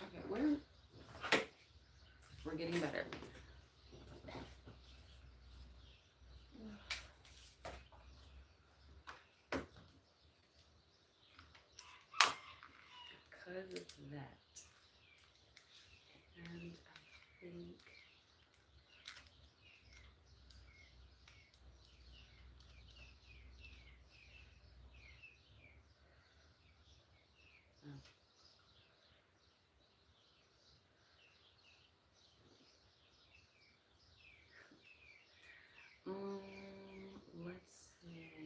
Okay, we're getting better. Because of that, and I think. Let's see.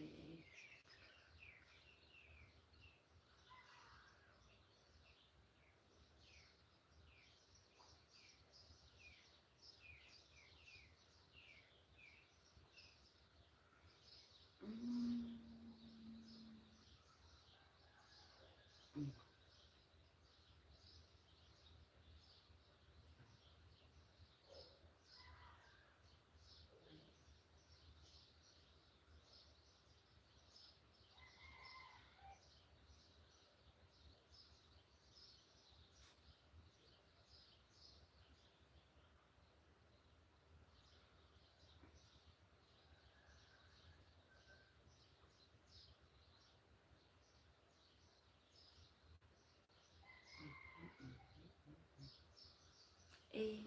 A.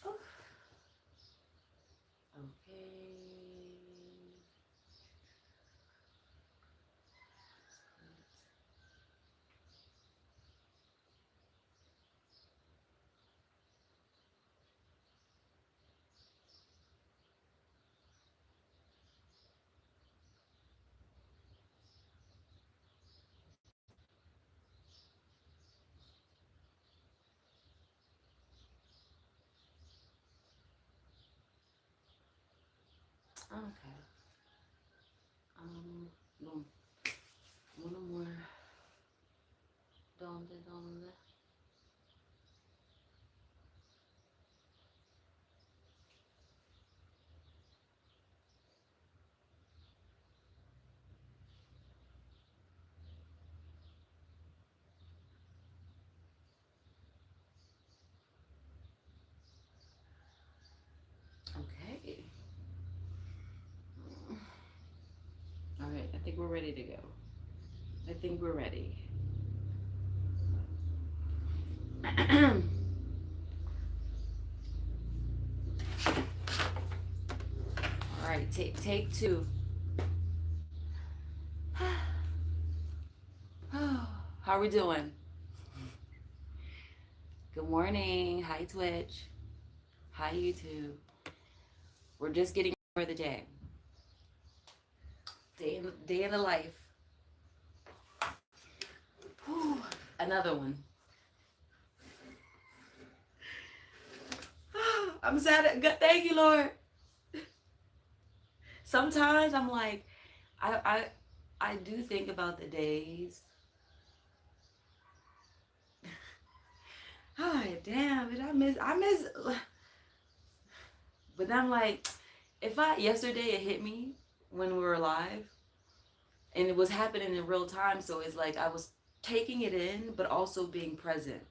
Oh. Okay. Okay. Boom. One more. Donde. Okay. All right. I think we're ready to go. I think we're ready. All right. Take two. How are we doing? Good morning. Hi, Twitch. Hi, YouTube. We're just getting for the day. Day in the life. Whew. Another one. I'm sad. Thank you, Lord. Sometimes I'm like, I do think about the days. Oh, damn it! I miss. But I'm like, yesterday it hit me when we were live, and it was happening in real time. So it's like I was taking it in, but also being present.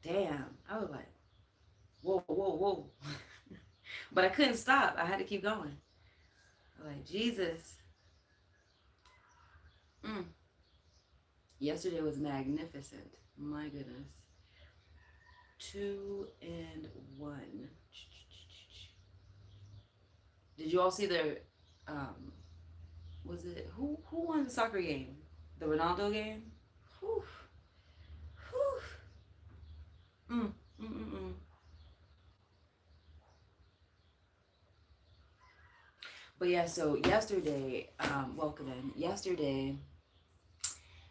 Damn, I was like, whoa. But I couldn't stop. I had to keep going. I was like, Jesus. Yesterday was magnificent. My goodness. 2 and 1. Did you all see the um, was it who won the soccer game? The Ronaldo game? Whew, whew. Mm, mm, mm, mm. But yeah, so yesterday, welcome in. Yesterday,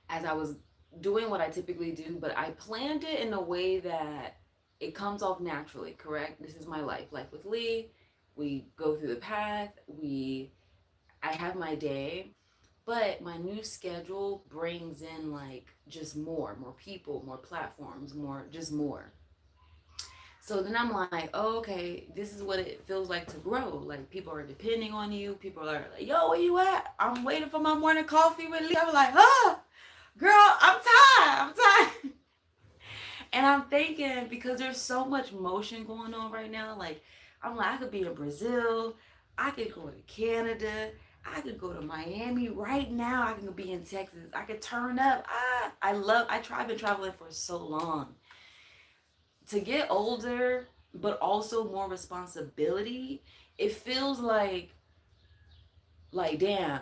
as I was doing what I typically do, but I planned it in a way that it comes off naturally, correct? This is my life. Life with Lee. We go through the path. I have my day, but my new schedule brings in like just more people, more platforms, more, just more. So then I'm like, oh, okay, this is what it feels like to grow. Like people are depending on you. People are like, yo, where you at? I'm waiting for my morning coffee with Lee. I'm like, girl, I'm tired. I'm tired. And I'm thinking because there's so much motion going on right now. Like I'm like, I could be in Brazil. I could go to Canada. I could go to Miami right now. I can be in Texas. I could turn up. I've been traveling for so long. To get older, but also more responsibility, it feels like damn,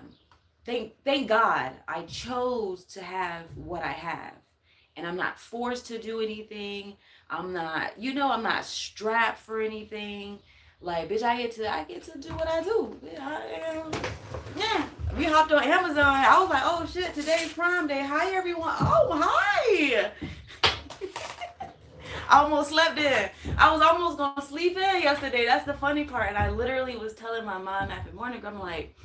thank God I chose to have what I have. And I'm not forced to do anything. I'm not, I'm not strapped for anything. Like, bitch, I get to do what I do. Yeah. We hopped on Amazon. I was like, oh shit, today's Prime Day. Hi everyone. Oh hi. I almost slept in. I was almost gonna sleep in yesterday. That's the funny part. And I literally was telling my mom after morning, I'm like,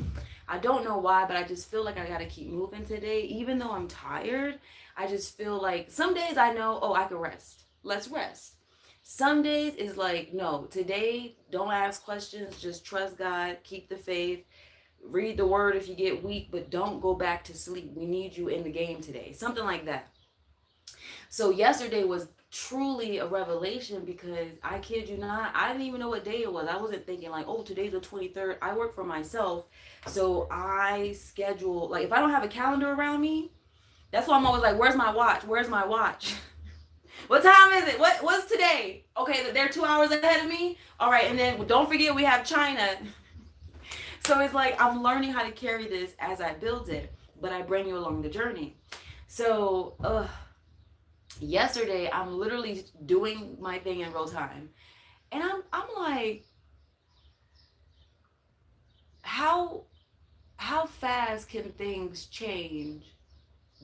I don't know why, but I just feel like I gotta keep moving today. Even though I'm tired, I just feel like some days I know, oh, I can rest. Let's rest. Some days is like, no, today, don't ask questions. Just trust God, keep the faith, read the word if you get weak, but don't go back to sleep. We need you in the game today. Something like that. So yesterday was truly a revelation because I kid you not, I didn't even know what day it was. I wasn't thinking like, oh, today's the 23rd. I work for myself. So I schedule, like if I don't have a calendar around me, that's why I'm always like, where's my watch? Where's my watch? What time is it? What's today? Okay, they're 2 hours ahead of me. All right, and then don't forget we have China. So it's like I'm learning how to carry this as I build it, but I bring you along the journey. So, yesterday I'm literally doing my thing in real time, and I'm like, how how fast can things change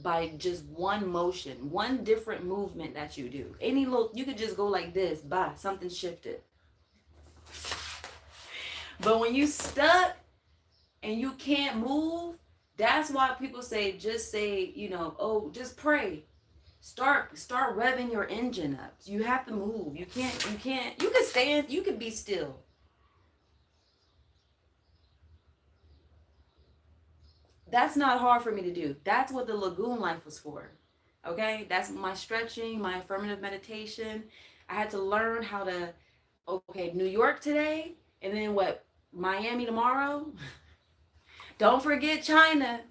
by just one motion, one different movement that you do? Any little, you could just go like this, bye, something shifted. But when you stuck and you can't move, that's why people say, oh, just pray. Start revving your engine up. You have to move. You can stand, you can be still. That's not hard for me to do. That's what the lagoon life was for. Okay? That's my stretching, my affirmative meditation. I had to learn how to, okay, New York today, and then what, Miami tomorrow? Don't forget China,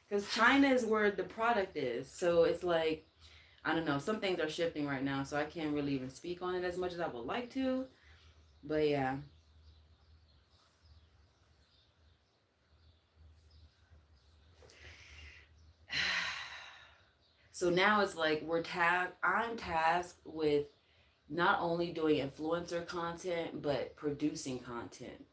because China is where the product is. So it's like, I don't know, some things are shifting right now, so I can't really even speak on it as much as I would like to. But yeah. So now it's like I'm tasked with not only doing influencer content, but producing content.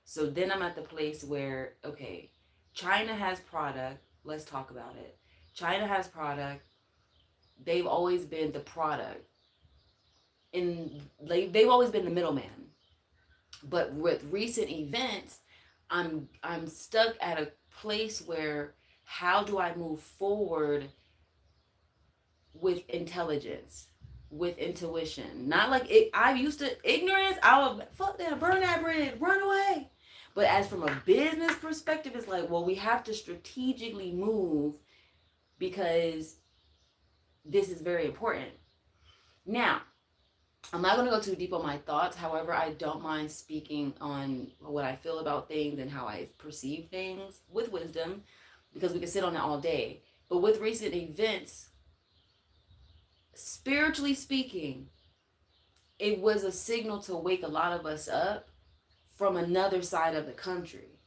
So then I'm at the place where, okay, China has product. Let's talk about it. China has product. They've always been the product. And they've always been the middleman. But with recent events, I'm stuck at a place where how do I move forward with intelligence, with intuition? Not like it. I used to ignorance. I would fuck that, burn that bridge, run away. But as from a business perspective, it's like, well, we have to strategically move because this is very important. Now, I'm not going to go too deep on my thoughts. However, I don't mind speaking on what I feel about things and how I perceive things with wisdom, because we can sit on it all day. But with recent events, spiritually speaking, it was a signal to wake a lot of us up from another side of the country.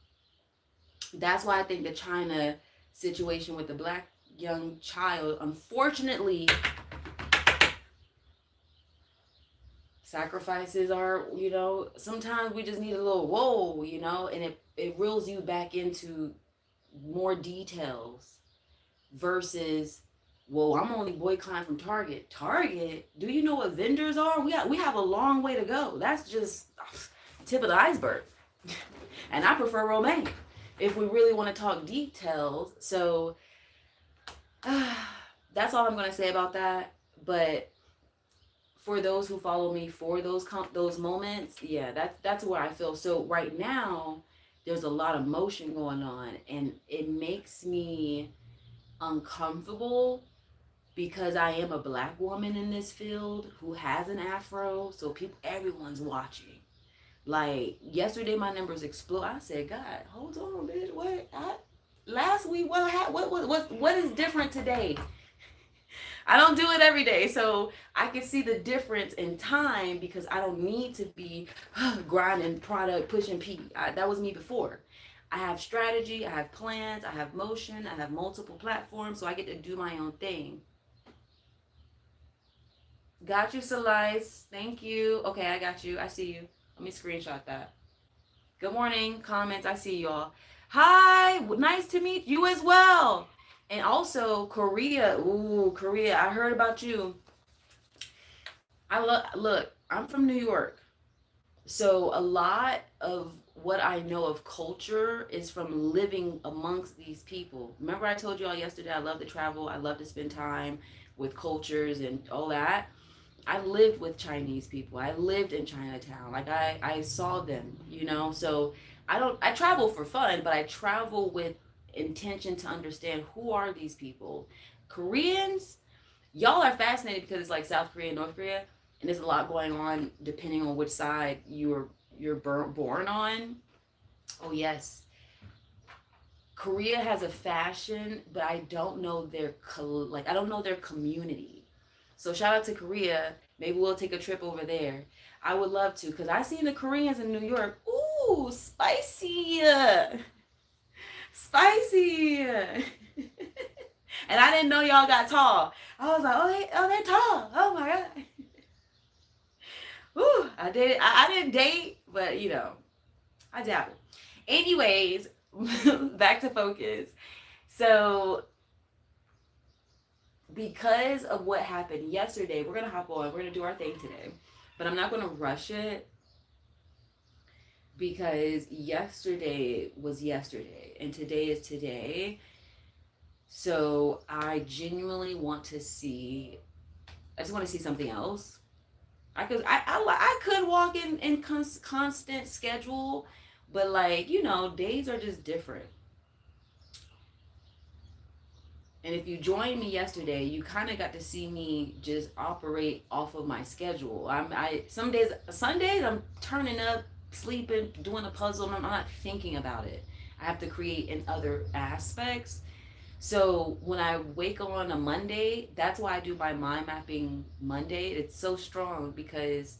That's why I think the China situation with the black young child, unfortunately, sacrifices are, sometimes we just need a little whoa, and it reels you back into more details versus, well, I'm only boycotting from Target. Target? Do you know what vendors are? We have a long way to go. That's just tip of the iceberg. And I prefer romaine if we really want to talk details. So that's all I'm going to say about that. But for those who follow me for those moments, yeah, that's where I feel. So right now, there's a lot of motion going on, and it makes me uncomfortable because I am a black woman in this field who has an afro. So everyone's watching. Like yesterday, my numbers explode. I said, God, hold on, bitch. Last week, what is different today? I don't do it every day, so I can see the difference in time because I don't need to be grinding product, pushing P. That was me before. I have strategy, I have plans, I have motion, I have multiple platforms, so I get to do my own thing. Got you, Celise. Thank you. Okay, I got you. I see you. Let me screenshot that. Good morning. Comments. I see y'all. Hi. Nice to meet you as well. And also Korea. Ooh, Korea. I heard about you. Look, I'm from New York. So a lot of what I know of culture is from living amongst these people. Remember I told you all yesterday I love to travel. I love to spend time with cultures and all that. I lived with Chinese people. I lived in Chinatown. Like I saw them, So I travel for fun, but I travel with intention to understand who are these people. Koreans, y'all are fascinated because it's like South Korea, North Korea, and there's a lot going on depending on which side you're born on. Oh yes. Korea has a fashion, but I don't know I don't know their community. So shout out to Korea. Maybe we'll take a trip over there. I would love to because I seen the Koreans in New York. Ooh, spicy. Spicy. And I didn't know y'all got tall. I was like, they're tall. Oh my God. Ooh, I didn't date, but I dabble. Anyways, back to focus. So because of what happened yesterday, we're going to hop on. We're going to do our thing today. But I'm not going to rush it because yesterday was yesterday and today is today. So I genuinely want to see, I just want to see something else. I could walk in constant schedule, but days are just different. And if you joined me yesterday, you kind of got to see me just operate off of my schedule. Some days, Sundays, I'm turning up, sleeping, doing a puzzle, and I'm not thinking about it. I have to create in other aspects. So when I wake up on a Monday, that's why I do my mind mapping Monday. It's so strong because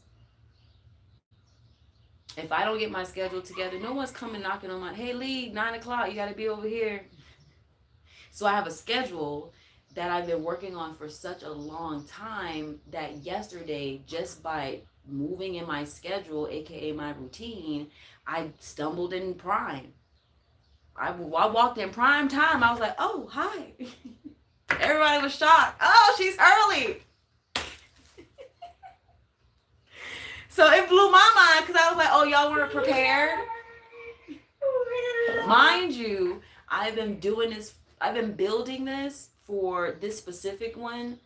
if I don't get my schedule together, no one's coming knocking on hey Lee, 9:00, you got to be over here. So I have a schedule that I've been working on for such a long time that yesterday, just by moving in my schedule, aka my routine, I stumbled in prime. I walked in prime time. I was like, oh, hi. Everybody was shocked. Oh, she's early. So it blew my mind because I was like, oh, y'all weren't prepared. Mind you, I've been building this for this specific one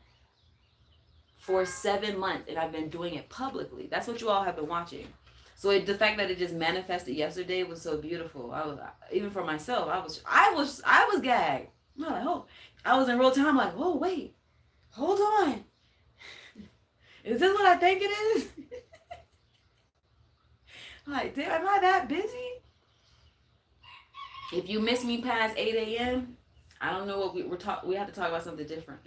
for 7 months, and I've been doing it publicly. That's what you all have been watching. So the fact that it just manifested yesterday was so beautiful. I was, even for myself, I was gagged. I'm like, oh, I was in real time. Like, whoa, wait, hold on. Is this what I think it is? I'm like, am I that busy? If you miss me past 8 a.m., I don't know what we have to talk about something different.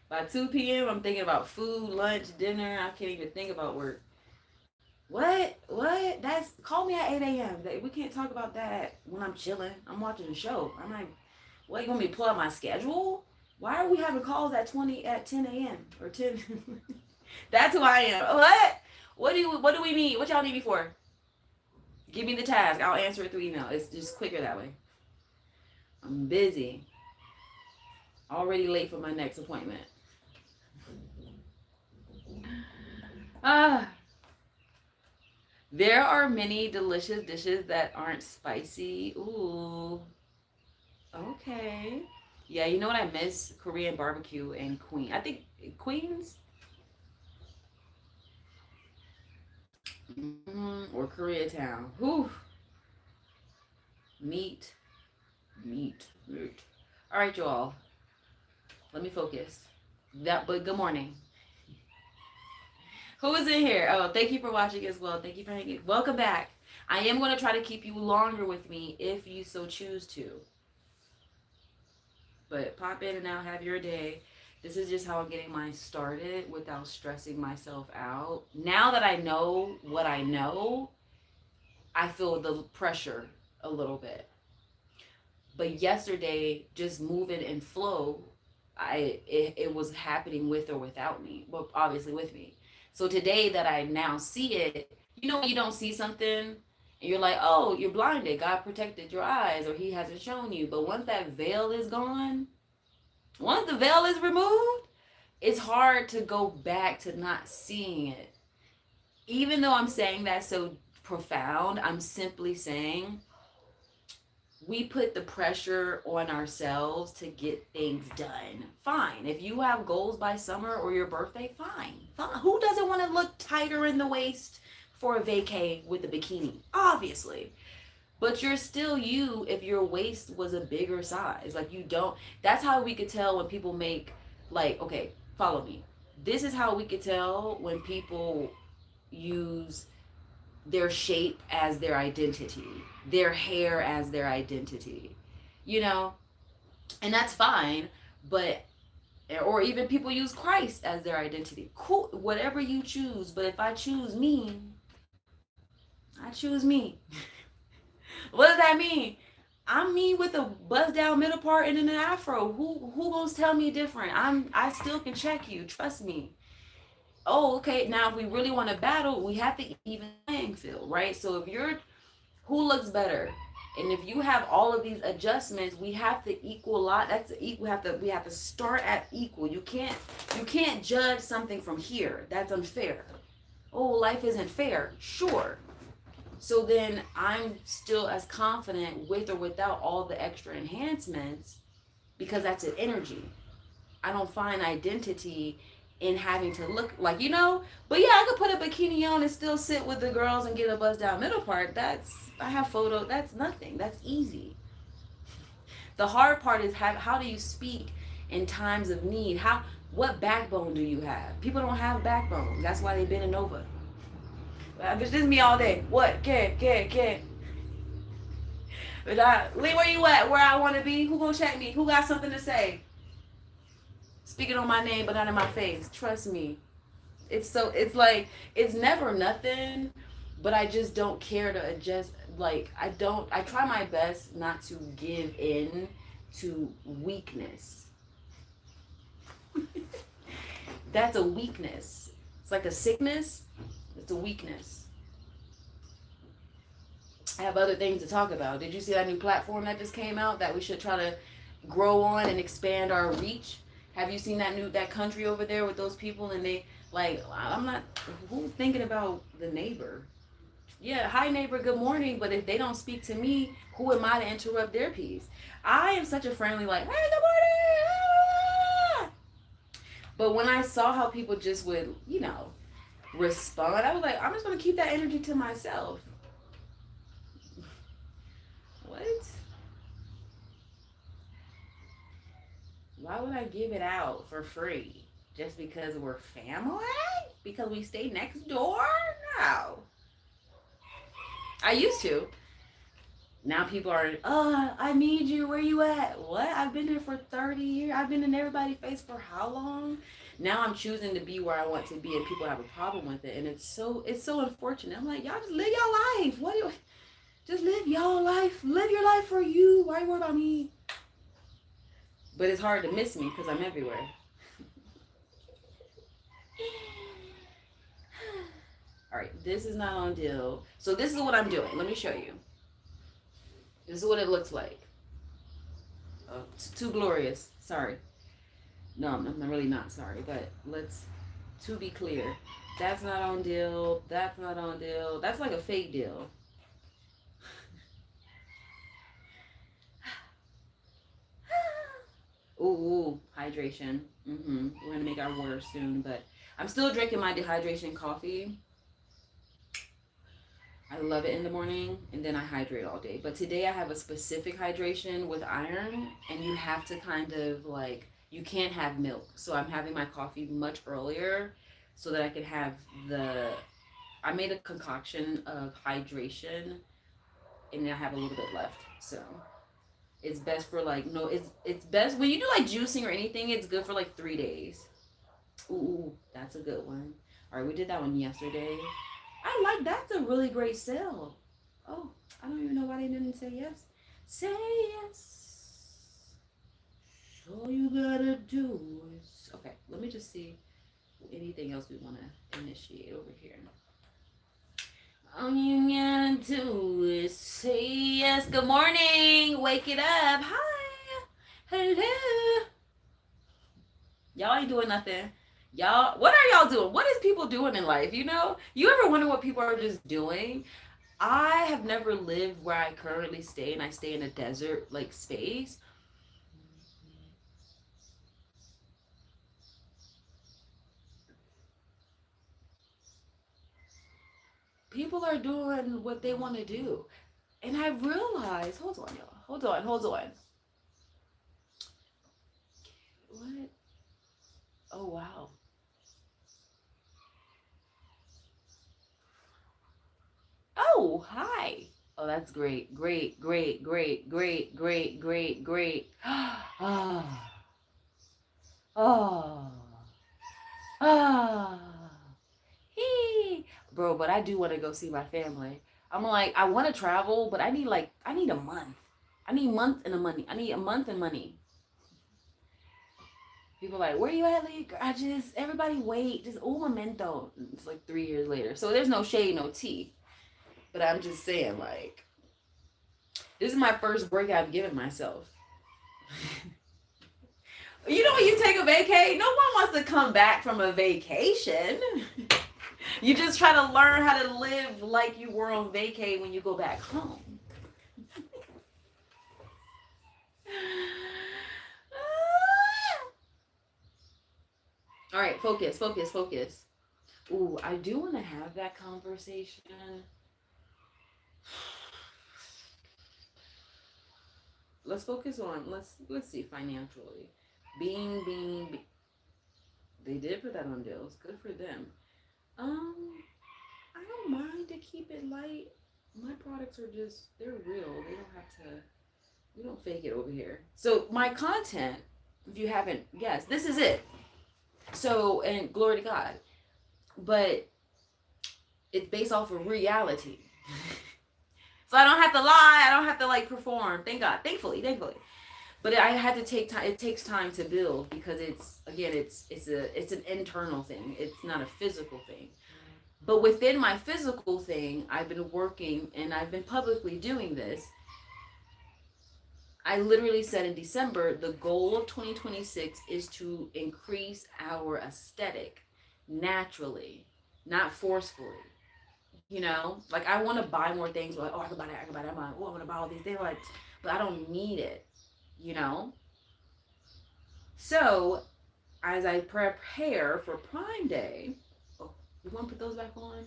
By 2 p.m., I'm thinking about food, lunch, dinner. I can't even think about work. What? What? That's call me at 8 a.m. We can't talk about that when I'm chilling. I'm watching the show. I'm like, what, you want me to pull out my schedule? Why are we having calls at 10 a.m. or 10? That's who I am. What? What do we need? What y'all need me for? Give me the task. I'll answer it through email. It's just quicker that way. I'm busy. Already late for my next appointment. Ah. There are many delicious dishes that aren't spicy. Ooh. Okay. Yeah, you know what I miss? Korean barbecue and I think Queens or Koreatown. Whew. Meat. Meat. Meat. All right, y'all. Let me focus. But good morning. Who is in here? Oh, thank you for watching as well. Thank you for hanging. Welcome back. I am going to try to keep you longer with me if you so choose to. But pop in and out, have your day. This is just how I'm getting mine started without stressing myself out. Now that I know what I know, I feel the pressure a little bit. But yesterday, just moving and flow, it was happening with or without me. Well, obviously with me. So today that I now see it, you know, when you don't see something and you're like, oh, you're blinded. God protected your eyes or he hasn't shown you. But once that veil is gone, once the veil is removed, it's hard to go back to not seeing it. Even though I'm saying that so profound, I'm simply saying we put the pressure on ourselves to get things done. Fine. If you have goals by summer or your birthday, fine. Fine. Who doesn't want to look tighter in the waist for a vacay with a bikini? Obviously. But you're still you if your waist was a bigger size. Like you don't. That's how we could tell when people make, like, okay, follow me. This is how we could tell when people use their shape as their identity, their hair as their identity, you know, and that's fine. But or even people use Christ as their identity. Cool, whatever you choose. But if I choose me, I choose me. What does that mean? I'm me with a buzz down middle part and an afro. Who gonna tell me different? I still can check you. Trust me. Oh, okay. Now, if we really want to battle, we have to even playing field, right? So if you're, who looks better, and if you have all of these adjustments, we have to equal a lot. That's equal. We have to start at equal. You can't judge something from here. That's unfair. Oh, life isn't fair. Sure. So then I'm still as confident with or without all the extra enhancements because that's an energy. I don't find identity in having to look like, you know, but yeah, I could put a bikini on and still sit with the girls and get a buzz down middle part. I have photo. That's nothing. That's easy. The hard part is how do you speak in times of need? What backbone do you have? People don't have backbone. That's why they've been in Nova. It's just me all day. What? Can't. But Lee, where you at? Where I want to be? Who gonna check me? Who got something to say? Speaking on my name, but not in my face. Trust me. It's like, it's never nothing, but I just don't care to adjust. Like, I try my best not to give in to weakness. That's a weakness. It's like a sickness. It's a weakness. I have other things to talk about. Did you see that new platform that just came out that we should try to grow on and expand our reach? Have you seen that country over there with those people and they like, I'm not, who's thinking about the neighbor? Yeah, hi neighbor, good morning. But if they don't speak to me, who am I to interrupt their peace? I am such a friendly like, hey, good morning. But when I saw how people just would, you know, respond, I was like, I'm just gonna keep that energy to myself. What? Why would I give it out for free? Just because we're family? Because we stay next door? No. I used to. Now people are, I need you. Where you at? What? I've been here for 30 years. I've been in everybody's face for how long? Now I'm choosing to be where I want to be, and people have a problem with it, and it's so unfortunate. I'm like, y'all just live your life. What do you just live your life? Live your life for you. Why you worry about me? But it's hard to miss me because I'm everywhere. All right, this is not on deal. So this is what I'm doing. Let me show you. This is what it looks like. Oh, it's too glorious. Sorry. No, I'm really not sorry. But to be clear, that's not on deal. That's not on deal. That's like a fake deal. Ooh, hydration. We're gonna make our water soon, but I'm still drinking my dehydration coffee. I love it in the morning, and then I hydrate all day. But today I have a specific hydration with iron, and you have to kind of like, you can't have milk. So I'm having my coffee much earlier so that I can have I made a concoction of hydration, and I have a little bit left. So it's best for like, no, it's best when you do like juicing or anything, it's good for like 3 days. Ooh, that's a good one. All right, we did that one yesterday. I like, that's a really great sale. Oh, I don't even know why they didn't say yes. Say yes. All you gotta do is, okay, let me just see anything else we want to initiate over here. All you gotta do is say yes. Good morning. Wake it up. Hi. Hello. Y'all ain't doing nothing. Y'all, what are y'all doing? What is people doing in life? You know, you ever wonder what people are just doing? I have never lived where I currently stay, and I stay in a desert like space. People are doing what they want to do. And I realized, hold on, y'all. Hold on. What? Oh, wow. Oh, hi. Oh, that's great. Great, great, great, great, great, great, great. Ah, oh, ah. Hey. Bro, but I do want to go see my family. I'm like, I want to travel, but I need a month. I need a month and a money. I need a month and money. People are like, where you at, Lee? Everybody wait. Just un momento. It's like 3 years later. So there's no shade, no tea. But I'm just saying, like, this is my first break I've given myself. You know when you take a vacay, no one wants to come back from a vacation. You just try to learn how to live like you were on vacay when you go back home. All right, focus, focus, focus. Ooh, I do want to have that conversation. Let's focus on, let's see, financially. Being they did put that on deals. Good for them. I don't mind to keep it light. My products are just, they're real. They don't have to, we don't fake it over here. So my content, if you haven't guessed, this is it. So, and glory to God. But it's based off of reality. So I don't have to lie. I don't have to like perform. Thank God. Thankfully. But I had to take time. It takes time to build because it's an internal thing. It's not a physical thing. But within my physical thing, I've been working and I've been publicly doing this. I literally said in December, the goal of 2026 is to increase our aesthetic naturally, not forcefully. You know, like I want to buy more things. Like, oh, I can buy that. I can buy that. I want to buy all these things. Like, but I don't need it. You know. So, as I prepare for Prime Day, oh, you want to put those back on?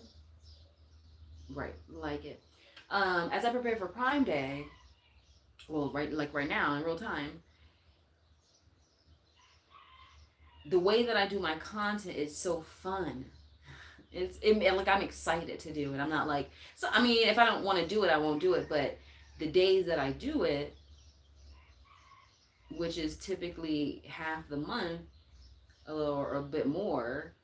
Right, like it. As I prepare for Prime Day, well, right now in real time, the way that I do my content is so fun. Like I'm excited to do it. I'm not like, so I mean, if I don't want to do it, I won't do it. But The days that I do it, which is typically half the month, a little or a bit more,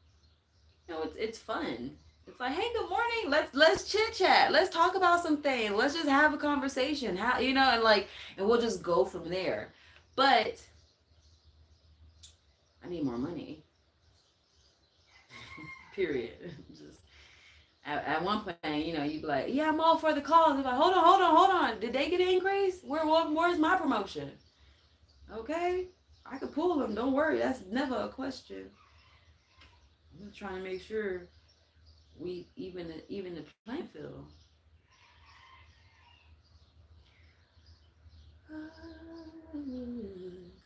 it's fun. It's like, hey, good morning. Let's chit chat. Let's talk about some things. Let's just have a conversation. How and like, and we'll just go from there. But I need more money. Period. Just at one point, you'd be like, yeah, I'm all for the cause. You're like, hold on. Did they get an increase? Where's my promotion? Okay, I could pull them. Don't worry. That's never a question. I'm just trying to make sure we even the playing field.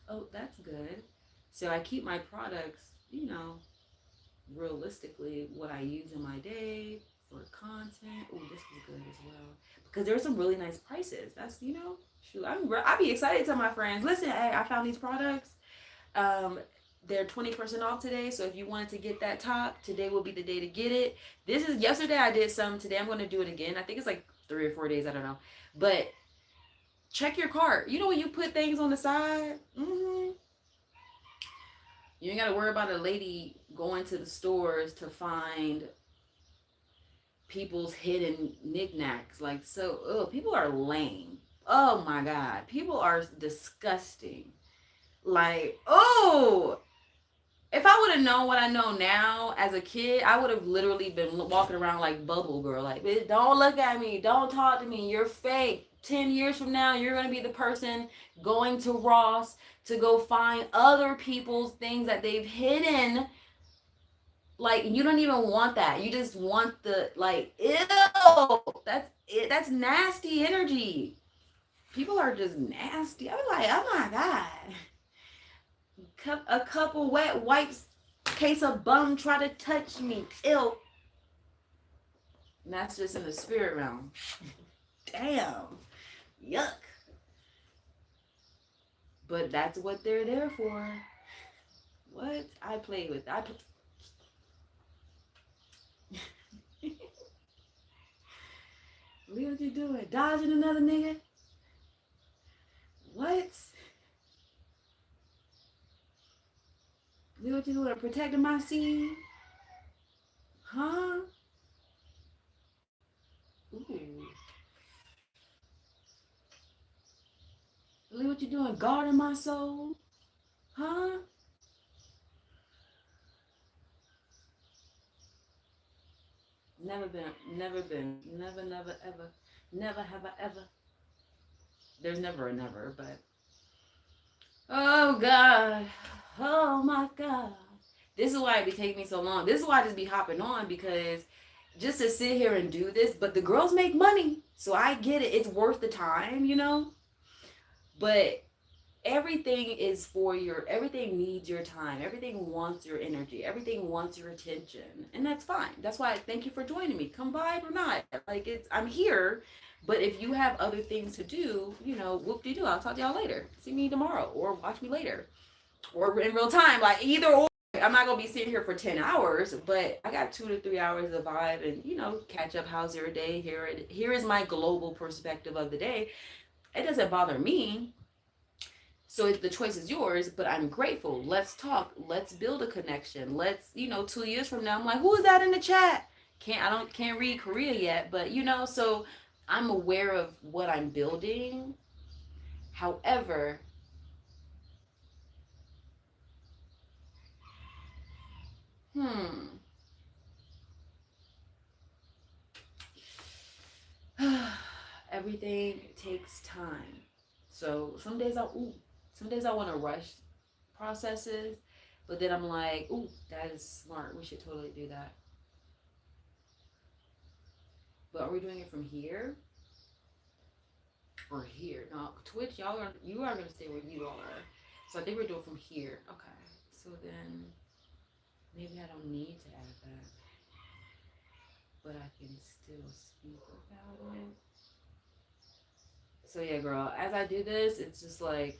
Oh, that's good. So I keep my products, realistically what I use in my day for content. Oh, this was good as well because there's some really nice prices. That's shoot, I'd be excited to tell my friends, listen, hey, I found these products. They're 20% off today, so if you wanted to get that top, today will be the day to get it. This is yesterday I did some. Today I'm going to do it again. I think it's like 3 or 4 days. I don't know, but check your cart. When you put things on the side, you ain't got to worry about a lady going to the stores to find people's hidden knickknacks. Like, so, people are lame. Oh my God. People are disgusting. Like, if I would have known what I know now as a kid, I would have literally been walking around like Bubble Girl. Like, bitch, don't look at me. Don't talk to me. You're fake. 10 years from now, you're going to be the person going to Ross to go find other people's things that they've hidden. Like, you don't even want that. You just want the, like, ew. That's it. That's nasty energy. People are just nasty. I'm like, oh my God. A couple wet wipes, case of bum try to touch me. Ew. And that's just in the spirit realm. Damn. Yuck. But that's what they're there for. What? I play with. Look what you doing. Dodging another nigga? What? Look what you doing. Protecting my seed? Huh? Ooh. Look what you doing. Guarding my soul? Huh? Never been. Never, ever. Never have I ever. There's never a never, but oh God. Oh my God. This is why it be taking me so long. This is why I just be hopping on, because just to sit here and do this, but the girls make money. So I get it. It's worth the time, But everything needs your time. Everything wants your energy. Everything wants your attention. And that's fine. That's why I thank you for joining me. Come vibe or not. Like, I'm here. But if you have other things to do, whoop-de-doo. I'll talk to y'all later. See me tomorrow or watch me later. Or in real time. Like, either or. I'm not going to be sitting here for 10 hours, but I got 2 to 3 hours of vibe and, catch up. How's your day? Here is my global perspective of the day. It doesn't bother me. So the choice is yours, but I'm grateful. Let's talk. Let's build a connection. Let's, 2 years from now, I'm like, who is that in the chat? Can't read Korea yet, but so I'm aware of what I'm building. However, everything takes time. So some days I want to rush processes, but then I'm like, ooh, that is smart. We should totally do that. But are we doing it from here or here? No, Twitch, you are gonna stay where you are. So I think we're doing from here. Okay. So then maybe I don't need to add that, but I can still speak about it. So yeah, girl, as I do this, it's just like,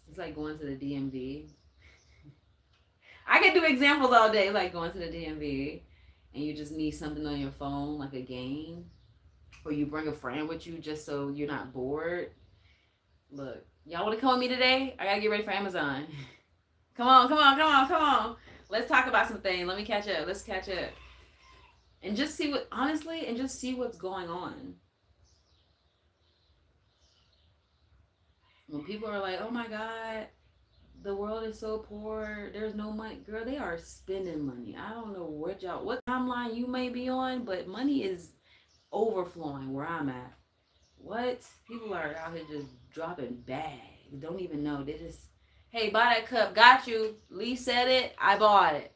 it's like going to the DMV. I can do examples all day, like going to the DMV and you just need something on your phone, like a game, or you bring a friend with you just so you're not bored. Look, y'all want to come with me today? I gotta get ready for Amazon. Come on, come on, come on, come on. Let's talk about some things. Let me catch up. Let's catch up. And just see what, honestly, and just see what's going on. When people are like, oh my God, the world is so poor, there's no money. Girl, they are spending money. I don't know what timeline you may be on, but money is overflowing where I'm at. What? People are out here just dropping bags. Don't even know. They just, hey, buy that cup. Got you. Lee said it. I bought it.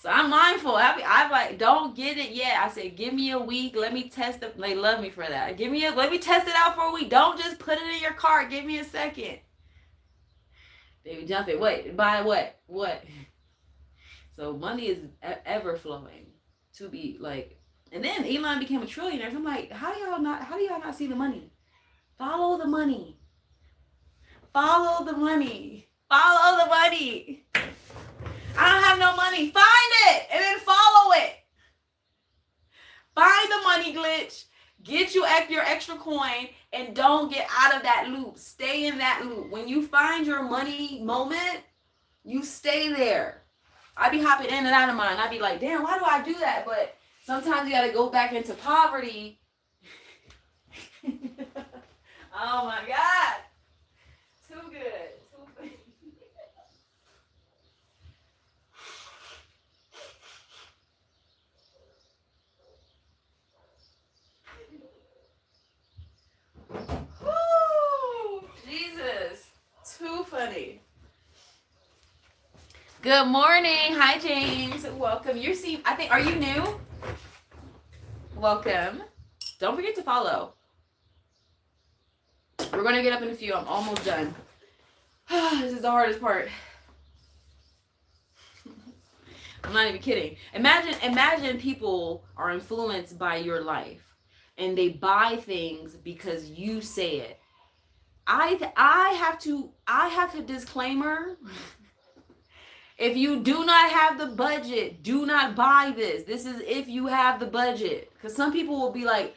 So I'm mindful. I'm like, don't get it yet. I said, give me a week. Let me test it. They love me for that. Let me test it out for a week. Don't just put it in your cart. Give me a second. They be jumping. Wait, buy what? What? So money is ever flowing to be like, and then Elon became a trillionaire. So I'm like, how do y'all not see the money? Follow the money. Follow the money. Follow the money. I don't have no money. Find it and then follow it. Find the money glitch. Get you your extra coin and don't get out of that loop. Stay in that loop. When you find your money moment, you stay there. I be hopping in and out of mine. I be like, damn, why do I do that? But sometimes you got to go back into poverty. Oh my God. Too good. Woo! Jesus. Too funny. Good morning. Hi, James. Welcome. Are you new? Welcome. Don't forget to follow. We're going to get up in a few. I'm almost done. This is the hardest part. I'm not even kidding. Imagine people are influenced by your life and they buy things because you say it. I have to disclaimer. If you do not have the budget, do not buy this. This is if you have the budget. Because some people will be like,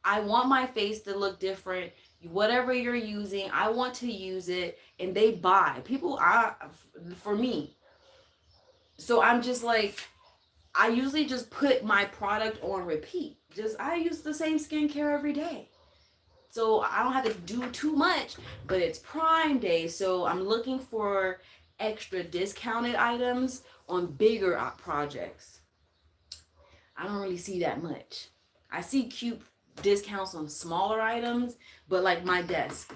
I want my face to look different. Whatever you're using, I want to use it. And they buy. For me. So I'm just like, I usually just put my product on repeat. I use the same skincare every day. So I don't have to do too much. But it's Prime Day. So I'm looking for extra discounted items on bigger projects. I don't really see that much. I see cute discounts on smaller items, but like my desk.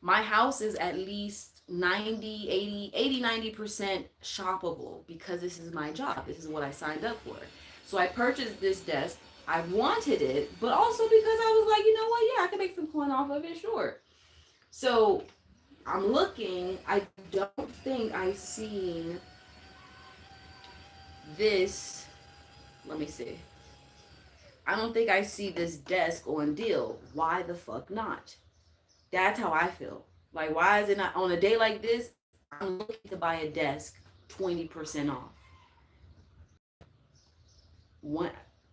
My house is at least 90% shoppable because this is my job. This is what I signed up for. So I purchased this desk. I wanted it, but also because I was like, you know what? Yeah, I can make some coin off of it, sure. So I'm looking. I don't think I seen this. Let me see. I don't think I see this desk on deal. Why the fuck not? That's how I feel. Like, why is it not on a day like this? I'm looking to buy a desk 20% off.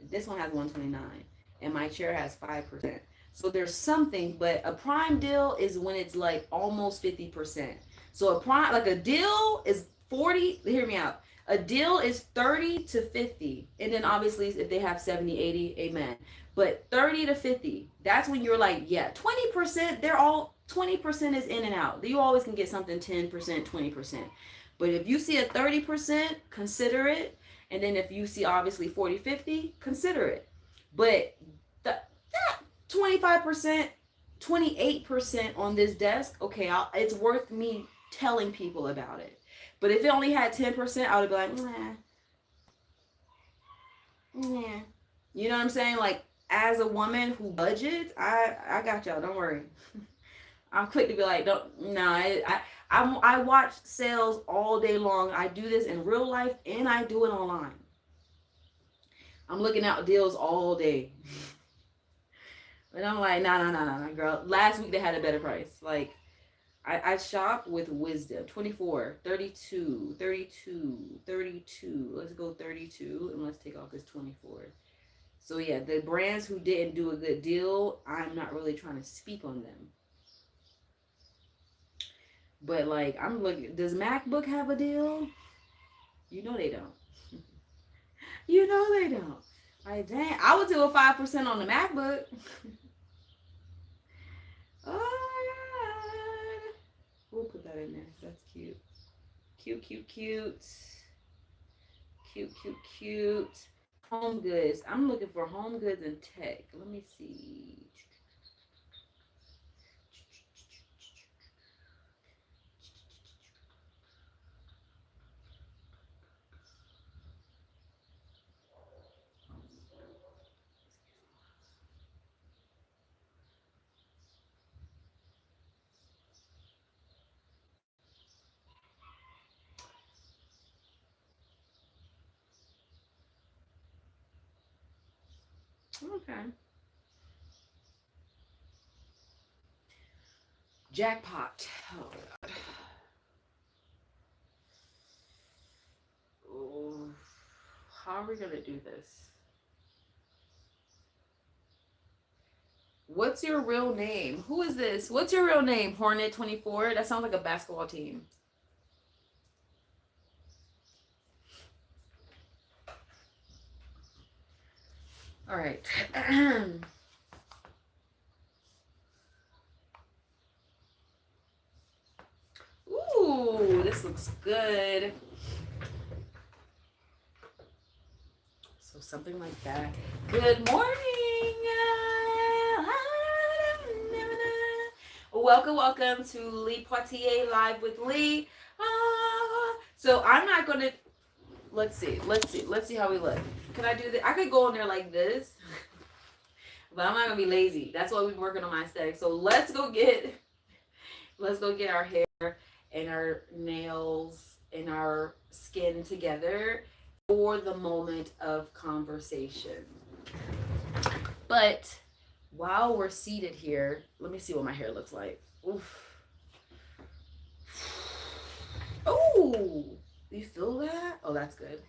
This one has 129 and my chair has 5%. So there's something, but a prime deal is when it's like almost 50%. So a deal is 40, hear me out. A deal is 30 to 50. And then obviously if they have 70, 80, amen. But 30 to 50, that's when you're like, yeah, 20%, 20% is in and out. You always can get something 10%, 20%. But if you see a 30%, consider it. And then if you see obviously 40, 50, consider it. But that 25%, 28% on this desk, okay, it's worth me telling people about it. But if it only had 10%, I would be like, nah. You know what I'm saying? Like, as a woman who budgets, I got y'all, don't worry. I'm quick to be like, I watch sales all day long. I do this in real life and I do it online. I'm looking out deals all day. And I'm like, nah, girl. Last week they had a better price. Like, I shop with wisdom. 24, 32, 32, 32. Let's go 32 and let's take off this 24. So yeah, the brands who didn't do a good deal, I'm not really trying to speak on them. But like I'm looking, does MacBook have a deal? You know they don't. You know they don't. Like dang, I would do a 5% on the MacBook. Oh, we'll put that in there. That's cute. Cute, cute, cute. Cute, cute, cute. Home goods. I'm looking for home goods and tech. Let me see. Okay. Jackpot. Oh god. Oh, how are we gonna do this? What's your real name? Who is this? What's your real name? Hornet 24? That sounds like a basketball team. All right. Ooh, this looks good. So something like that. Good morning. Welcome, welcome to Lee Poitier Live with Lee. So I'm not gonna. Let's see how we look. Can I do this? I could go in there like this, but I'm not gonna be lazy. That's why we're working on my aesthetic. So let's go get our hair and our nails and our skin together for the moment of conversation. But while we're seated here, let me see what my hair looks like. Oof. Oh, you feel that? Oh, that's good.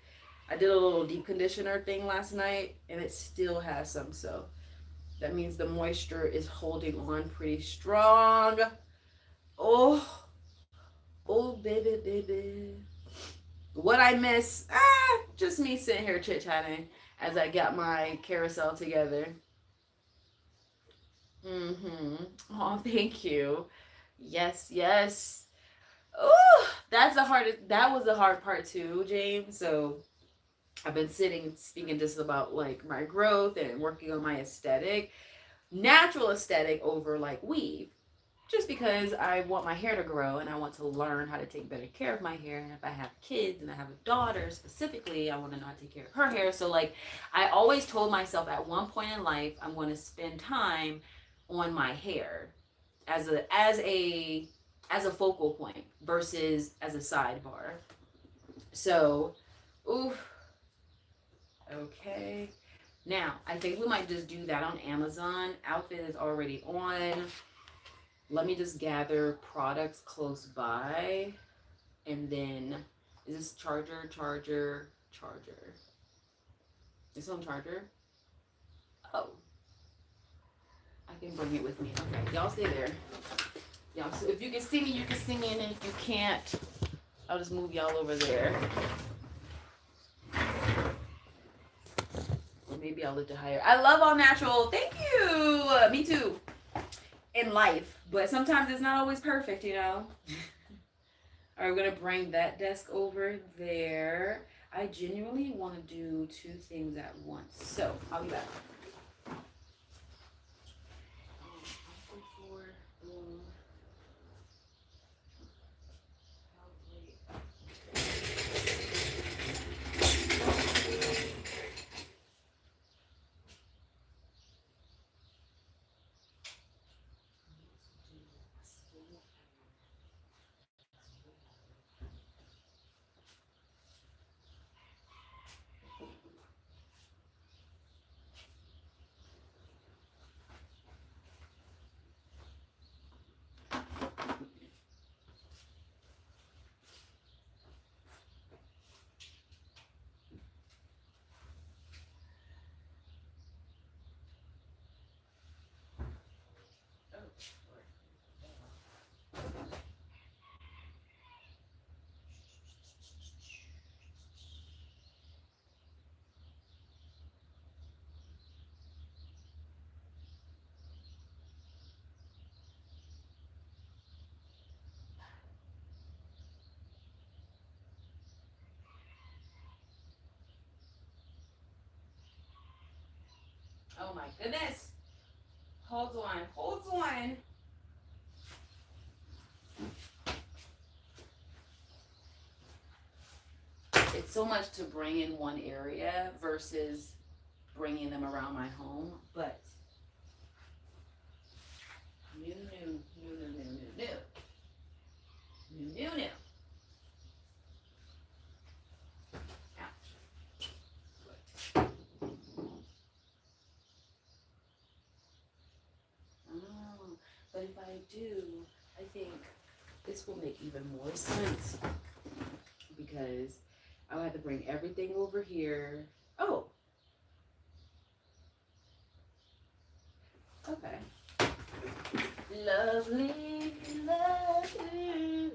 I did a little deep conditioner thing last night and it still has some, so that means the moisture is holding on pretty strong. Oh, oh, baby, baby. What I miss? Just me sitting here chit-chatting as I got my carousel together. Mm-hmm. Oh, thank you. Yes, yes. Oh, that was the hard part too, James. So I've been speaking just about like my growth and working on my aesthetic, natural aesthetic over like weave. Just because I want my hair to grow and I want to learn how to take better care of my hair. And if I have kids and I have a daughter specifically, I want to know how to take care of her hair. So like I always told myself at one point in life, I'm going to spend time on my hair as a focal point versus as a sidebar. So, oof. Okay. Now, I think we might just do that on Amazon. Outfit is already on. Let me just gather products close by. And then, is this charger? Is this on charger? Oh. I can bring it with me. Okay, y'all stay there. Y'all, so if you can see me, you can see me. And then if you can't, I'll just move y'all over there. Or maybe I'll lift it higher. I love all natural. Thank you. Me too. In life. But sometimes it's not always perfect, you know? All right, we're going to bring that desk over there. I genuinely want to do two things at once. So, I'll be back. Oh my goodness. Hold on. Hold on. It's so much to bring in one area versus bringing them around my home, but new. Ouch. Oh, but if I do, I think this will make even more sense because I'll have to bring everything over here. Oh, okay. Lovely, lovely,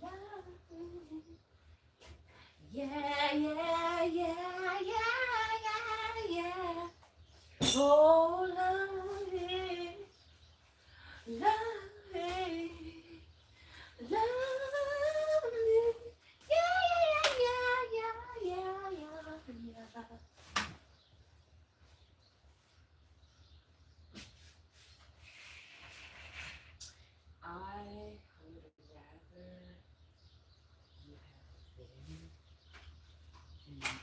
lovely. Yeah, yeah, yeah, yeah, yeah, yeah. Oh, lovely, lovely, lovely. Yeah, yeah, yeah, yeah, yeah, yeah, yeah. I would rather you have been and been.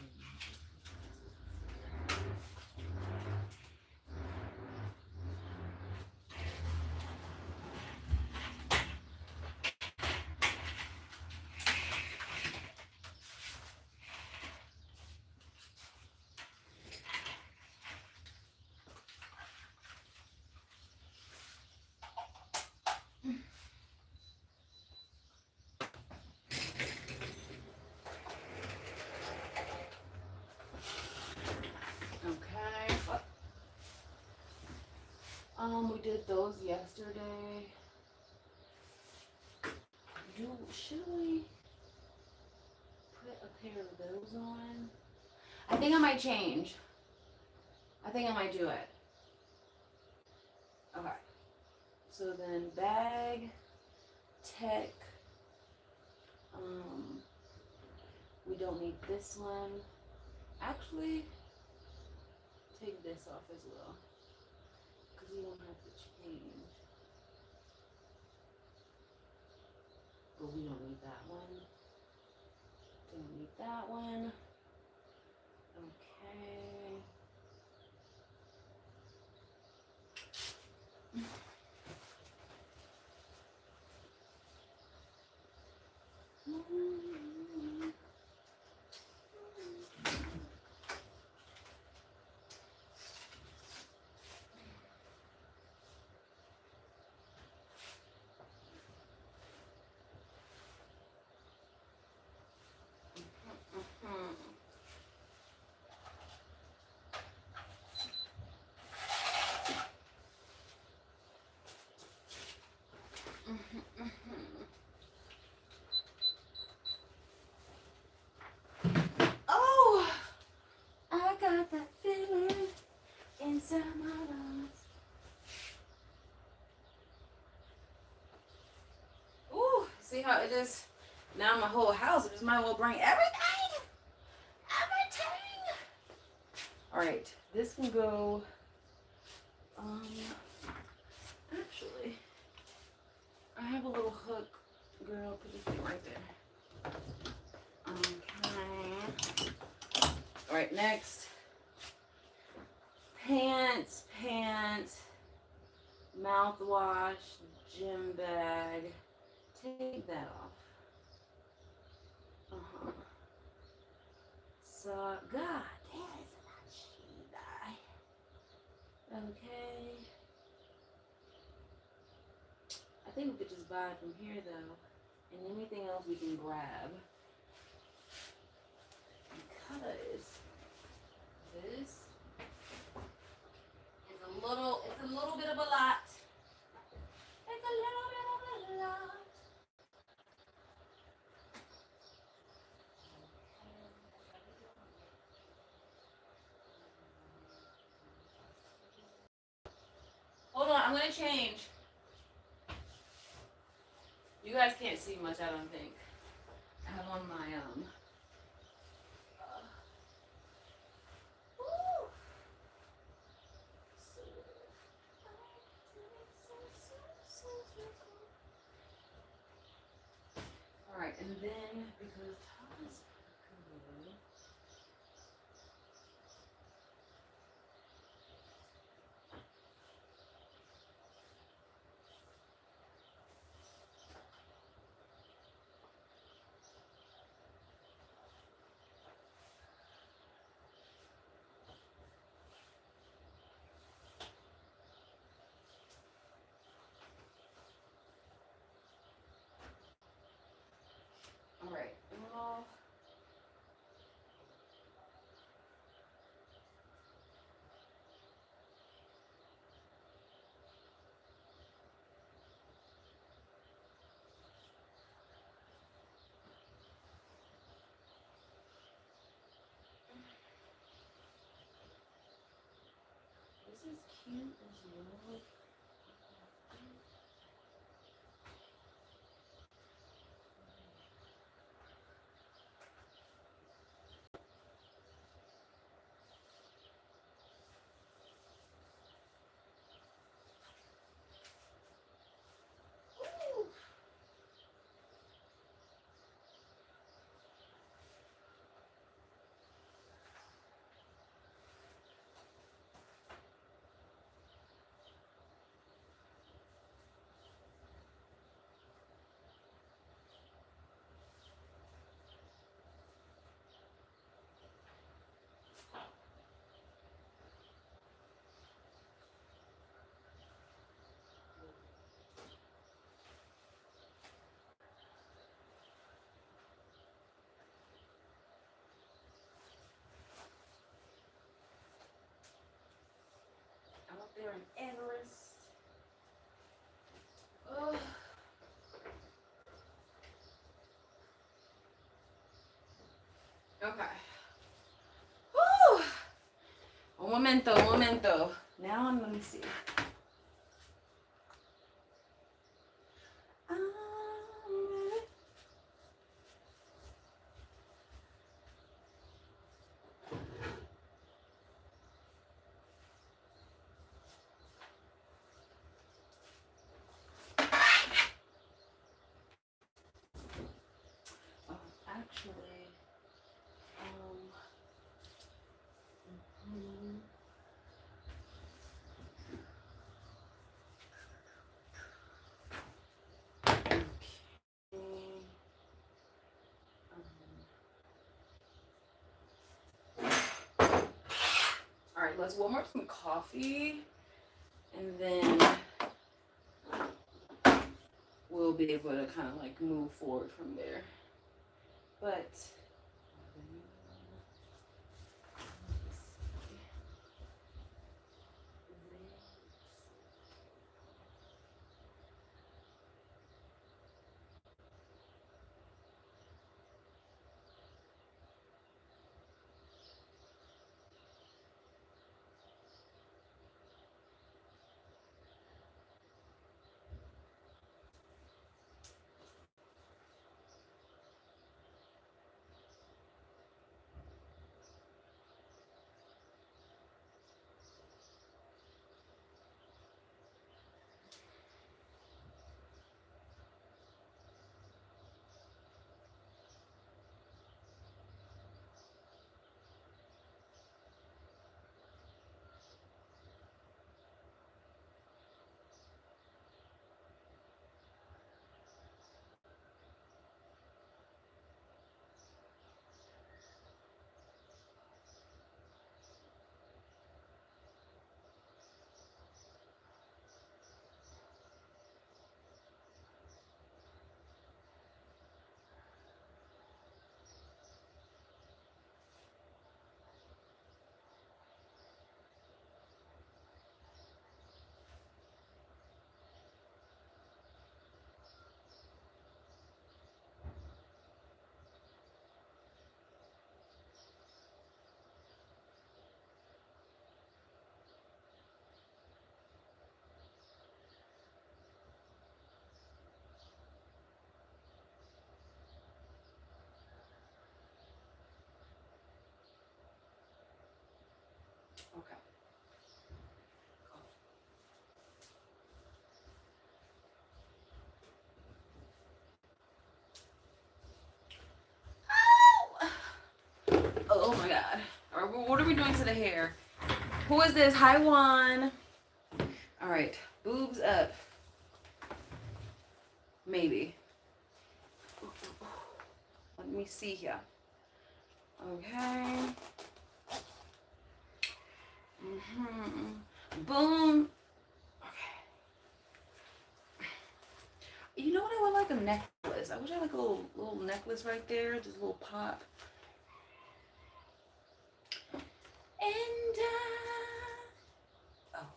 Okay. We did those yesterday. Should we put a pair of those on? I think I might change. I think I might do it. Okay. So then bag, tech, we don't need this one. Actually, take this off as well. Because we don't have to change. But we don't need that one. Don't need that one. Okay. Oh, I got that feeling inside my lungs. Ooh, see how it just, now my whole house, I just might as well bring everything. Everything. All right, this can go, actually, I have a little hook. Girl, put this thing right there. Okay. All right, next. Pants, mouthwash, gym bag. Take that off. So, God, that is a lot of shit. Okay. I think we could just buy it from here though. And anything else we can grab. Because this is it's a little bit of a lot. It's a little bit of a lot. Hold on, I'm gonna change. You guys can't see much, I don't think. I have on my cute as well. I'm up there in Everest. Oh. Okay. Woo! Un momento, un momento. Now let me see. Actually, all right, let's warm up some coffee, and then we'll be able to kind of like move forward from there. But okay. Oh my god. All right, what are we doing to the hair? Who is this? Hi, Juan. All right, boobs up. Maybe. Let me see here. Okay. Boom. Okay. You know what? I would like a necklace. I wish I had like a little necklace right there. Just a little pop. And oh.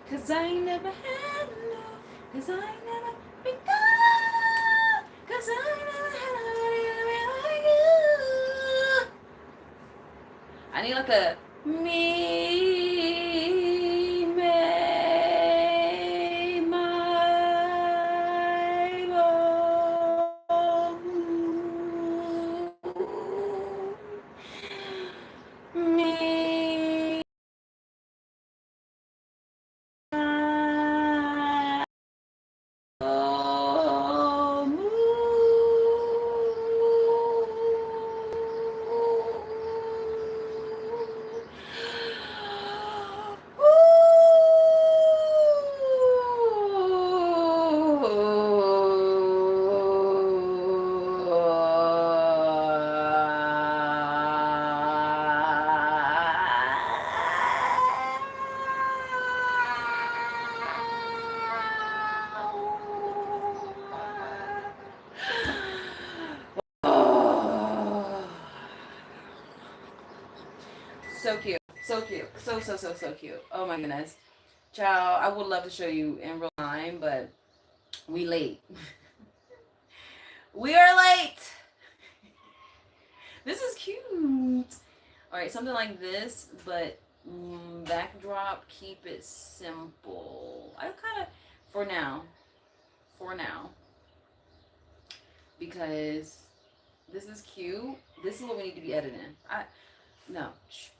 Cause I ain't never had love. Cause I ain't never been gone. Cause I ain't never had anybody like you. I need like a me may my me so cute. So cute. So cute. Oh my goodness. Child, I would love to show you in real time, but we late. We are late. This is cute. Alright, something like this, but backdrop, keep it simple. I kind of, for now, because this is cute. This is what we need to be editing. No. Shh.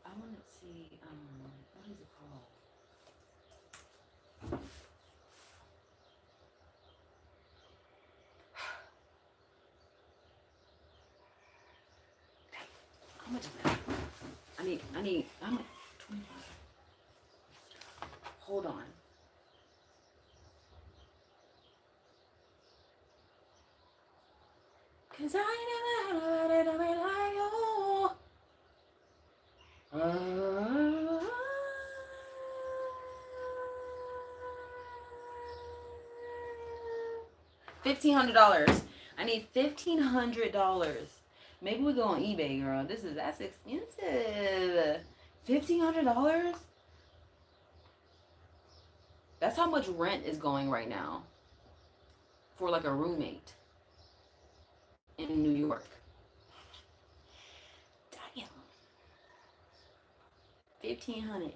I want to see, what is it called? How much is that? I'm at 25. Hold on. Cause I never had a like you. $1,500. I need $1,500. Maybe we go on eBay, girl. That's expensive. $1,500. That's how much rent is going right now for like a roommate in New York. Damn. 1,500.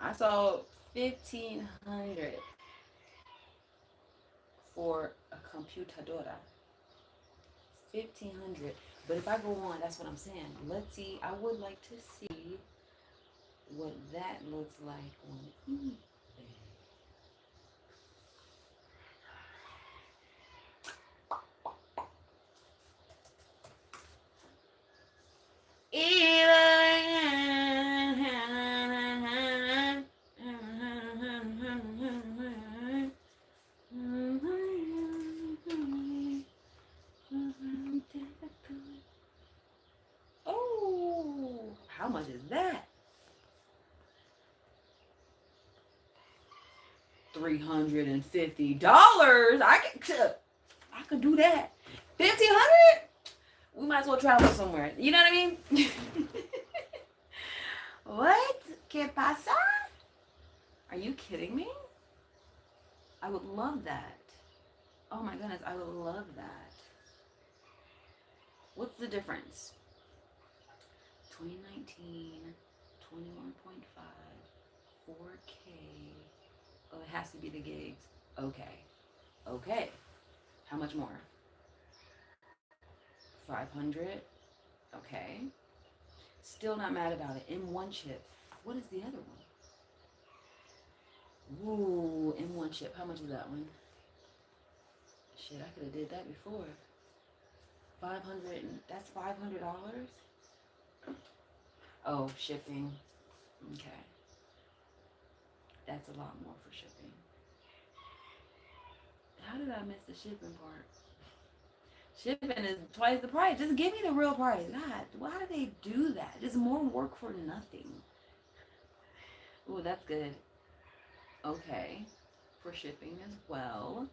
I saw 1,500 for a computadora. 1,500. But if I go on, that's what I'm saying. Let's see. I would like to see what that looks like on eBay. Oh, how much is that? $350. I can do that. 1,500. We might as well travel somewhere. You know what I mean? What? ¿Qué pasa? Are you kidding me? I would love that. Oh my goodness, I would love that. What's the difference? 2019, 21.5, 4K. Oh, it has to be the gigs. Okay. How much more? 500. Okay. Still not mad about it. M1 chip. What is the other one? Ooh, M1 chip. How much is that one? Shit, I could have did that before. 500. That's $500. Oh, shipping. Okay, that's a lot more for shipping. How did I miss the shipping part? Shipping is twice the price. Just give me the real price. God, why do they do that? Just more work for nothing. Ooh, that's good. Okay, for shipping as well.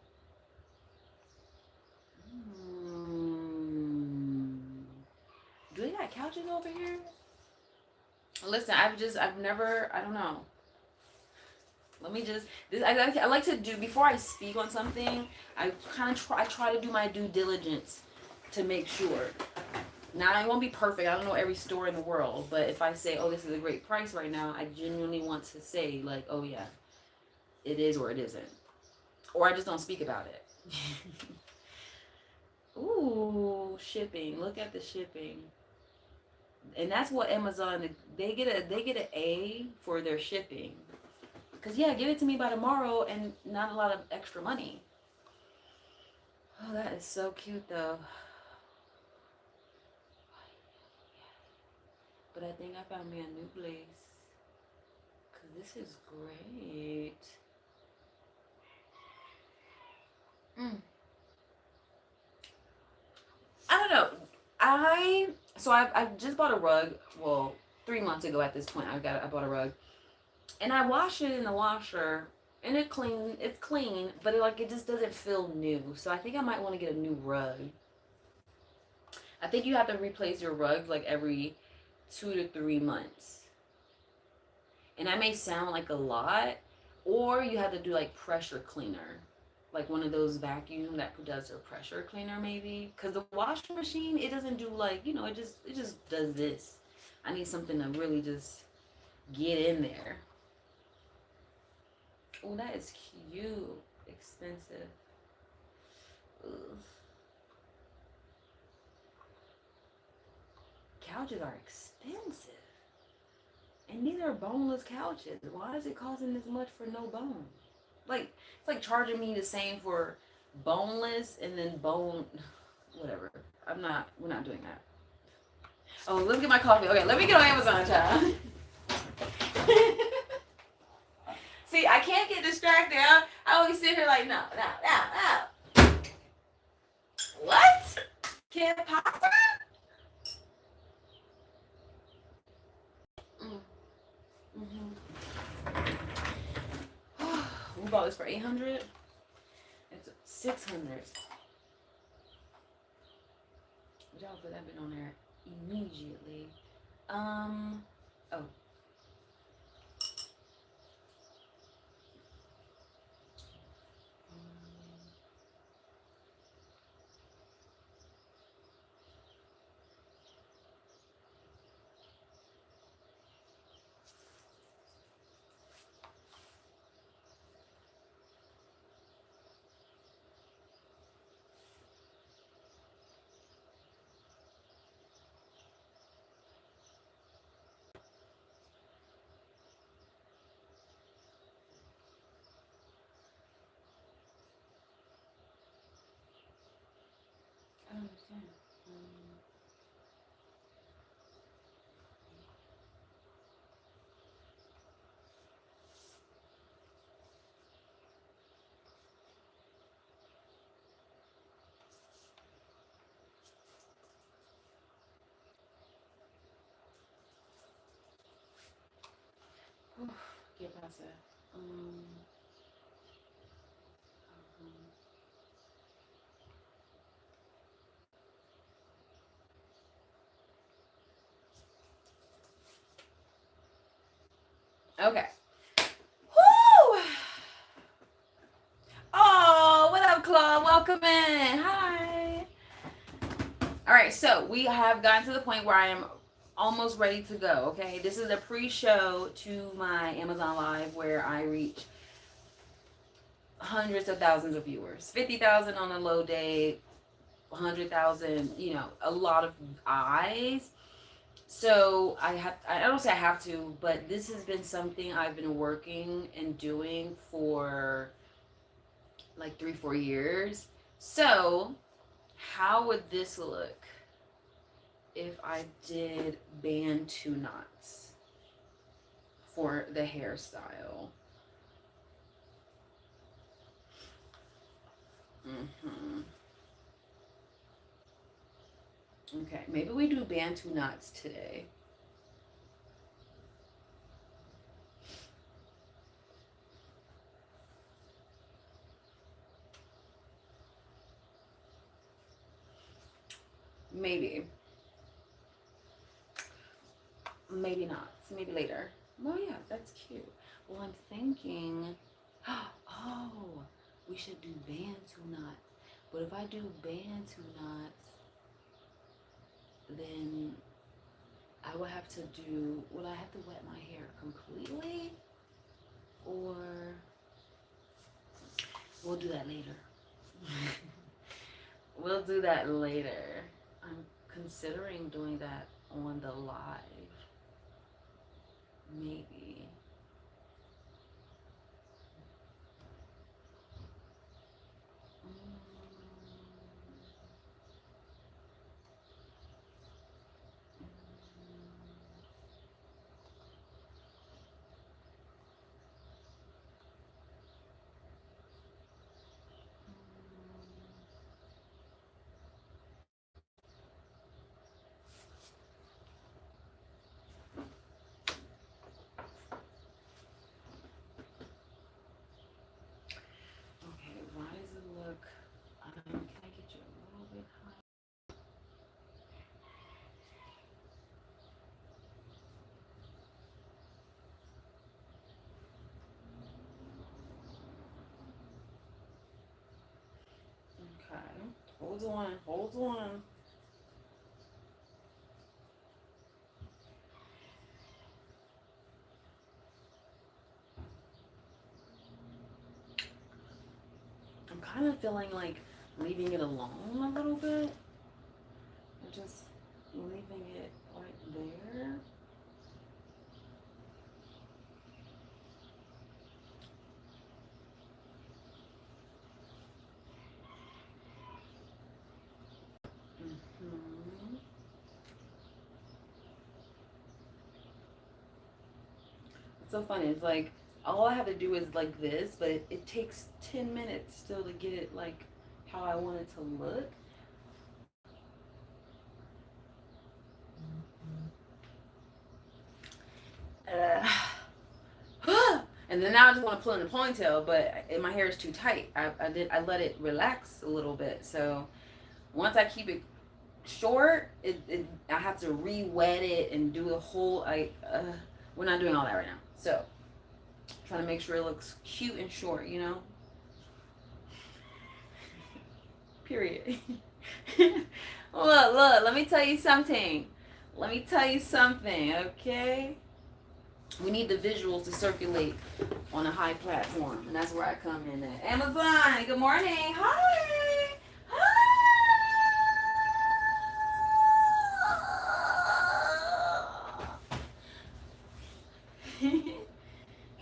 Hmm. Do they got couches over here? Listen, I've never, I don't know. Let me just, I like to do, before I speak on something, I try to do my due diligence to make sure. Now, I won't be perfect. I don't know every store in the world. But if I say, oh, this is a great price right now, I genuinely want to say, like, oh, yeah, it is or it isn't. Or I just don't speak about it. Ooh, shipping. Look at the shipping. And that's what Amazon, they get an A for their shipping. Because, yeah, give it to me by tomorrow and not a lot of extra money. Oh, that is so cute, though. But I think I found me a new place. Because this is great. I don't know. I just bought a rug. Well, 3 months ago at this point, I bought a rug, and I washed it in the washer, and it's clean, but it just doesn't feel new. So I think I might want to get a new rug. I think you have to replace your rug like every 2 to 3 months, and that may sound like a lot, or you have to do like pressure cleaner, like one of those vacuum that does a pressure cleaner maybe, because the washing machine, it doesn't do like, it just does this. I need something to really just get in there. Oh, that is cute. Expensive. Ugh. Couches are expensive, and these are boneless couches. Why is it costing this much for no bone? Like, it's like charging me the same for boneless and then bone, whatever. We're not doing that. Oh, let's get my coffee. Okay, let me get on Amazon, child. See, I can't get distracted. I always sit here like, no. What? Can't pasta? Mm-hmm. We bought this for 800. It's 600. But y'all put that bit on there immediately. Oh. I don't understand. ¿Qué pasa? Okay. Woo! Oh, what up, Claude? Welcome in. Hi. All right, so we have gotten to the point where I am almost ready to go. Okay, this is a pre-show to my Amazon Live where I reach hundreds of thousands of viewers, 50,000 on a low day, 100,000. A lot of eyes. So I don't say I have to, but this has been something I've been working and doing for like 3, 4 years. So how would this look if I did band 2 knots for the hairstyle? Mm-hmm. Okay, maybe we do band 2 knots today. Maybe. Maybe not. Maybe later. Oh yeah, that's cute. Well, I'm thinking, oh, we should do band 2 knots. But if I do band 2 knots, then I would have to do, would I have to wet my hair completely? Or we'll do that later. We'll do that later. I'm considering doing that on the live. Maybe. Okay, why does it look, can I get you a little bit higher? Okay, hold on, hold on. I'm kind of feeling like leaving it alone a little bit. Or just leaving it right there. Mm-hmm. It's so funny. It's like all I have to do is like this, but it takes 10 minutes still to get it like how I want it to look. And then now I just want to pull in a ponytail, but my hair is too tight. I let it relax a little bit. So once I keep it short, I have to re-wet it and do the whole we're not doing all that right now. So trying to make sure it looks cute and short, you know. Period. Look, let me tell you something. Let me tell you something, okay? We need the visuals to circulate on a high platform, and that's where I come in at. Amazon, good morning. Hi. Hi.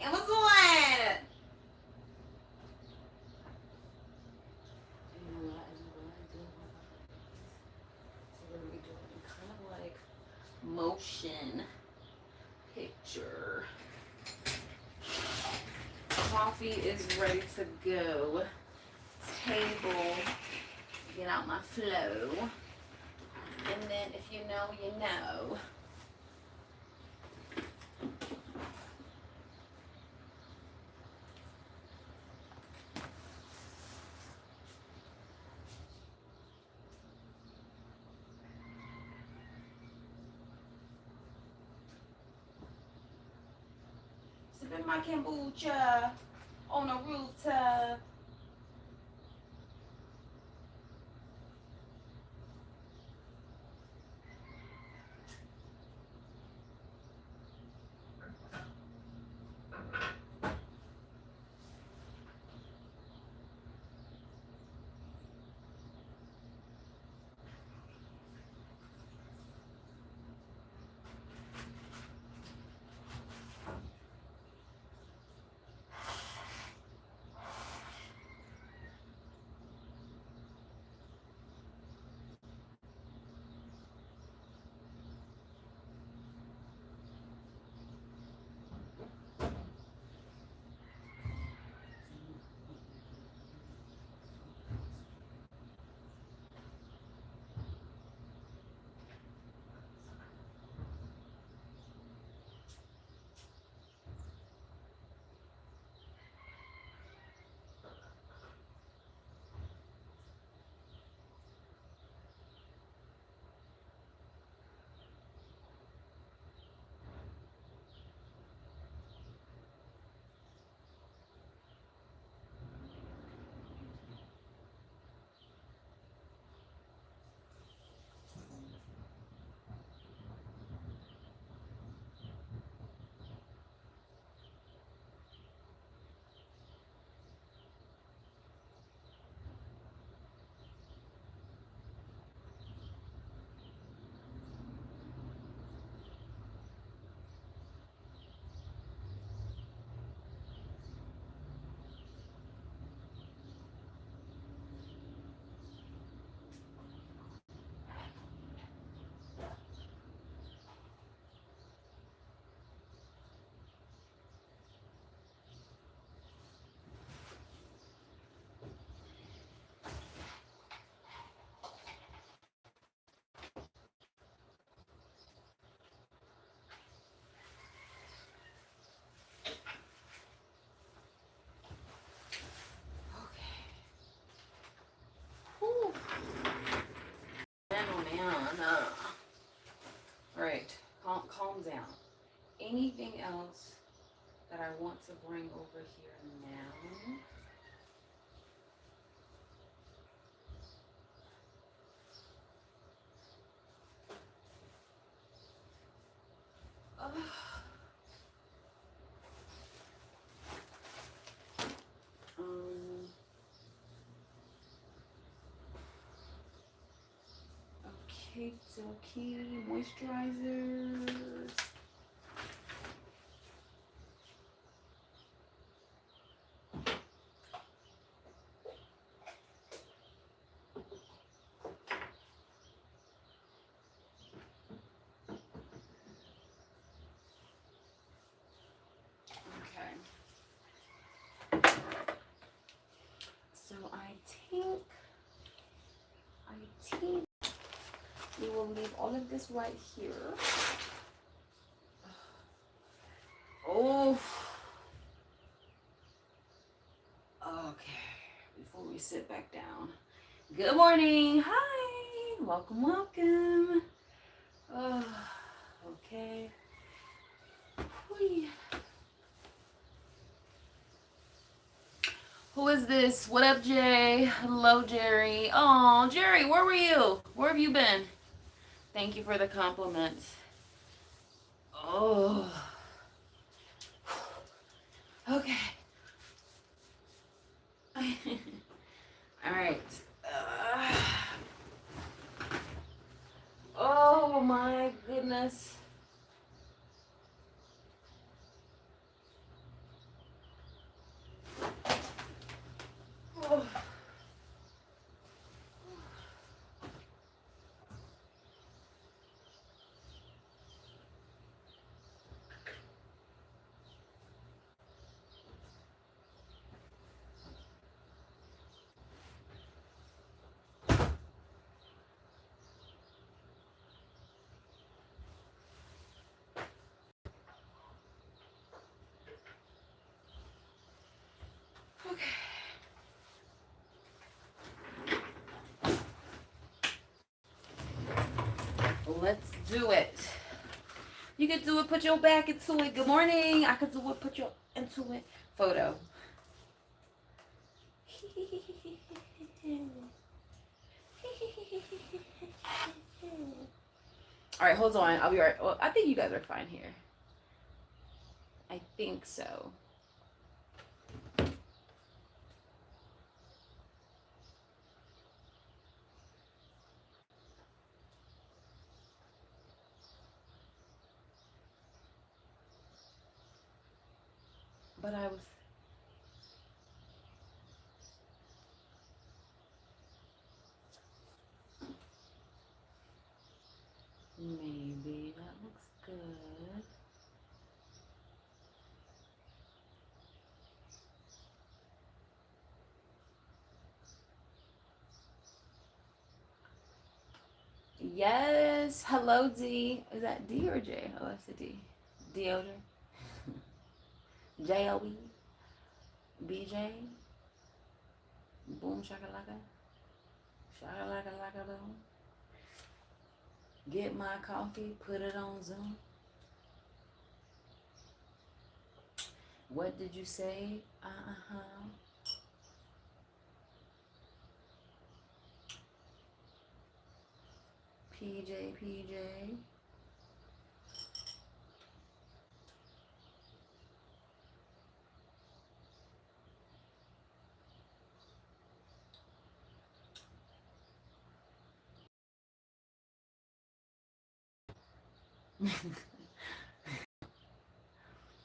Amazon. Kind of like motion picture. Coffee is ready to go. Table, get out my flow. And then if you know, you know. Sipping my kombucha on a rooftop. anything else that I want to bring over here now? Okay, so key moisturizers. So I think we will leave all of this right here. Oh, okay. Before we sit back down. Good morning. Hi. Welcome, welcome. Oh, okay. Whee. Who is this? What up, Jay? Hello, Jerry. Oh, Jerry, where were you? Where have you been? Thank you for the compliments. Oh. Okay. All right. Oh my goodness. Oh. Okay. Let's do it. You could do it, put your back into it. Good morning. I could do it, put your into it. Photo. All right, hold on. I'll be right. Well, I think you guys are fine here. I think so. But I was. Maybe that looks good. Yes. Hello, D. Is that D or J? Oh, that's a D. Deodor. J-O-E. BJ. Boom shakalaka. Shakalaka laka boom. Get my coffee, put it on Zoom. What did you say? PJ.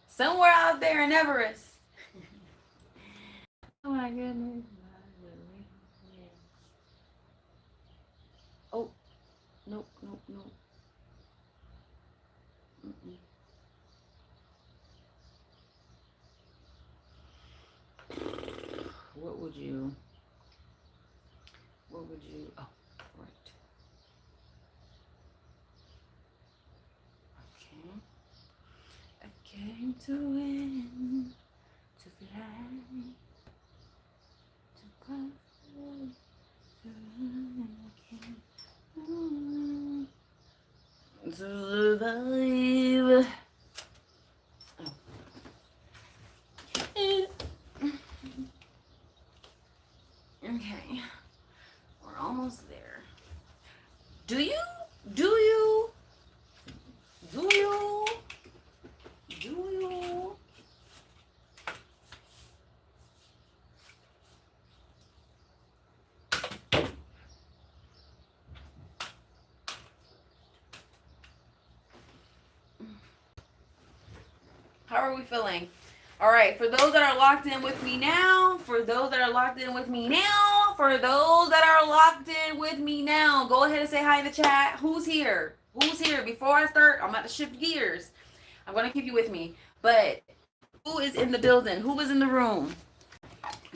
Somewhere out there in Everest. Oh my goodness. Oh, nope. Mm-mm. What would you? Oh, right. Okay. I came to win, to fly, to prosper, to survive. Okay. We're almost there. Do you? Do you? Do you? Do you? How are we feeling? All right, for those that are locked in with me now, for those that are locked in with me now, for those that are locked in with me now, go ahead and say hi in the chat. Who's here? Who's here? Before I start, I'm about to shift gears. I'm going to keep you with me. But who is in the building? Who is in the room?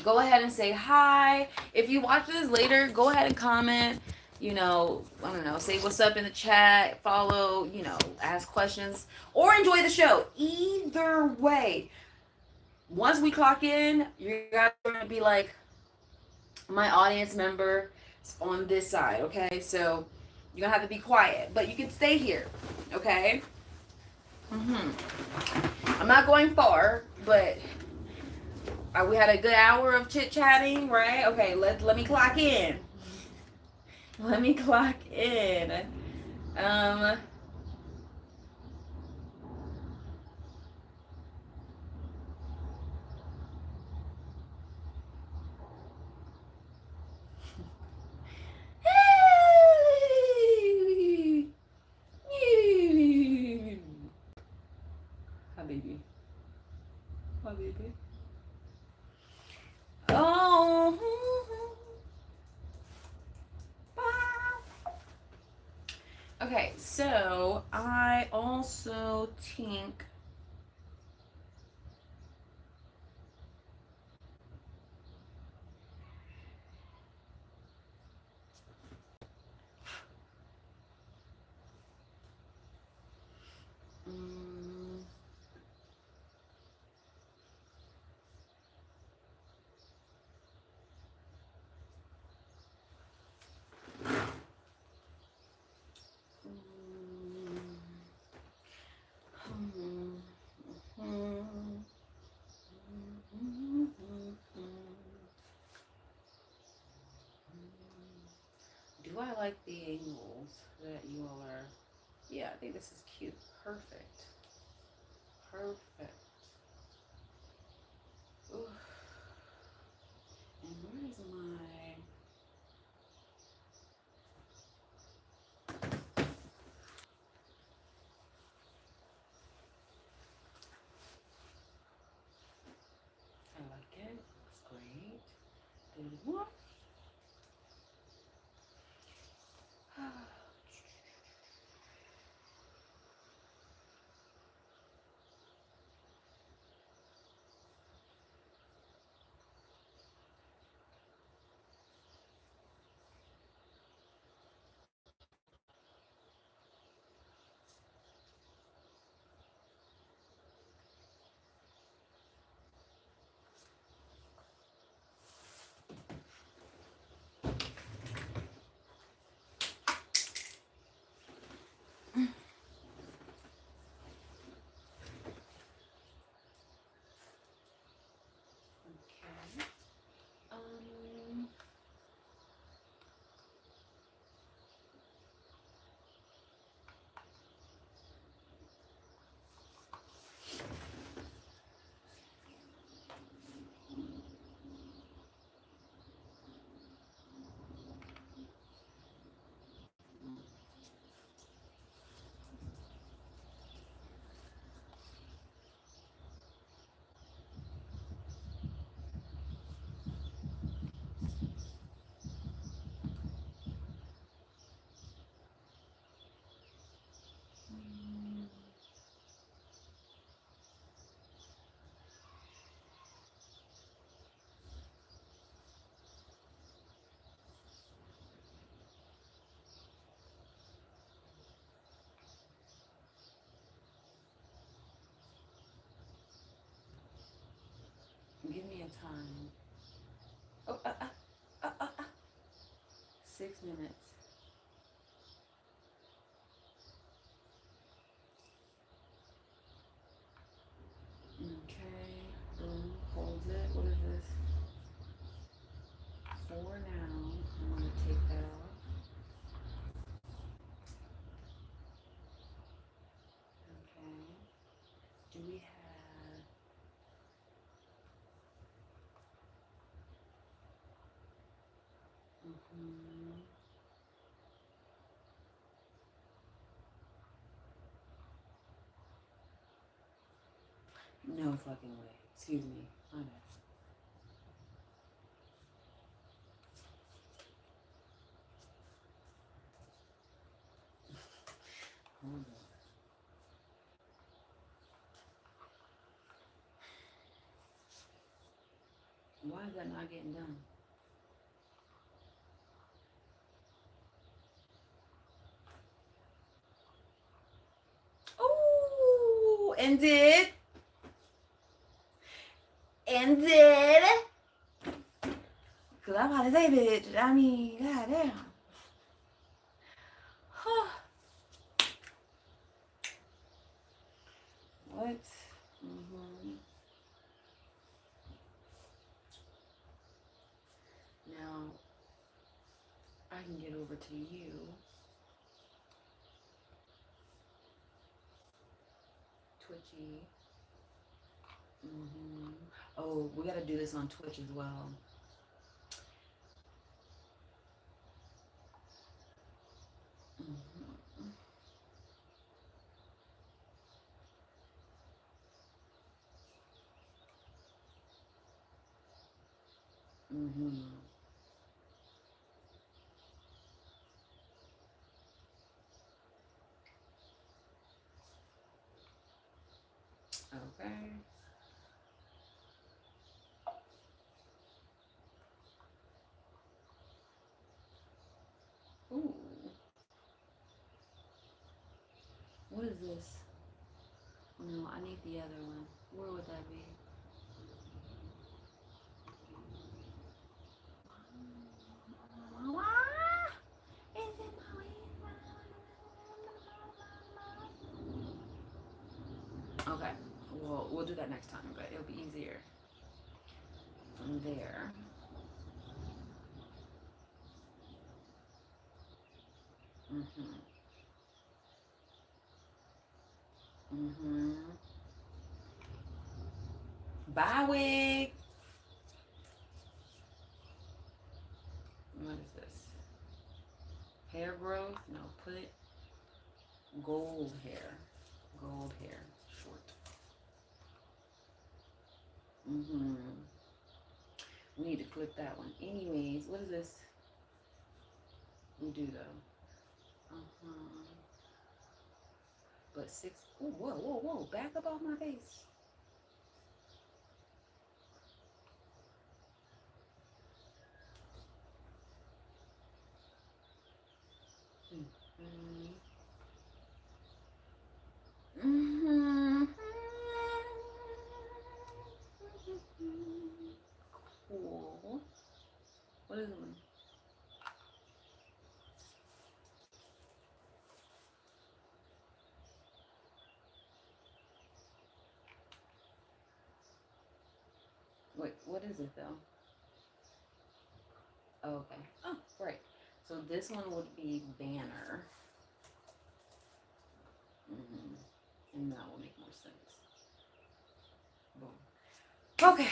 Go ahead and say hi. If you watch this later, go ahead and comment. You know, I don't know, say what's up in the chat, follow, you know, ask questions, or enjoy the show. Either way, once we clock in, you guys are going to be like my audience member on this side, okay? So you're going to have to be quiet, but you can stay here, okay? I'm not going far, but we had a good hour of chit-chatting, right? Okay, let me clock in. Let me clock in. Hi, baby. Hi, baby. Oh. Okay, so I also think do I like the angles that you all are? Yeah, I think this is cute. Perfect. Perfect. Ooh. And where is my... I like it. Looks great. Good one. Okay. Give me a time. Oh, 6 minutes. Okay. Boom. Hold it. What is this? 4 No fucking way. Excuse me. My bad. Hold on. Why is that not getting done? Oh, and did. Cause I'm about to say, bitch. I mean, goddamn. What? Now I can get over to you. Twitchy. Oh, we gotta do this on Twitch as well. Okay. Ooh. What is this? No, I need the other one. Where would that be? Okay. Well, we'll do that next time, but it'll be easier from there. Bye, wig. What is this? Hair growth? No, put gold hair. Gold hair. Short. We need to clip that one. Anyways, what is this? We do though. But 6. Ooh, whoa. Back up off my face. Cool. What is it? Wait, what is it though? Oh, okay. Oh, right. So this one would be banner. And that will make more sense. Boom. Okay.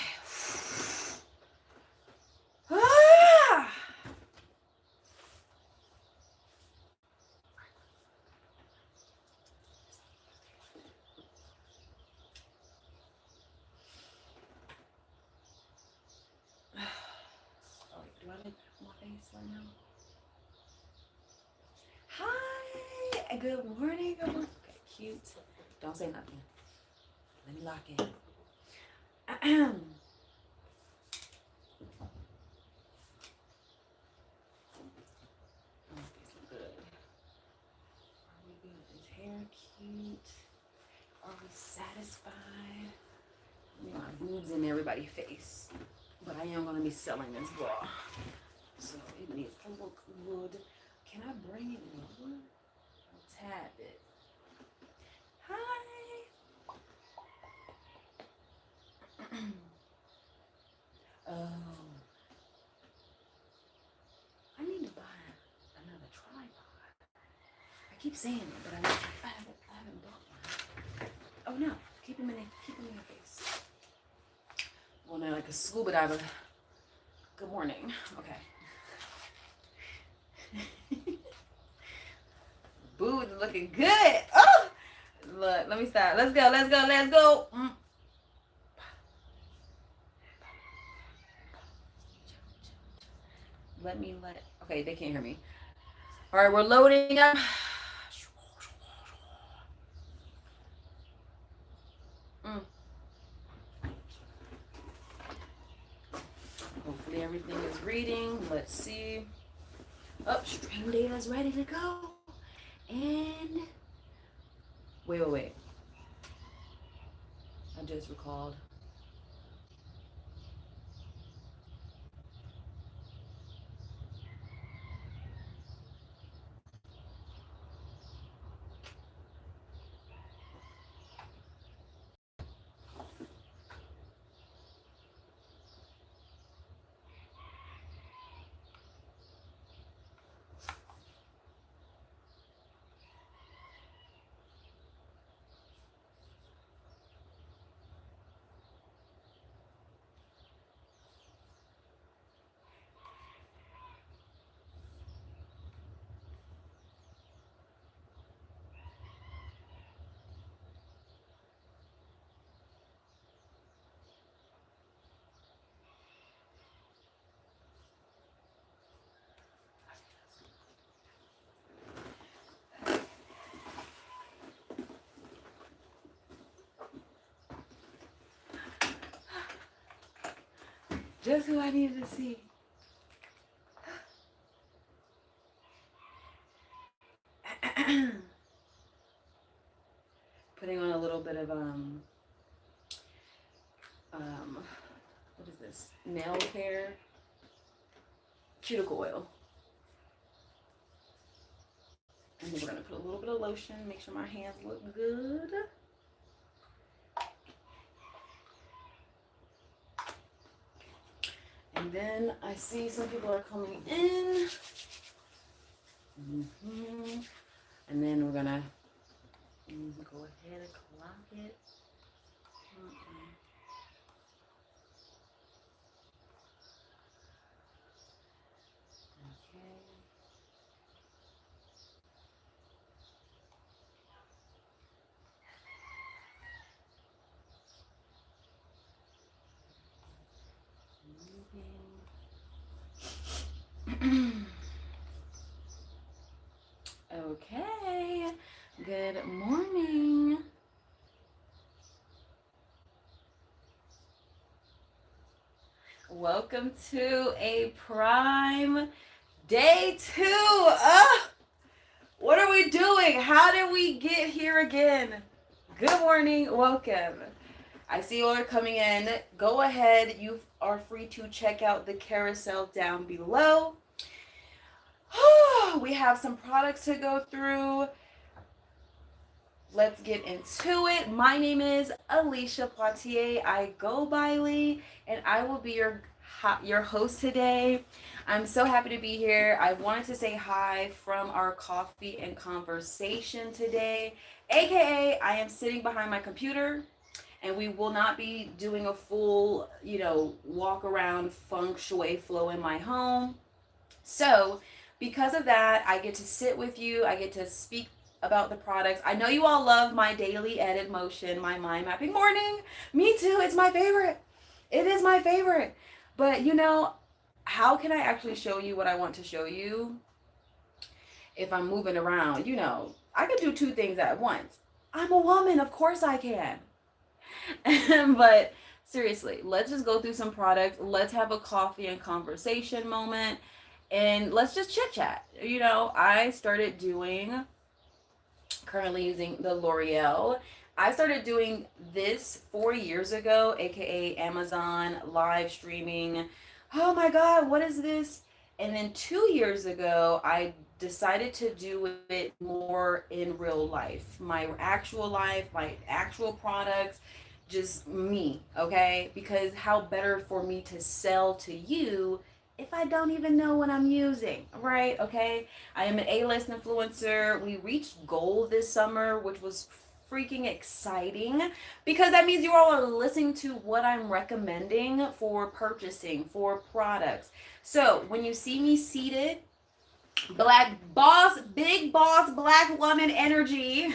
Do I look my face right now? Hi. Good morning. Good morning. Okay, cute. Don't say nothing. Let me lock in. Cute. Are we satisfied? My boobs in everybody's face. But I am going to be selling this bra. So it needs to look good. Can I bring it lower? I'll tap it. Hi. Oh. I need to buy another tripod. I keep saying it, but I haven't bought one. Oh no, keep him in your face. Well, now like a scuba diver. Good morning. Okay. Boots looking good. Oh, look, let me stop. Let's go, let's go, let's go. Okay, they can't hear me. All right, we're loading up. Mm. Hopefully everything is reading. Let's see. Oh, stream data is ready to go. And wait. I just recalled. Just who I needed to see. Putting on a little bit of what is this? Nail care cuticle oil. And then we're gonna put a little bit of lotion, make sure my hands look good. And then I see some people are coming in. And then we're gonna go ahead and clock it. Okay, good morning. Welcome to a Prime Day 2. What are we doing? How did we get here again? Good morning, welcome. I see you all are coming in. Go ahead, you are free to check out the carousel down below. We have some products to go through. Let's get into it. My name is Alicia Poitier. I go by Lee, and I will be your host today. I'm so happy to be here. I wanted to say hi from our coffee and conversation today, aka I am sitting behind my computer, and we will not be doing a full, walk around feng shui flow in my home. So because of that, I get to sit with you. I get to speak about the products. I know you all love my daily edit motion, my mind mapping morning. Me too. It's my favorite. It is my favorite. But how can I actually show you what I want to show you if I'm moving around? I could do two things at once. I'm a woman. Of course I can. But seriously, let's just go through some products. Let's have a coffee and conversation moment. And let's just chit chat. I started currently using the L'Oreal. I started doing this 4 years ago, aka Amazon live streaming. Oh my God, what is this? And then 2 years ago, I decided to do it more in real life. My actual life, my actual products, just me, okay? Because how better for me to sell to you if I don't even know what I'm using, right? Okay, I am an A-list influencer. We reached gold this summer, which was freaking exciting because that means you all are listening to what I'm recommending for purchasing for products. So when you see me seated Black boss, big boss, black woman energy.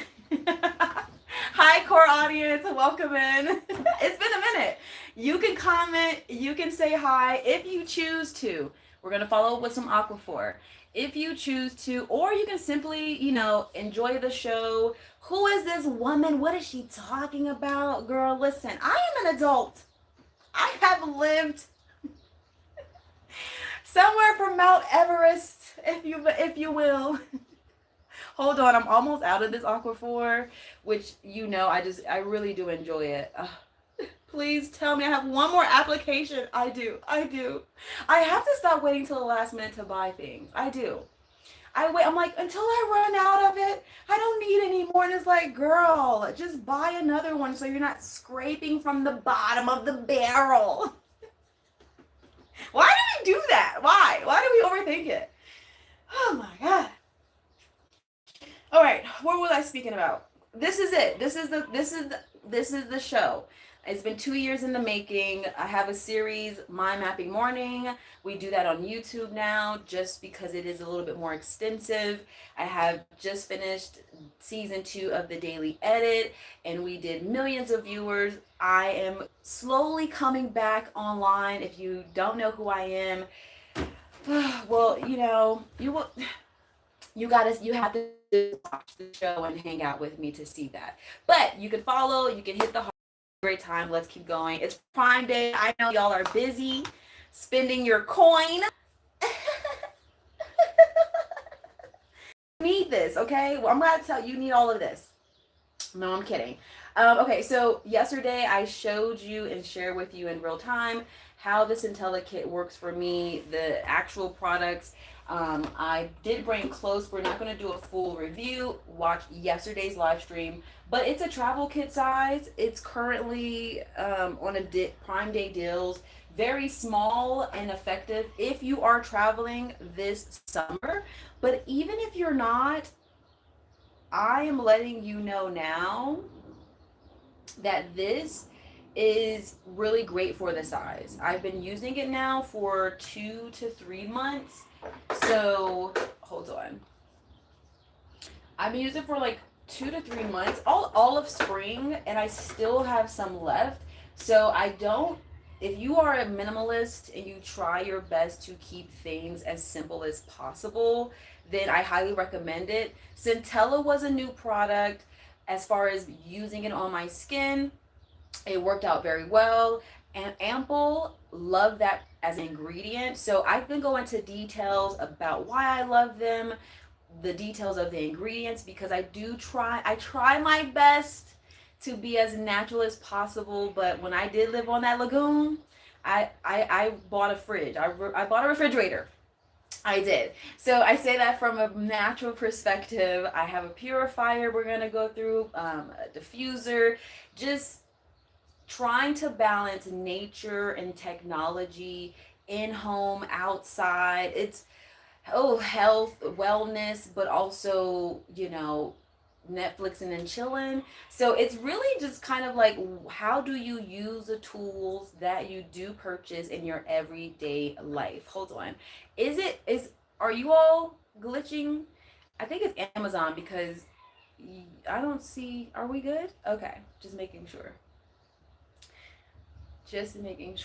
Hi, core audience. Welcome in. It's been a minute. You can comment. You can say hi if you choose to. We're going to follow up with some Aquaphor. If you choose to, or you can simply, enjoy the show. Who is this woman? What is she talking about? Girl, listen, I am an adult. I have lived somewhere from Mount Everest, if you will. Hold on, I'm almost out of this Aquaphor, which I really do enjoy it. Please tell me I have one more application. I do. I have to stop waiting till the last minute to buy things. I do. I wait. I'm like, until I run out of it, I don't need any more. And it's like, girl, just buy another one so you're not scraping from the bottom of the barrel. Why do we do that? Why? Why do we overthink it? Oh my god. All right, what was I speaking about? This is it. This is the show. It's been 2 years in the making. I have a series, Mind Mapping Morning. We do that on YouTube now just because it is a little bit more extensive. I have just finished season 2 of the Daily Edit, and we did millions of viewers. I am slowly coming back online. If you don't know who I am, well, you have to watch the show and hang out with me to see that. But you can follow, you can hit the heart. Great time. Let's keep going. It's Prime Day. I know y'all are busy spending your coin. You need this, okay? Well, I'm gonna tell you need all of this. No, I'm kidding. Okay, so yesterday I showed you and shared with you in real time how this IntelliKit works for me, the actual products. I did bring close. We're not going to do a full review. Watch yesterday's live stream, but it's a travel kit size. It's currently on a Prime Day deals. Very small and effective if you are traveling this summer. But even if you're not, I am letting you know now that this is really great for the size. I've been using it now for 2 to 3 months. So, hold on. I've been using it for like 2 to 3 months, all of spring, and I still have some left. So if you are a minimalist and you try your best to keep things as simple as possible, then I highly recommend it. Centella was a new product. As far as using it on my skin, it worked out very well. And Ample, love that as an ingredient. So I've been going into details about why I love them, the details of the ingredients, because I try my best to be as natural as possible. But when I did live on that lagoon, I bought a fridge. I bought a refrigerator. I did. So I say that from a natural perspective. I have a purifier we're going to go through, a diffuser, just trying to balance nature and technology in home, outside. It's health, wellness, but also, Netflixing and chilling. So it's really just kind of like, how do you use the tools that you do purchase in your everyday life? Hold on. Are you all glitching? I think it's Amazon because I don't see, are we good? Okay, just making sure.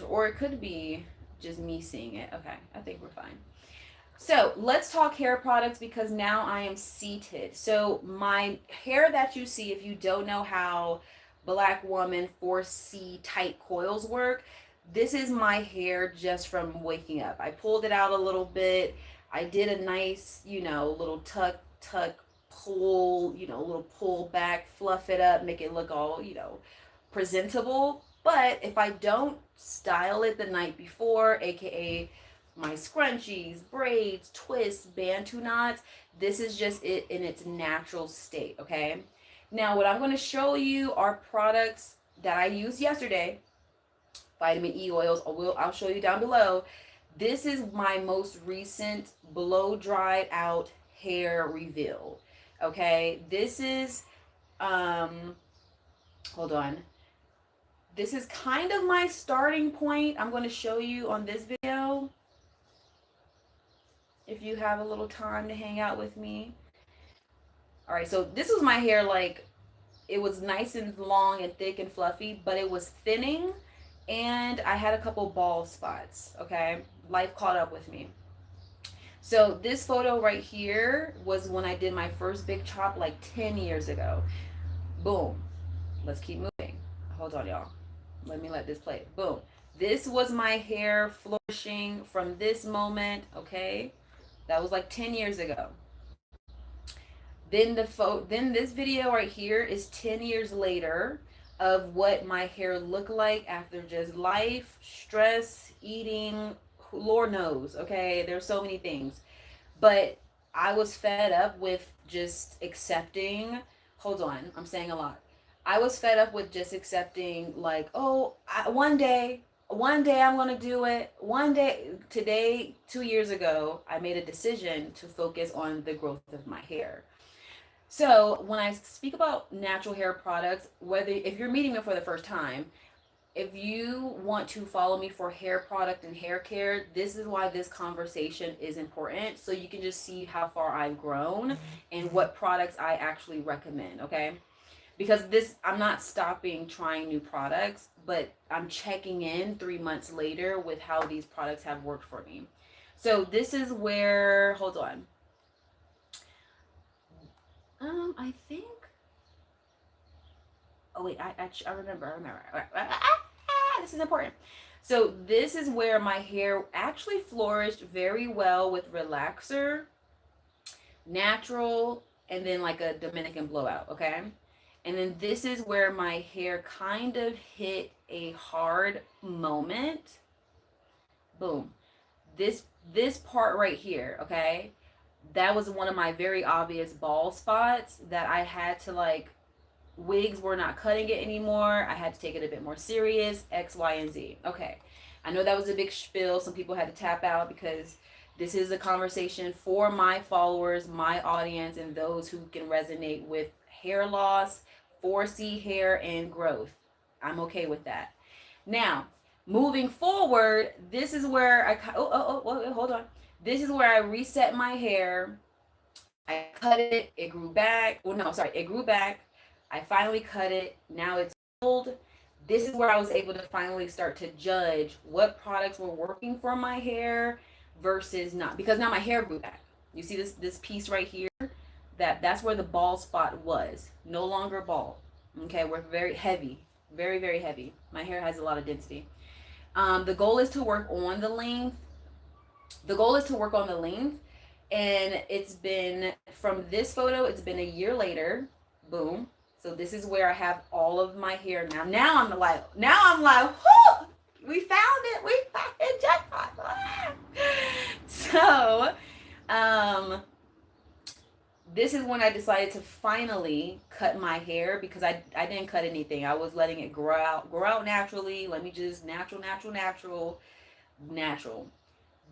Or it could be just me seeing it. Okay, I think we're fine. So let's talk hair products because now I am seated. So my hair that you see, if you don't know how Black Woman 4C tight coils work, this is my hair just from waking up. I pulled it out a little bit. I did a nice, little tuck, pull, little pull back, fluff it up, make it look all, presentable. But if I don't style it the night before, aka my scrunchies, braids, twists, bantu knots, this is just it in its natural state, okay? Now, what I'm going to show you are products that I used yesterday. Vitamin E oils, I'll show you down below. This is my most recent blow dried out hair reveal, okay? This is, hold on. This is kind of my starting point. I'm going to show you on this video. if you have a little time to hang out with me. All right, so this was my hair, like it was nice and long and thick and fluffy, but it was thinning and I had a couple bald spots, okay? Life caught up with me. So this photo right here was when I did my first big chop like 10 years ago. Boom. Let's keep moving. Hold on, y'all. Let me let this play. Boom. This was my hair flourishing from this moment, okay? That was like 10 years ago. Then this video right here is 10 years later of what my hair looked like after just life, stress, eating, Lord knows, okay? There's so many things. But I was fed up with just accepting, hold on, I'm saying a lot. I was fed up with just accepting like, oh, one day I'm going to do it. One day, today, 2 years ago, I made a decision to focus on the growth of my hair. So when I speak about natural hair products, whether if you're meeting me for the first time, if you want to follow me for hair product and hair care, this is why this conversation is important. So you can just see how far I've grown and what products I actually recommend, okay? Because I'm not stopping trying new products, but I'm checking in 3 months later with how these products have worked for me. So this is where, hold on. I think. Oh wait, I remember. This is important. So this is where my hair actually flourished very well with relaxer, natural, and then like a Dominican blowout. Okay, and then this is where my hair kind of hit a hard moment. Boom. This part right here. Okay, that was one of my very obvious bald spots that I had to like, wigs were not cutting it anymore. I had to take it a bit more serious, X, Y, and Z. Okay. I know that was a big spiel. Some people had to tap out because this is a conversation for my followers, my audience, and those who can resonate with hair loss, 4C hair, and growth. I'm okay with that. Now, moving forward, this is where hold on. This is where I reset my hair. I cut it. It grew back. Well, no, sorry. It grew back. I finally cut it. Now it's old. This is where I was able to finally start to judge what products were working for my hair versus not. Because now my hair grew back. You see this piece right here? That's where the bald spot was. No longer bald. Okay, we're very heavy. Very, very heavy. My hair has a lot of density. The goal is to work on the length. And it's been, from this photo, it's been a year later. Boom. So this is where I have all of my hair now. Now I'm like, whoo, we found it, jackpot. So, this is when I decided to finally cut my hair, because I didn't cut anything. I was letting it grow out naturally. Let me just natural.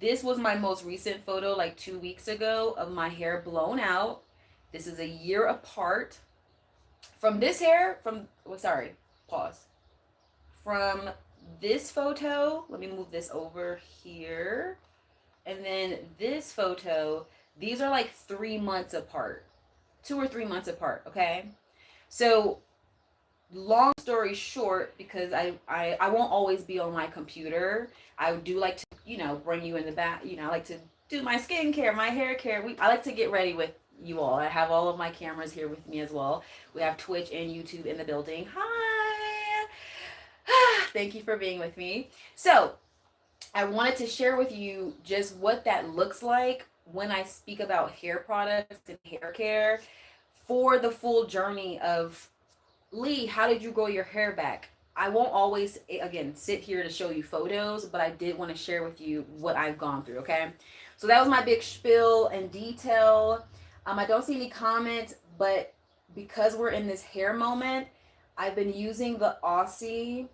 This was my most recent photo like 2 weeks ago of my hair blown out. This is a year apart. From this hair, from this photo, let me move this over here. And then this photo, these are like 3 months apart. 2 or 3 months apart, okay? So, long story short, because I won't always be on my computer. I do like to, bring you in the back. I like to do my skincare, my hair care. I like to get ready with you all. I have all of my cameras here with me as well. We have Twitch and YouTube in the building. Hi. Thank you for being with me. So, I wanted to share with you just what that looks like when I speak about hair products and hair care for the full journey of, Lee, how did you grow your hair back? I won't always, again, sit here to show you photos, but I did want to share with you what I've gone through, okay? So that was my big spiel and detail. I don't see any comments, but because we're in this hair moment, I've been using the Aussie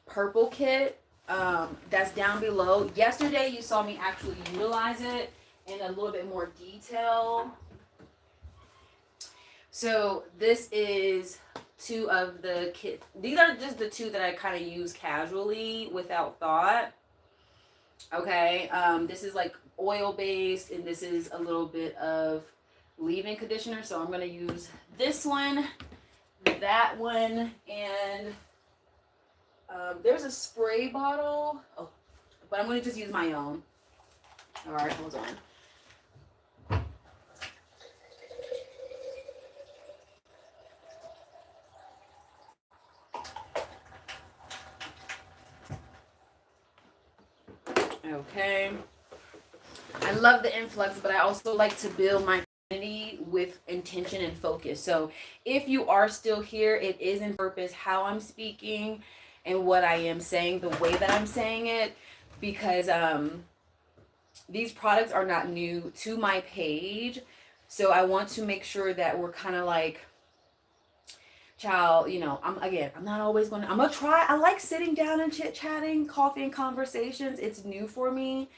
purple kit. That's down below. Yesterday, you saw me actually utilize it in a little bit more detail. So this is 2 of the kit. These are just the 2 that I kind of use casually without thought. Okay, this is like oil based, and this is a little bit of leave-in conditioner. So I'm gonna use this one, that one, and there's a spray bottle. Oh, but I'm gonna just use my own. All right, hold on. Okay. I love the influx, but I also like to build my community with intention and focus. So if you are still here, it is in purpose how I'm speaking and what I am saying, the way that I'm saying it, because these products are not new to my page. So I want to make sure that we're kind of like, child, I'm not always I'm gonna try. I like sitting down and chit chatting, coffee and conversations. It's new for me,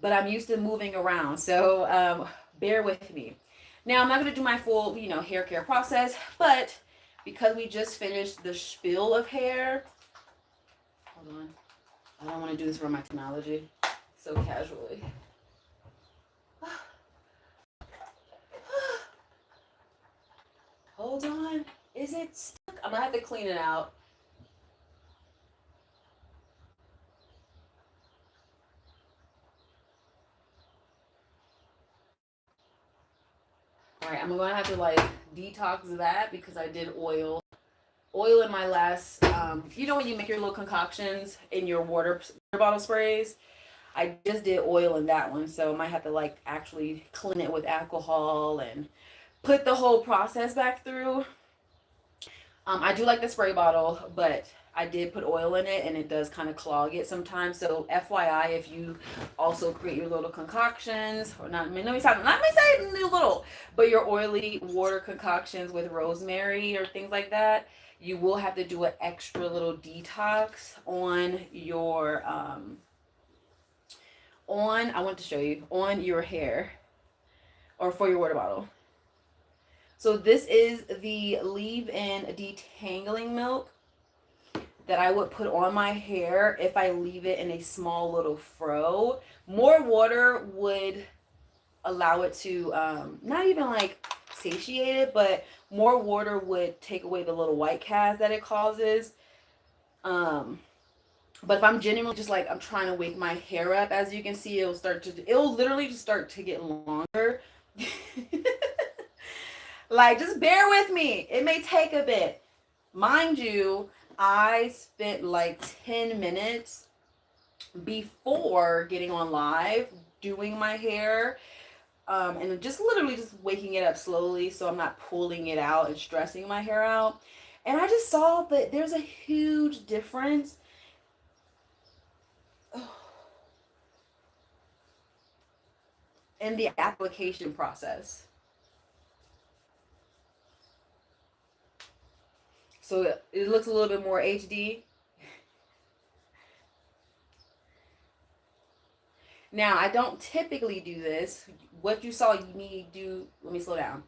but I'm used to moving around. So bear with me. Now I'm not gonna do my full, hair care process, but because we just finished the spiel of hair, hold on. I don't want to do this for my technology so casually. Hold on. Is it stuck? I'm gonna have to clean it out. All right, I'm gonna have to like detox that because I did oil in my last. When you make your little concoctions in your water bottle sprays, I just did oil in that one, so I might have to like actually clean it with alcohol and put the whole process back through. I do like the spray bottle, but I did put oil in it and it does kind of clog it sometimes. So FYI, if you also create your little concoctions, or not, let me say little, but your oily water concoctions with rosemary or things like that, you will have to do an extra little detox on your I want to show you on your hair or for your water bottle. So this is the leave-in detangling milk that I would put on my hair if I leave it in a small little fro. More water would allow it to not even like satiate it, but more water would take away the little white cast that it causes. But if I'm genuinely just like I'm trying to wake my hair up, as you can see, it'll literally just start to get longer. Like, just bear with me. It may take a bit. Mind you, I spent like 10 minutes before getting on live doing my hair, and just literally just waking it up slowly so I'm not pulling it out and stressing my hair out. And I just saw that there's a huge difference. In the application process. So it looks a little bit more HD. Now, I don't typically do this. What you saw me do, let me slow down.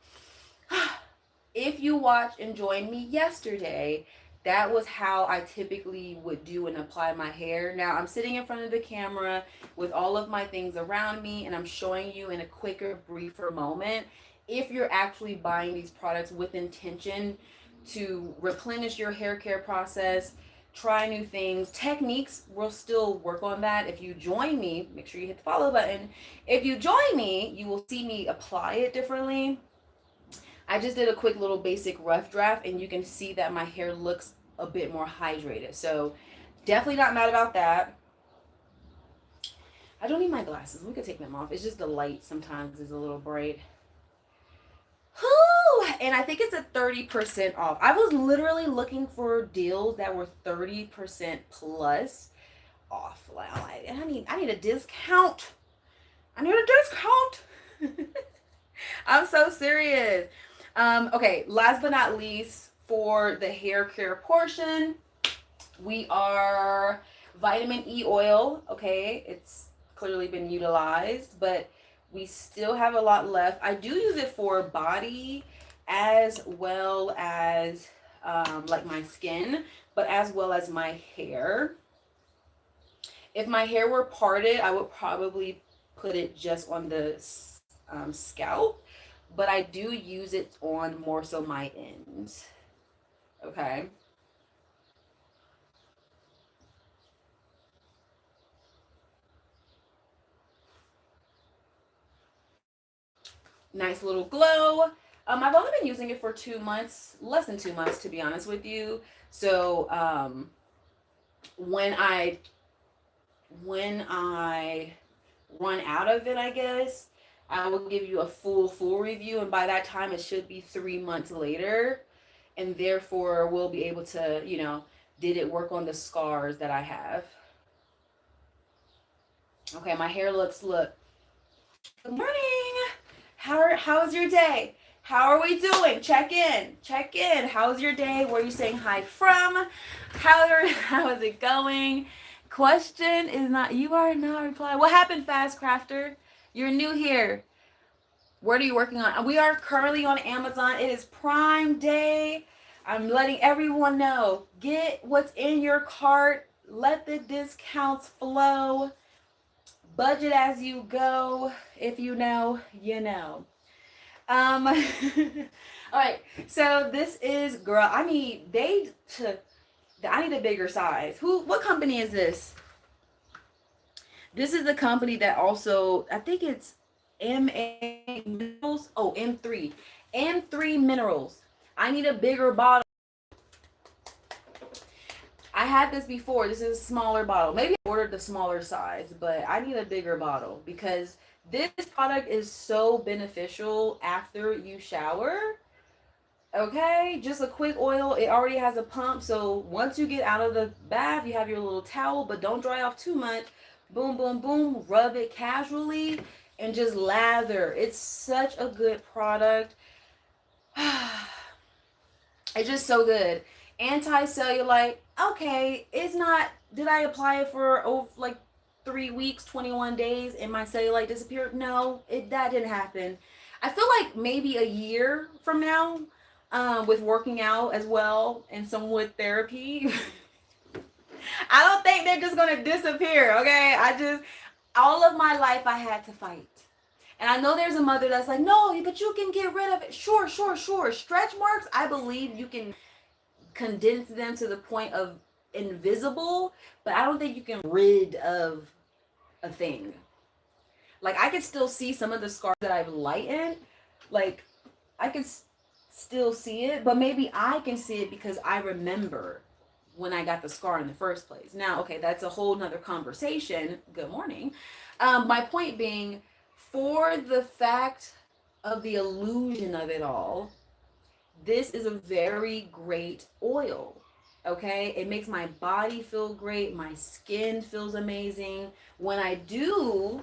If you watched and joined me yesterday, that was how I typically would do and apply my hair. Now, I'm sitting in front of the camera with all of my things around me, and I'm showing you in a quicker, briefer moment. If you're actually buying these products with intention to replenish your hair care process, try new things, techniques, we'll still work on that. If you join me, make sure you hit the follow button. If you join me, you will see me apply it differently. I just did a quick little basic rough draft, and you can see that my hair looks a bit more hydrated. So definitely not mad about that. I don't need my glasses. We could take them off. It's just the light sometimes is a little bright. And I think it's a 30% off. I was literally looking for deals that were 30% plus off. Like, I need a discount. I need a discount. I'm so serious. Okay, last but not least, for the hair care portion, we are vitamin E oil. Okay, it's clearly been utilized, but we still have a lot left. I do use it for body as well as like my skin, but as well as my hair. If my hair were parted, I would probably put it just on the scalp, but I do use it on more so my ends. Okay. Nice little glow. I've only been using it for 2 months, less than 2 months to be honest with you. So when I when I run out of it, I guess I will give you a full review, and by that time it should be 3 months later, and therefore we'll be able to, did it work on the scars that I have? Okay, my hair look. Good morning. How's your day? How are we doing? Check in. Check in. How's your day? Where are you saying hi from? How is it going? Question is not, you are not replying. What happened, Fast Crafter? You're new here. What are you working on? We are currently on Amazon. It is Prime Day. I'm letting everyone know. Get what's in your cart. Let the discounts flow. Budget as you go. If you know, you know. All right. So this is, girl, I need a bigger size. What company is this? This is the company that also, I think it's MA Minerals. Oh, M3. M3 Minerals. I need a bigger bottle. I had this before. This is a smaller bottle. Maybe I ordered the smaller size, but I need a bigger bottle because this product is so beneficial after you shower. Okay, just a quick oil. It already has a pump, so once you get out of the bath, you have your little towel, but don't dry off too much. Boom, boom, boom. Rub it casually and just lather. It's such a good product. It's just so good. Anti-cellulite. Okay, it's not. Did I apply it for like 3 weeks, 21 days, and my cellulite disappeared? No, that didn't happen. I feel like maybe a year from now, with working out as well and some wood therapy, I don't think they're just gonna disappear. Okay, all of my life I had to fight. And I know there's a mother that's like, no, but you can get rid of it. Sure. Stretch marks, I believe you can condense them to the point of invisible, but I don't think you can rid of a thing. Like, I can still see some of the scars that I've lightened. Like, I can still see it, but maybe I can see it because I remember when I got the scar in the first place. Now, okay, that's a whole nother conversation. Good morning. My point being, for the fact of the illusion of it all, this is a very great oil. Okay, it makes my body feel great. My skin feels amazing. When I do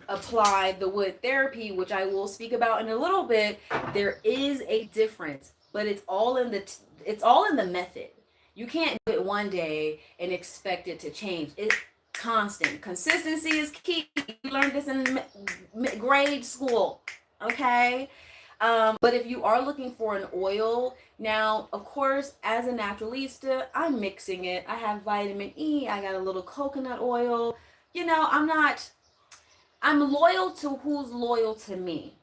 apply the wood therapy, which I will speak about in a little bit, there is a difference, but it's all in the method. You can't do it one day and expect it to change. It's constant. Consistency is key. You learned this in grade school. Okay. But if you are looking for an oil, now, of course, as a naturalista, I'm mixing it. I have vitamin E. I got a little coconut oil. I'm loyal to who's loyal to me.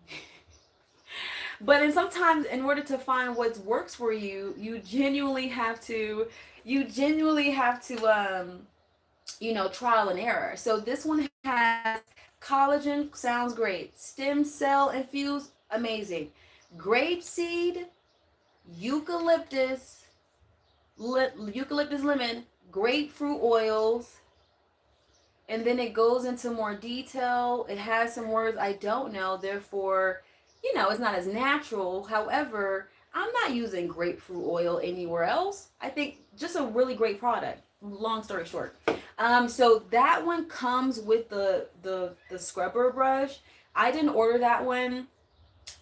But sometimes in order to find what works for you, you genuinely have to trial and error. So this one has collagen, sounds great. Stem cell infused, amazing. Grapeseed, eucalyptus lemon, grapefruit oils, and then it goes into more detail. It has some words I don't know, therefore, it's not as natural. However, I'm not using grapefruit oil anywhere else. I think just a really great product. Long story short. So that one comes with the scrubber brush. I didn't order that one.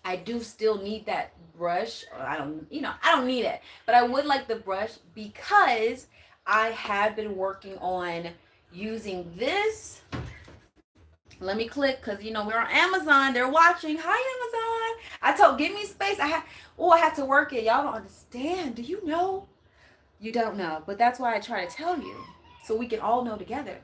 I do still need that brush. I don't need it, but I would like the brush because I have been working on using this. Let me click because we're on Amazon. They're watching. Hi, Amazon. Give me space. I had to work it. Y'all don't understand. Do you know You don't know, but that's why I try to tell you, so we can all know together.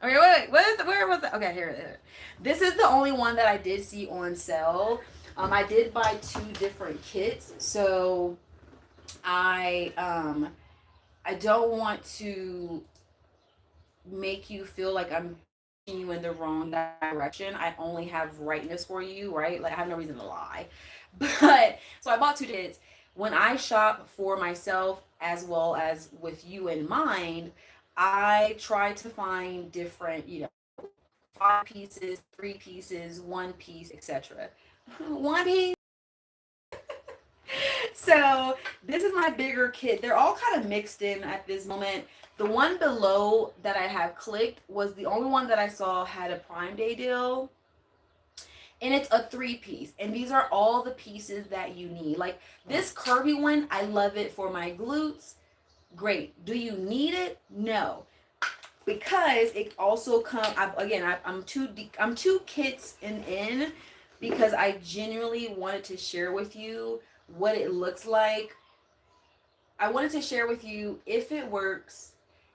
Okay, wait, where was it? Okay, here. This is the only one that I did see on sale. I did buy 2 different kits, so I don't want to make you feel like I'm pushing you in the wrong direction. I only have rightness for you, right? Like I have no reason to lie. But so I bought 2 kits. When I shop for myself as well as with you in mind, I try to find different, 5 pieces, 3 pieces, 1 piece, etc. 1 piece. So this is my bigger kit. They're all kind of mixed in at this moment. The one below that I have clicked was the only one that I saw had a Prime Day deal. And it's a 3 piece. And these are all the pieces that you need. Like this curvy one, I love it for my glutes. Great. Do you need it? No. Because it also comes, I'm two kits in because I genuinely wanted to share with you what it looks like. I wanted to share with you if it works.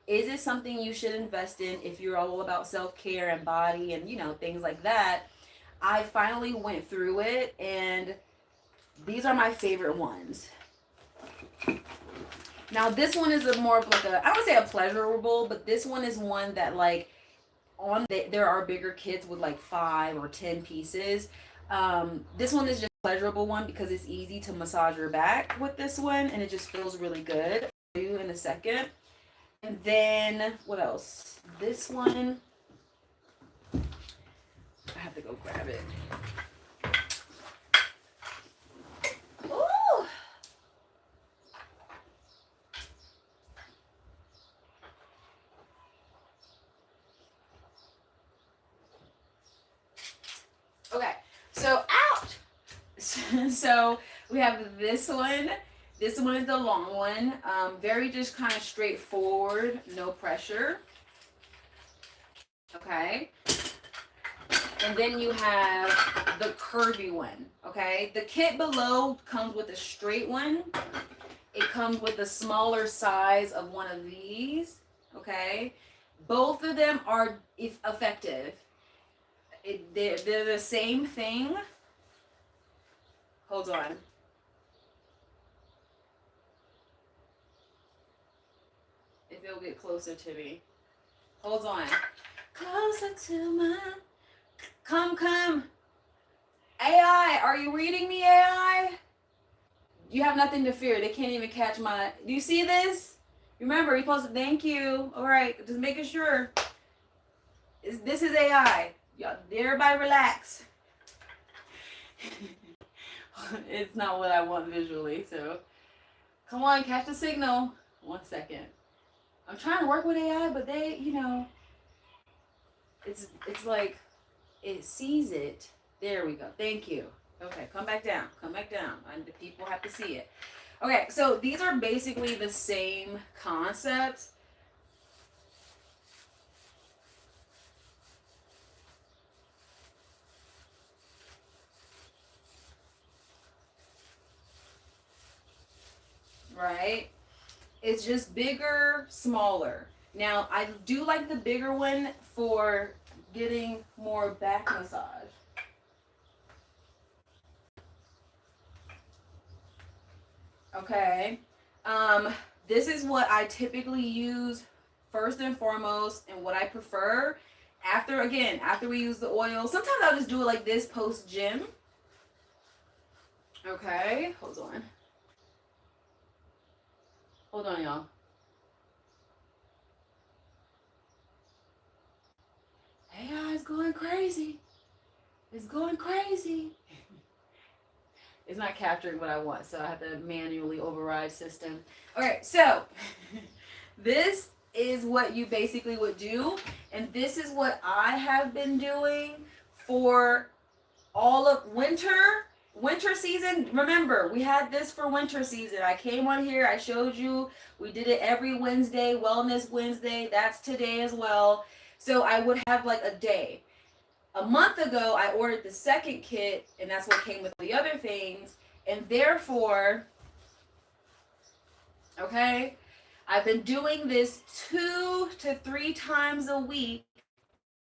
Is it something you should invest in if you're all about self-care and body and things like that? I finally went through it and these are my favorite ones. Now this one is more of like I would say a pleasurable, but this one is one that like there are bigger kits with like 5 or 10 pieces. This one is just a pleasurable one because it's easy to massage your back with this one and it just feels really good. I'll show you in a second. And then what else? This one, I have to go grab it. Ooh. Okay, so ouch. So we have this one. This one is the long one. Very just kind of straightforward, no pressure. Okay. And then you have the curvy one. Okay. The kit below comes with a straight one. It comes with a smaller size of one of these. Okay. Both of them are effective. They're the same thing. Hold on. If it'll get closer to me. Hold on. Closer to my... Come. AI, are you reading me, AI? You have nothing to fear. They can't even catch my... Do you see this? Remember, he posted, thank you. All right, just making sure. This is AI. Y'all, everybody relax. It's not what I want visually, so... Come on, catch the signal. 1 second. I'm trying to work with AI, but they, it's like it sees it. There we go. Thank you. Okay, come back down. And the people have to see it. Okay, so these are basically the same concepts. Right? It's just bigger, smaller. Now, I do like the bigger one for getting more back massage. Okay. This is what I typically use first and foremost and what I prefer. After we use the oil, sometimes I'll just do it like this post gym. Okay, hold on, y'all. AI is going crazy. It's going crazy. It's not capturing what I want, so I have to manually override system. Okay, so this is what you basically would do, and this is what I have been doing for all of winter season. Remember, we had this for winter season. I came on here, I showed you, we did it every Wednesday, Wellness Wednesday. That's today as well. So I would have like a day. A month ago, I ordered the second kit, and that's what came with the other things. And therefore, Okay? I've been doing this 2 to 3 times a week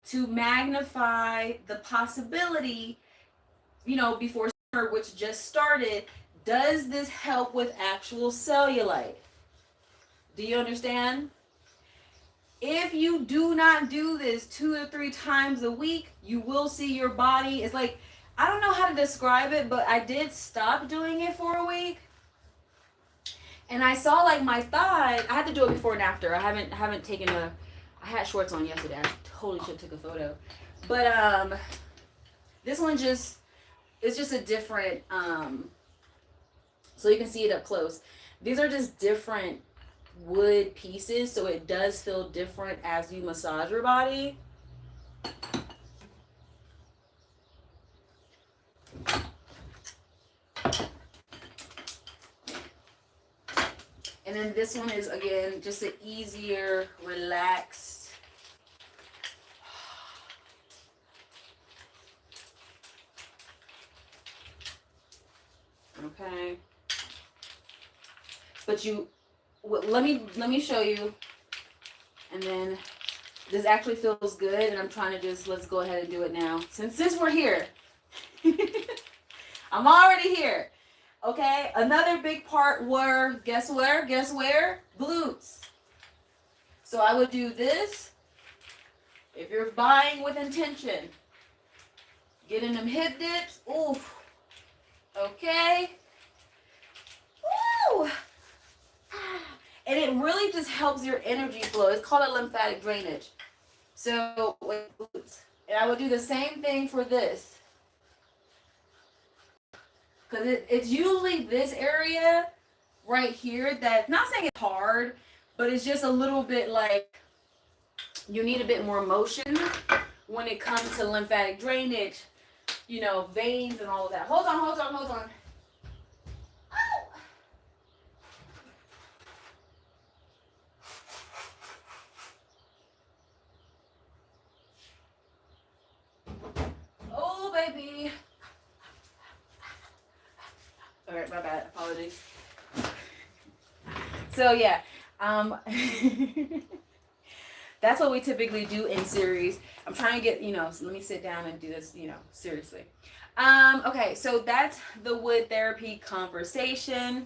to magnify the possibility, before summer, which just started, does this help with actual cellulite? Do you understand? If you do not do this 2 to 3 times a week, you will see your body. It's like, I don't know how to describe it, but I did stop doing it for a week. And I saw like my thigh. I had to do it before and after. I haven't taken a. I had shorts on yesterday. I totally should have took a photo. But this one it's just a different. So you can see it up close. These are just different wood pieces, so it does feel different as you massage your body. And then this one is, again, just an easier, relaxed. Okay. But let me show you. And then this actually feels good, and I'm trying to let's go ahead and do it now. Since we're here. I'm already here. Okay, another big part were, guess where? Glutes. So I would do this. If you're buying with intention, getting them hip dips. Oof. Okay. Woo! And it really just helps your energy flow. It's called a lymphatic drainage. So, and I would do the same thing for this. Because it's usually this area right here that, not saying it's hard, but it's just a little bit like you need a bit more motion when it comes to lymphatic drainage, veins and all of that. Hold on. Oh, baby. All right, my bad. Apologies. So yeah, that's what we typically do in series. I'm trying to get, so let me sit down and do this, seriously. Okay, so that's the wood therapy conversation.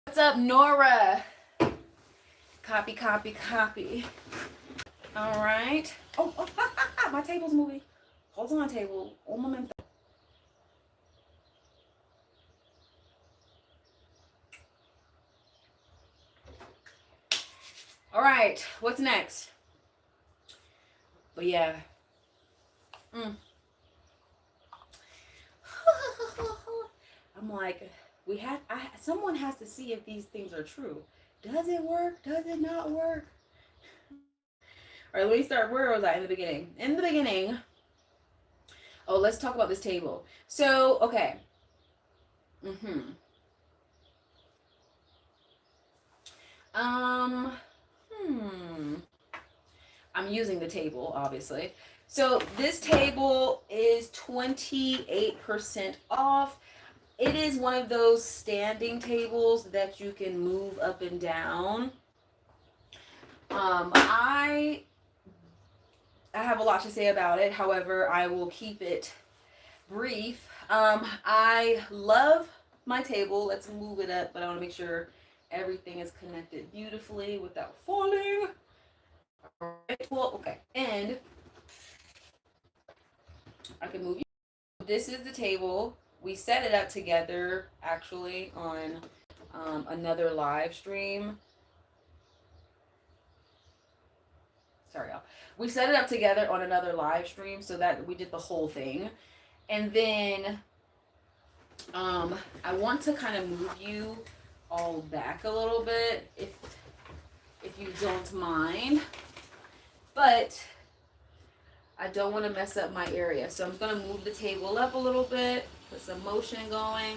What's up, Nora? Copy. All right. Oh, my table's moving. Hold on, table. Un momento. All right, what's next? But yeah. I'm like, someone has to see if these things are true. Does it work? Does it not work? All right, let me start. Where was I in the beginning? Oh, let's talk about this table. So, okay. I'm using the table, obviously. So this table is 28% off. It is one of those standing tables that you can move up and down. I have a lot to say about it. However, I will keep it brief. I love my table. Let's move it up, but I want to make sure everything is connected beautifully without falling. All right, well, okay. And I can move you. This is the table. We set it up together, actually, on another live stream. Sorry, y'all. We set it up together on another live stream, so that we did the whole thing. And then I want to kind of move you all back a little bit, if you don't mind. But I don't want to mess up my area. So I'm going to move the table up a little bit, put some motion going.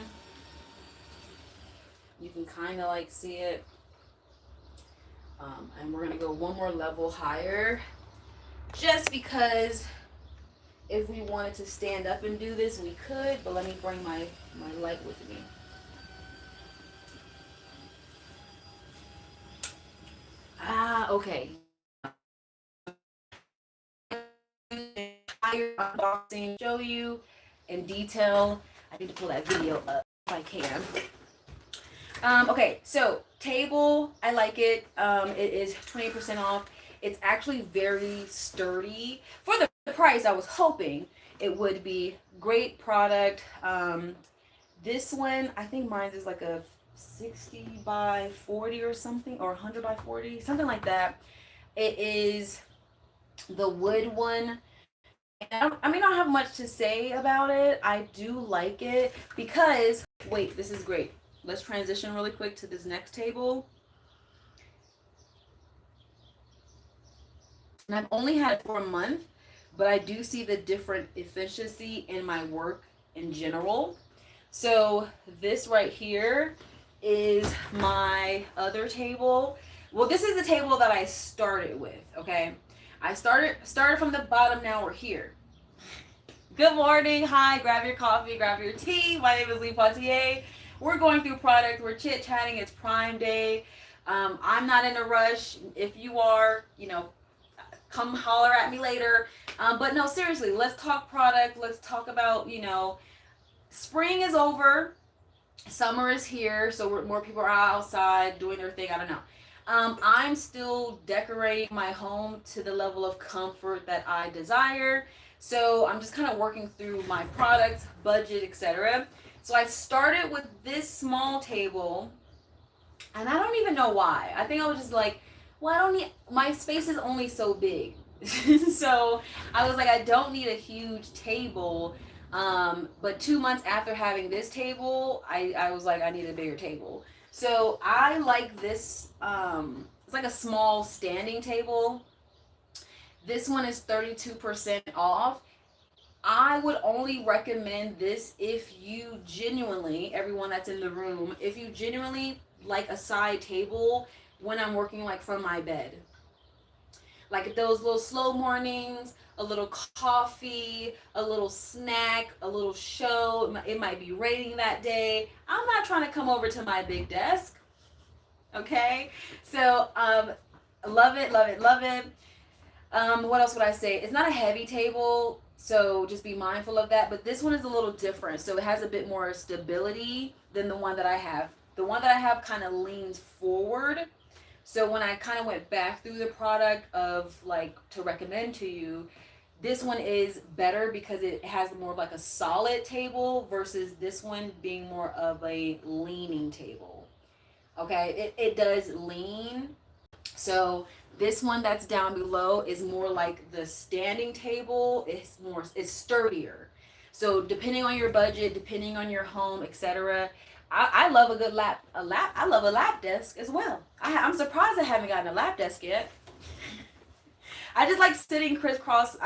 You can kind of like see it. And we're going to go one more level higher. Just because if we wanted to stand up and do this, we could. But let me bring my light with me. Okay. Entire unboxing, show you in detail. I need to pull that video up if I can. Okay, so table, I like it. It is 20% off. It's actually very sturdy for the price. I was hoping it would be great product. This one, I think mine is like a 60 by 40 or something, or 100 by 40, something like that. It is the wood one. And I mean, I don't have much to say about it. I do like it because, wait, this is great. Let's transition really quick to this next table. And I've only had it for a month, but I do see the different efficiency in my work in general. So this right here is my other table. Well, this is the table that I started with, okay? I started from the bottom, now we're here. Good morning, hi, grab your coffee, grab your tea. My name is Poitier. We're going through products, we're chit-chatting, it's Prime Day. I'm not in a rush. If you are, come holler at me later. But no, seriously, let's talk product. Let's talk about, spring is over. Summer is here, so more people are outside doing their thing. I don't know. I'm still decorating my home to the level of comfort that I desire. So I'm just kind of working through my products, budget, etc. So I started with this small table, and I don't even know why. I think I was just like, well, I don't need, my space is only so big. So I was like, I don't need a huge table. But 2 months after having this table, I was like, I need a bigger table. So I like this, it's like a small standing table. This one is 32% off. I would only recommend this if you genuinely, everyone that's in the room, if you genuinely like a side table when I'm working like from my bed. Like those little slow mornings, a little coffee, a little snack, a little show. It might be raining that day. I'm not trying to come over to my big desk. Okay? So, love it, love it, love it. What else would I say? It's not a heavy table, so just be mindful of that. But this one is a little different, so it has a bit more stability than the one that I have. The one that I have kind of leans forward. So when I kind of went back through the product of like to recommend to you, this one is better because it has more of like a solid table versus this one being more of a leaning table. Okay, it does lean. So this one that's down below is more like the standing table. It's sturdier. So depending on your budget, depending on your home, etc. I love a good I love a lap desk as well. I'm surprised I haven't gotten a lap desk yet. I just like sitting crisscross.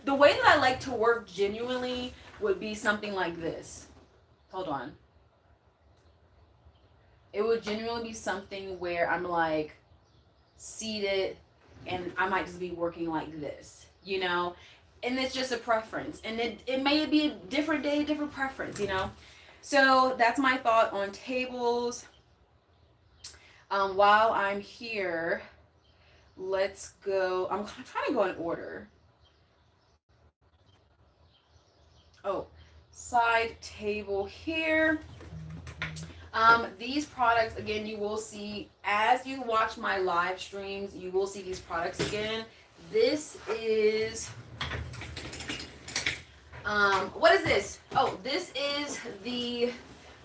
The way that I like to work genuinely would be something like this. Hold on. It would genuinely be something where I'm like seated and I might just be working like this, And it's just a preference. And it may be a different day, different preference, So that's my thought on tables. While I'm here, let's go. I'm trying to go in order. Oh, side table here. These products, again, you will see as you watch my live streams, you will see these products again. This is, what is this? Oh, this is the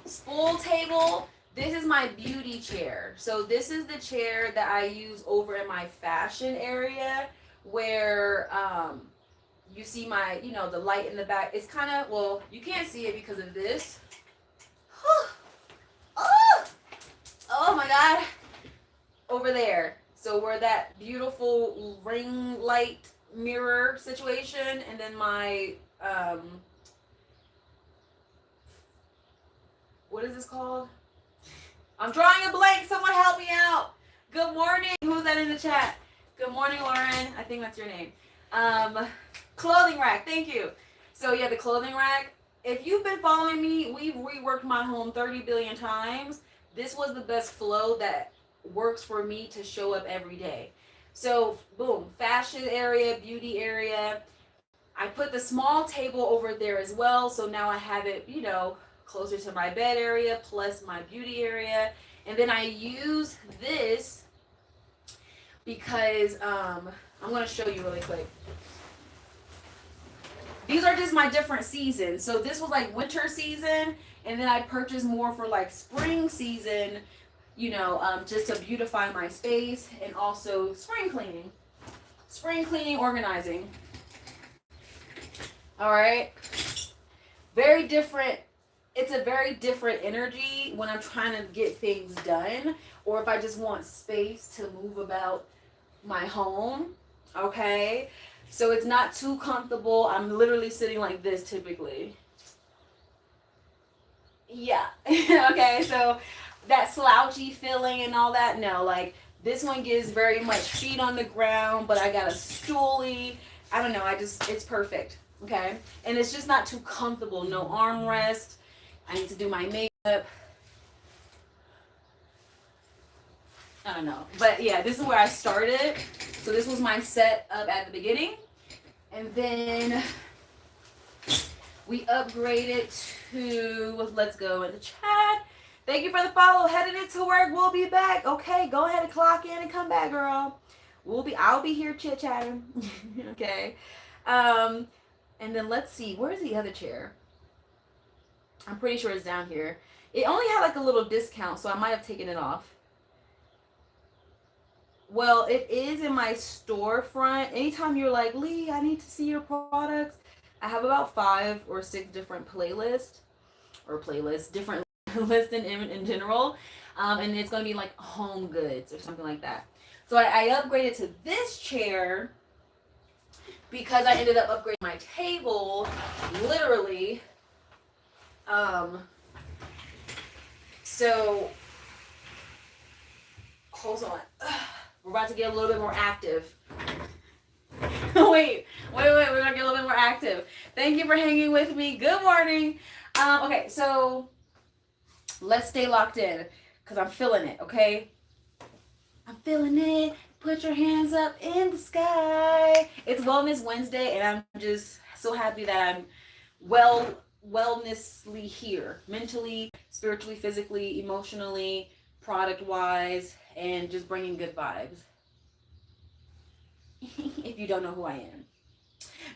spool table. This is my beauty chair. So this is the chair that I use over in my fashion area where, you see my, the light in the back. It's kind of, well, you can't see it because of this. Oh my God. Over there. So we're that beautiful ring light mirror situation. And then my, what is this called? I'm drawing a blank. Someone help me out. Good morning. Who's that in the chat? Good morning, Lauren. I think that's your name. Clothing rack. Thank you. So yeah, the clothing rack. If you've been following me, we've reworked my home 30 billion times. This was the best flow that works for me to show up every day. So boom, fashion area, beauty area. I put the small table over there as well. So now I have it, you know, closer to my bed area plus my beauty area. And then I use this because I'm going to show you really quick. These are just my different seasons. So this was like winter season, and then I purchased more for like spring season, you know, just to beautify my space, and also spring cleaning, organizing. All right. Very different. It's a very different energy when I'm trying to get things done, or if I just want space to move about my home. Okay. So it's not too comfortable. I'm literally sitting like this typically. Yeah. Okay. So that slouchy feeling and all that, no. Like this one gives very much feet on the ground, but I got a stoolie. I don't know. It's perfect. Okay. And it's just not too comfortable. No armrest. I need to do my makeup. I don't know. But yeah, this is where I started. So this was my setup at the beginning. And then we upgraded to, let's go in the chat. Thank you for the follow. Heading into work. We'll be back. Okay, go ahead and clock in and come back, girl. I'll be here chit-chatting. Okay. And then let's see. Where's the other chair? I'm pretty sure it's down here. It only had like a little discount, so I might have taken it off. Well, it is in my storefront. Anytime you're like, Lee, I need to see your products, I have about 5 or 6 different different lists in general. And it's going to be like home goods or something like that. So I upgraded to this chair because I ended up upgrading my table, literally. So, hold on. We're about to get a little bit more active. wait. We're going to get a little bit more active. Thank you for hanging with me. Good morning. Okay, so let's stay locked in because I'm feeling it, okay? I'm feeling it. Put your hands up in the sky. It's Wellness Wednesday, and I'm just so happy that I'm wellnessly here. Mentally, spiritually, physically, emotionally, product-wise, and just bringing good vibes. If you don't know who I am.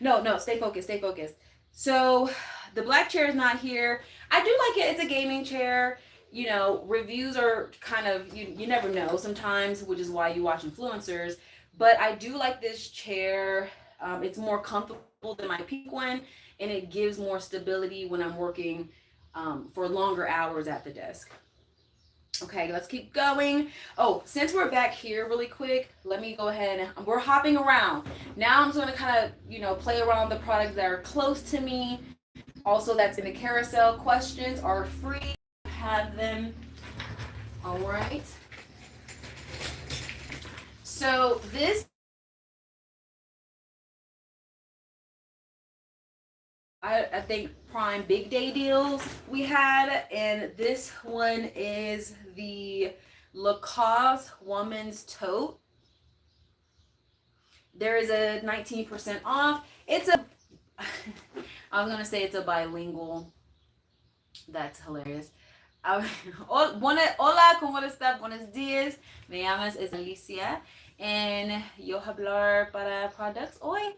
No, stay focused. So the black chair is not here. I do like it. It's a gaming chair. You know, reviews are kind of, you never know sometimes, which is why you watch influencers. But I do like this chair. It's more comfortable than my peak one, and it gives more stability when I'm working for longer hours at the desk. Okay, let's keep going. Oh, since we're back here really quick, let me go ahead and we're hopping around. Now I'm just going to kind of, play around the products that are close to me. Also, that's in the carousel. Questions are free. Have them. All right. So this, I think Prime Big Day deals we had, and this one is the Lacoste Woman's Tote. There is a 19% off. It's a, I was going to say it's a bilingual. That's hilarious. Hola, ¿cómo estás? Buenos días. Me llamas Alicia, and yo hablar para products hoy.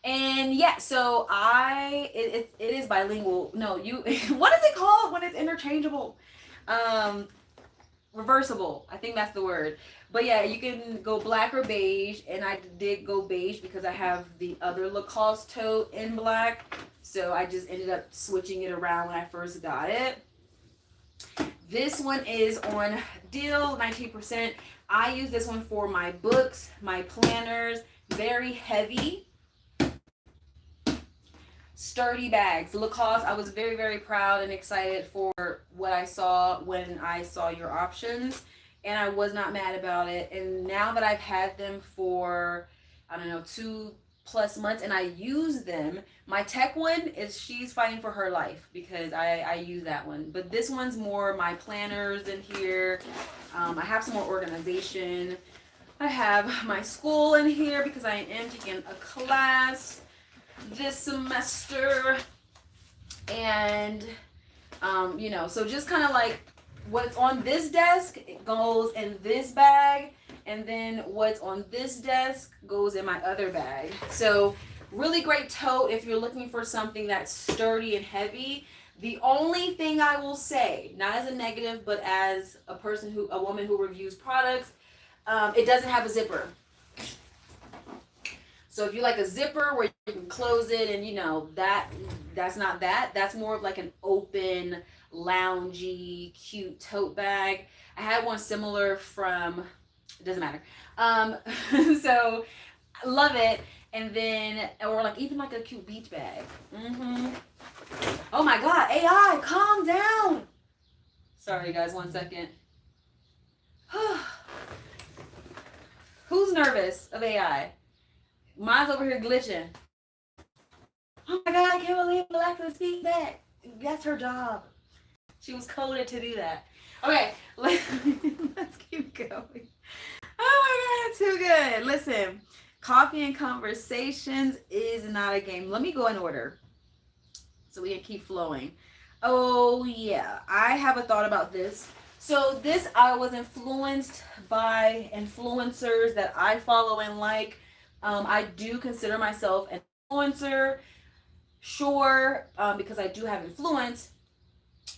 And yeah, so it is bilingual. No, what is it called when it's interchangeable? Reversible. I think that's the word. But yeah, you can go black or beige, and I did go beige because I have the other Lacoste tote in black. So I just ended up switching it around when I first got it. This one is on deal, 19%. I use this one for my books, my planners, very heavy. Sturdy bags. Lacoste, I was very, very proud and excited for what I saw when I saw your options, and I was not mad about it. And now that I've had them for, I don't know, 2+ months, and I use them, my tech one she's fighting for her life because I use that one. But this one's more my planners in here. I have some more organization. I have my school in here because I am taking a class this semester. And, you know, so just kind of like what's on this desk goes in this bag. And then what's on this desk goes in my other bag. So really great tote if you're looking for something that's sturdy and heavy. The only thing I will say, not as a negative, but as a woman who reviews products, it doesn't have a zipper. So if you like a zipper where you can close it and you know that's not that. That's more of like an open, loungy, cute tote bag. I had one similar from, it doesn't matter. So I love it. And then, or like even like a cute beach bag. Oh my God, AI, calm down. Sorry guys, 1 second. Who's nervous of AI? Mine's over here glitching. Oh my God, I can't believe Alexa speak back. That's her job. She was coded to do that. Okay, let's keep going. Oh my God, too good. Listen, coffee and conversations is not a game. Let me go in order so we can keep flowing. Oh yeah, I have a thought about this. So this, I was influenced by influencers that I follow and like. I do consider myself an influencer, sure, because I do have influence,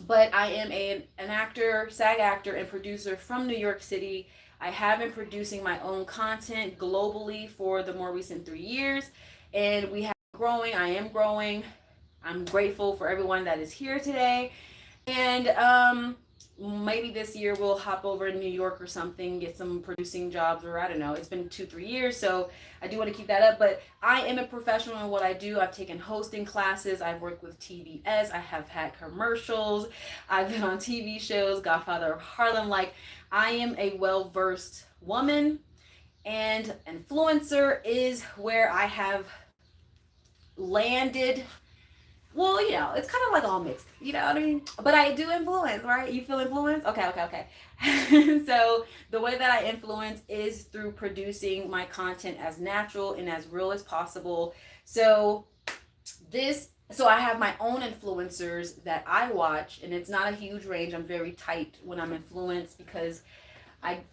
but I am an actor, SAG actor, and producer from New York City. I have been producing my own content globally for the more recent 3 years, and we have been growing. I am growing. I'm grateful for everyone that is here today, and maybe this year we'll hop over to New York or something, get some producing jobs, or I don't know. It's been 2-3 years, so I do want to keep that up. But I am a professional in what I do. I've taken hosting classes. I've worked with TBS. I have had commercials. I've been on TV shows, Godfather of Harlem. Like, I am a well-versed woman, and influencer is where I have landed. Well, you know, it's kind of like all mixed, you know what I mean? But I do influence, right? You feel influenced? Okay. So the way that I influence is through producing my content as natural and as real as possible. So I have my own influencers that I watch, and it's not a huge range. I'm very tight when I'm influenced because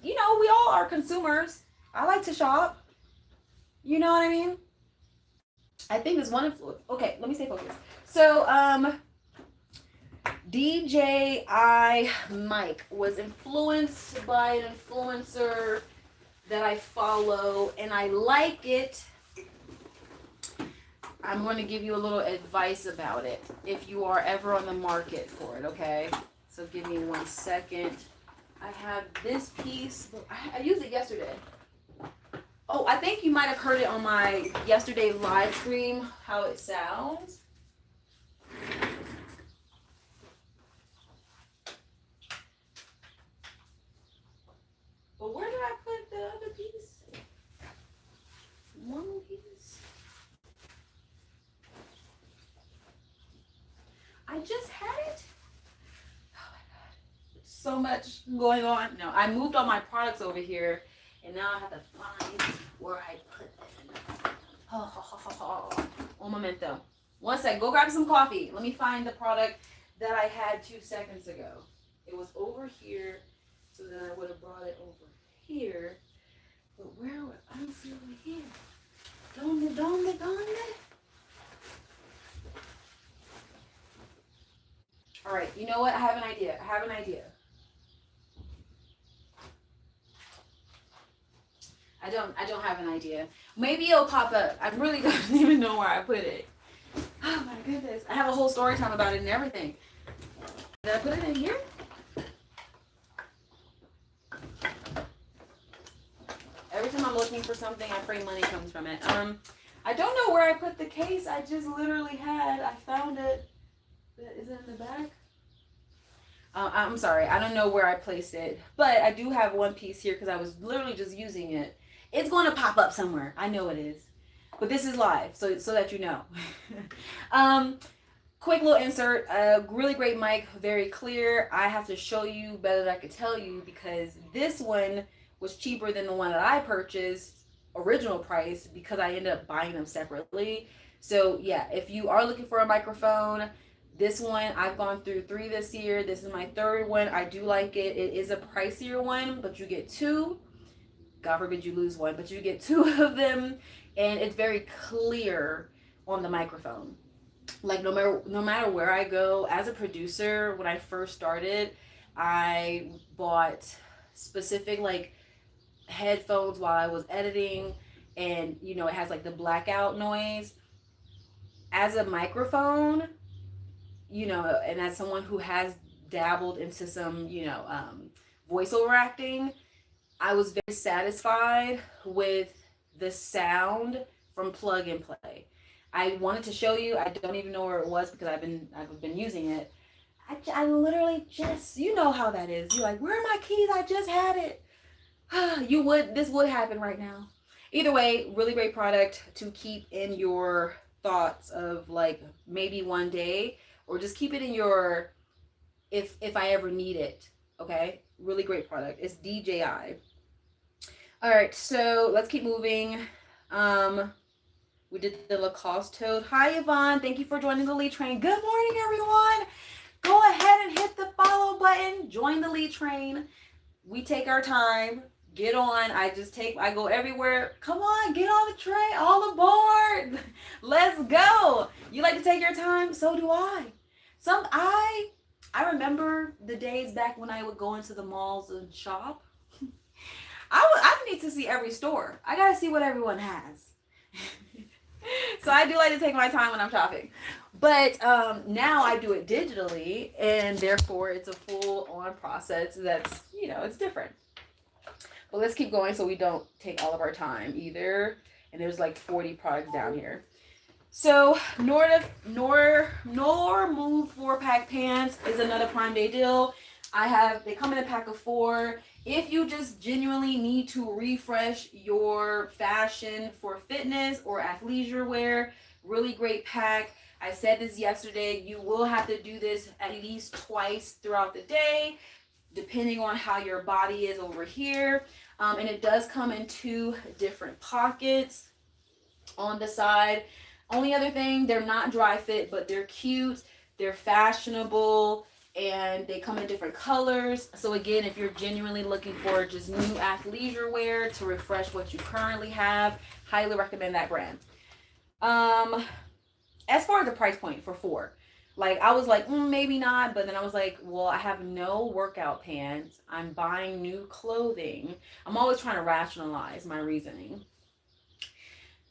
we all are consumers. I like to shop. You know what I mean? I think there's one influence. Okay, let me stay focused. So, DJI Mike was influenced by an influencer that I follow, and I like it. I'm going to give you a little advice about it if you are ever on the market for it, okay? So give me 1 second. I have this piece. I used it yesterday. Oh, I think you might have heard it on my yesterday live stream, how it sounds. But where did I put the other piece? One piece. I just had it. Oh my God. So much going on. No, I moved all my products over here. And now I have to find where I put them. Un momento. 1 sec. Go grab some coffee. Let me find the product that I had 2 seconds ago. It was over here, so then I would have brought it over here. But where would I see over here? ¿Dónde? All right. You know what? I have an idea. I don't have an idea. Maybe it'll pop up. I really don't even know where I put it. Oh my goodness. I have a whole story time about it and everything. Did I put it in here? Every time I'm looking for something, I pray money comes from it. I don't know where I put the case. I just literally I found it. Is it in the back? I'm sorry. I don't know where I placed it. But I do have one piece here because I was literally just using it. It's going to pop up somewhere. I know it is. But this is live, so that you know. Quick little insert. Really great mic, very clear. I have to show you better than I could tell you because this one was cheaper than the one that I purchased original price because I ended up buying them separately. So yeah, if you are looking for a microphone, this one I've gone through 3 this year. This is my 3rd one. I do like it. It is a pricier one, but you get 2. God forbid you lose one, but you get 2 of them, and it's very clear on the microphone. Like no matter where I go as a producer, when I first started, I bought specific like headphones while I was editing, and it has like the blackout noise. As a microphone, and as someone who has dabbled into some, voiceover acting, I was very satisfied with the sound from plug and play. I wanted to show you. I don't even know where it was because I've been using it. I literally just, you know how that is. You're like, where are my keys? I just had it. This would happen right now. Either way, really great product to keep in your thoughts of like maybe one day, or just keep it in your if I ever need it. Okay, really great product. It's DJI. All right, so let's keep moving. We did the Lacoste toad. Hi, Yvonne. Thank you for joining the lead train. Good morning, everyone. Go ahead and hit the follow button. Join the lead train. We take our time. Get on. I go everywhere. Come on, get on the train. All aboard. Let's go. You like to take your time? So do I. I remember the days back when I would go into the malls and shop. I need to see every store. I gotta see what everyone has. So I do like to take my time when I'm shopping. But now I do it digitally, and therefore it's a full-on process that's, it's different. But let's keep going so we don't take all of our time either. And there's like 40 products down here. So Nor Move 4-pack pants is another Prime Day deal. They come in a pack of 4. If you just genuinely need to refresh your fashion for fitness or athleisure wear, really great pack. I said this yesterday, you will have to do this at least twice throughout the day, depending on how your body is over here. And it does come in 2 different pockets on the side. Only other thing, they're not dry fit, but they're cute, they're fashionable, and they come in different colors. So again, if you're genuinely looking for just new athleisure wear to refresh what you currently have, highly recommend that brand. As far as the price point for 4, like I was like, maybe not, but then I was like, well, I have no workout pants. I'm buying new clothing. I'm always trying to rationalize my reasoning.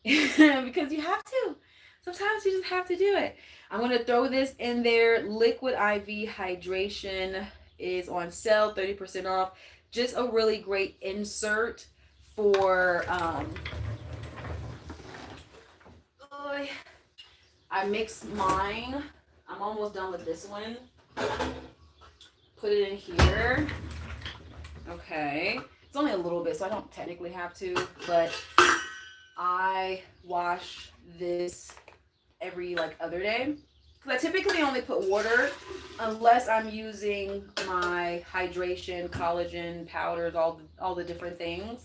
Because you have to. Sometimes you just have to do it. I'm going to throw this in there. Liquid IV Hydration is on sale, 30% off. Just a really great insert for, I mixed mine. I'm almost done with this one. Put it in here. Okay. It's only a little bit, so I don't technically have to, but I wash this every other day. Because I typically only put water unless I'm using my hydration, collagen powders, all the different things.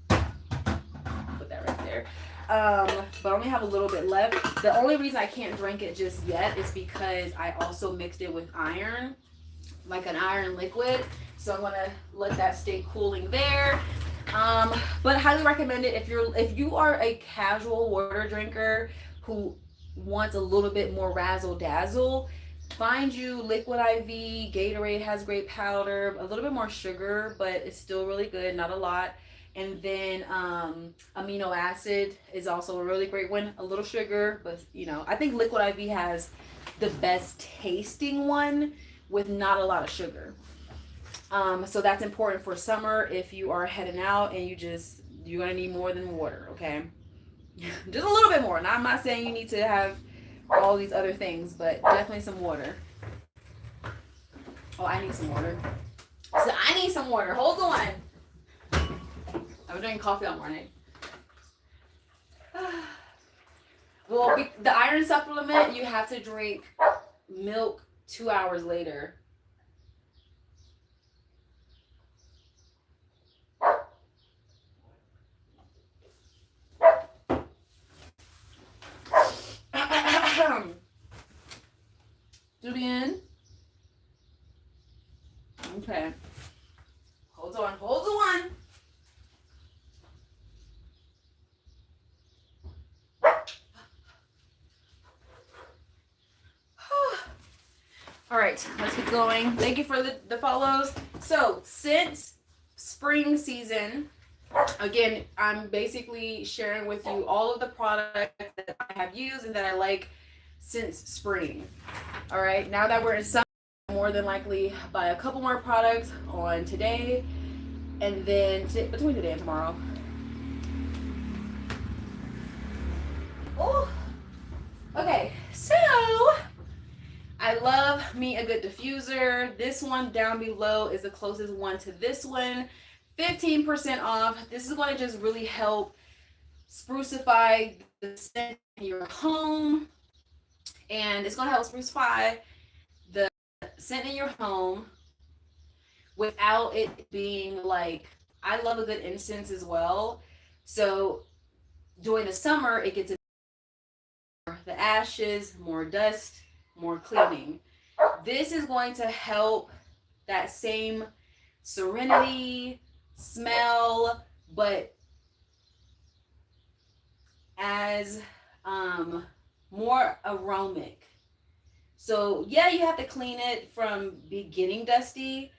Put that right there. But I only have a little bit left. The only reason I can't drink it just yet is because I also mixed it with iron, like an iron liquid. So I'm gonna let that stay cooling there. But highly recommend it if you are a casual water drinker who wants a little bit more razzle dazzle. Find you Liquid IV. Gatorade has great powder, a little bit more sugar, but it's still really good, not a lot. And then amino acid is also a really great one. A little sugar, but I think Liquid IV has the best tasting one with not a lot of sugar. So that's important for summer if you are heading out and you're gonna need more than water, okay? Just a little bit more. Now I'm not saying you need to have all these other things, but definitely some water. Oh, I need some water. So I need some water. Hold on. I've been drinking coffee all morning. Well, the iron supplement, you have to drink milk 2 hours later. Julian. Okay. Hold on. All right, let's keep going. Thank you for the follows. So, since spring season, again, I'm basically sharing with you all of the products that I have used and that I like since spring. All right, now that we're in summer, more than likely buy a couple more products on today and then between today and tomorrow. Oh, okay, so I love me a good diffuser. This one down below is the closest one to this one. 15% off. This is going to just really help sprucify the scent in your home. And it's going to help sprucify the scent in your home without it being like, I love a good incense as well. So during the summer, it gets the ashes, more dust, more cleaning. This is going to help that same serenity, smell, but as more aromatic. So yeah, you have to clean it from beginning dusty,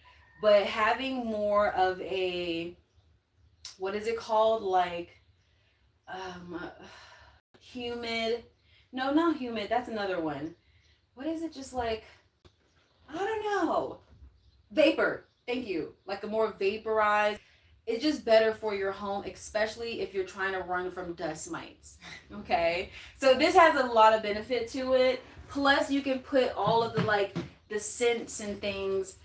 but having more of a, what is it called? Like um humid. No, not humid. That's another one. What is it? Just like, I don't know. Vapor. Thank you. Like a more vaporized. It's just better for your home, especially if you're trying to run from dust mites. Okay. So this has a lot of benefit to it. Plus you can put all of the like the scents and things,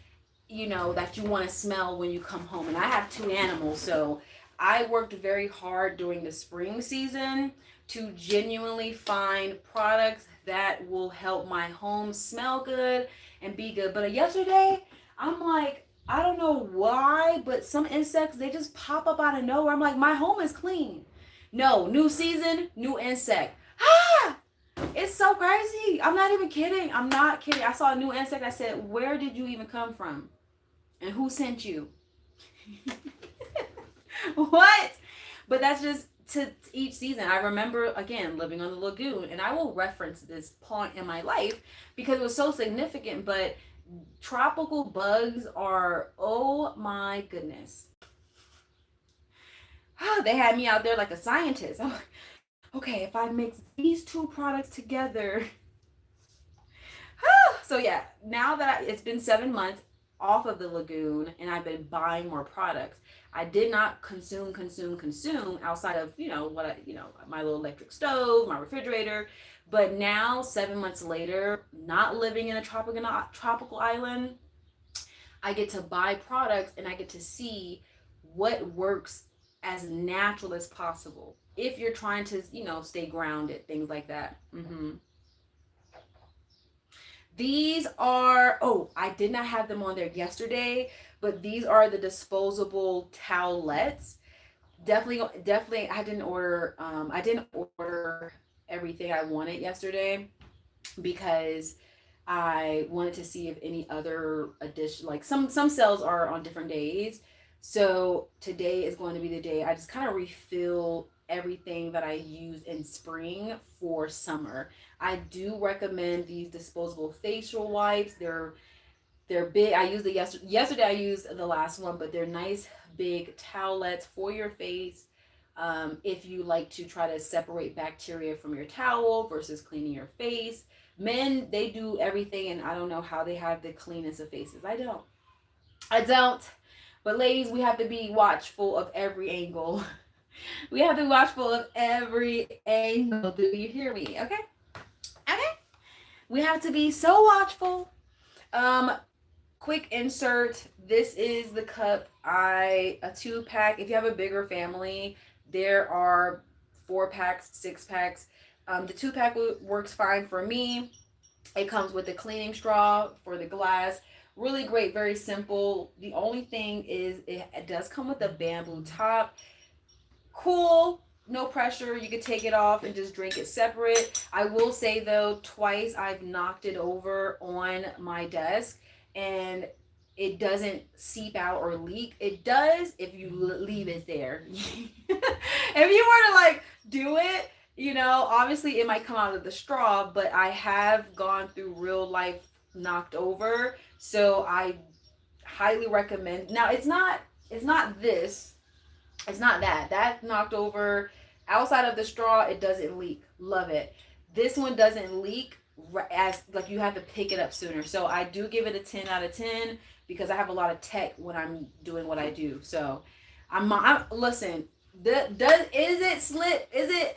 you know, that you want to smell when you come home. And I have 2 animals, so I worked very hard during the spring season to genuinely find products that will help my home smell good and be good. But yesterday, I'm like, I don't know why, but some insects, they just pop up out of nowhere. I'm like, my home is clean. No, new season, new insect. Ah! It's so crazy. I'm not even kidding. I'm not kidding. I saw a new insect. I said, where did you even come from? And who sent you? What? But that's just to each season. I remember, again, living on the lagoon, and I will reference this point in my life because it was so significant. But tropical bugs are, oh my goodness. They had me out there like a scientist. I'm like, okay, if I mix these 2 products together. So yeah, now that it's been 7 months off of the lagoon and I've been buying more products, I did not consume outside of, you know, what I, you know, my little electric stove, my refrigerator. But now, 7 months later, not living in a tropical island, I get to buy products and I get to see what works as natural as possible. If you're trying to, you know, stay grounded, things like that. These are, oh, I did not have them on there yesterday, but these are the disposable towelettes. Definitely, I didn't order everything I wanted yesterday because I wanted to see if any other addition, like some sales are on different days. So today is going to be the day I just kind of refill everything that I use in spring for summer. I do recommend these disposable facial wipes. They're big. I used it yesterday. I used the last one, but they're nice big towelettes for your face. If you like to try to separate bacteria from your towel versus cleaning your face. Men, they do everything, and I don't know how they have the cleanest of faces. I don't. But ladies, we have to be watchful of every angle. We have to be watchful of every angle. Do you hear me? Okay. We have to be so watchful. Quick insert. This is the cup. A 2-pack. If you have a bigger family, there are 4-packs, 6-packs. The 2-pack works fine for me. It comes with a cleaning straw for the glass. Really great, very simple. The only thing is it does come with a bamboo top. Cool. no pressure. You could take it off and just drink it separate. I will say though, twice I've knocked it over on my desk and it doesn't seep out or leak. It does if you leave it there. If you were to like do it, you know, obviously it might come out of the straw, but I have gone through real life knocked over. So I highly recommend. Now it's not this. It's not that. That knocked over outside of the straw, it doesn't leak. Love it. This one doesn't leak as like you have to pick it up sooner. So I do give it a 10 out of 10 because I have a lot of tech when I'm doing what I do. So I'm listen, is it slip is it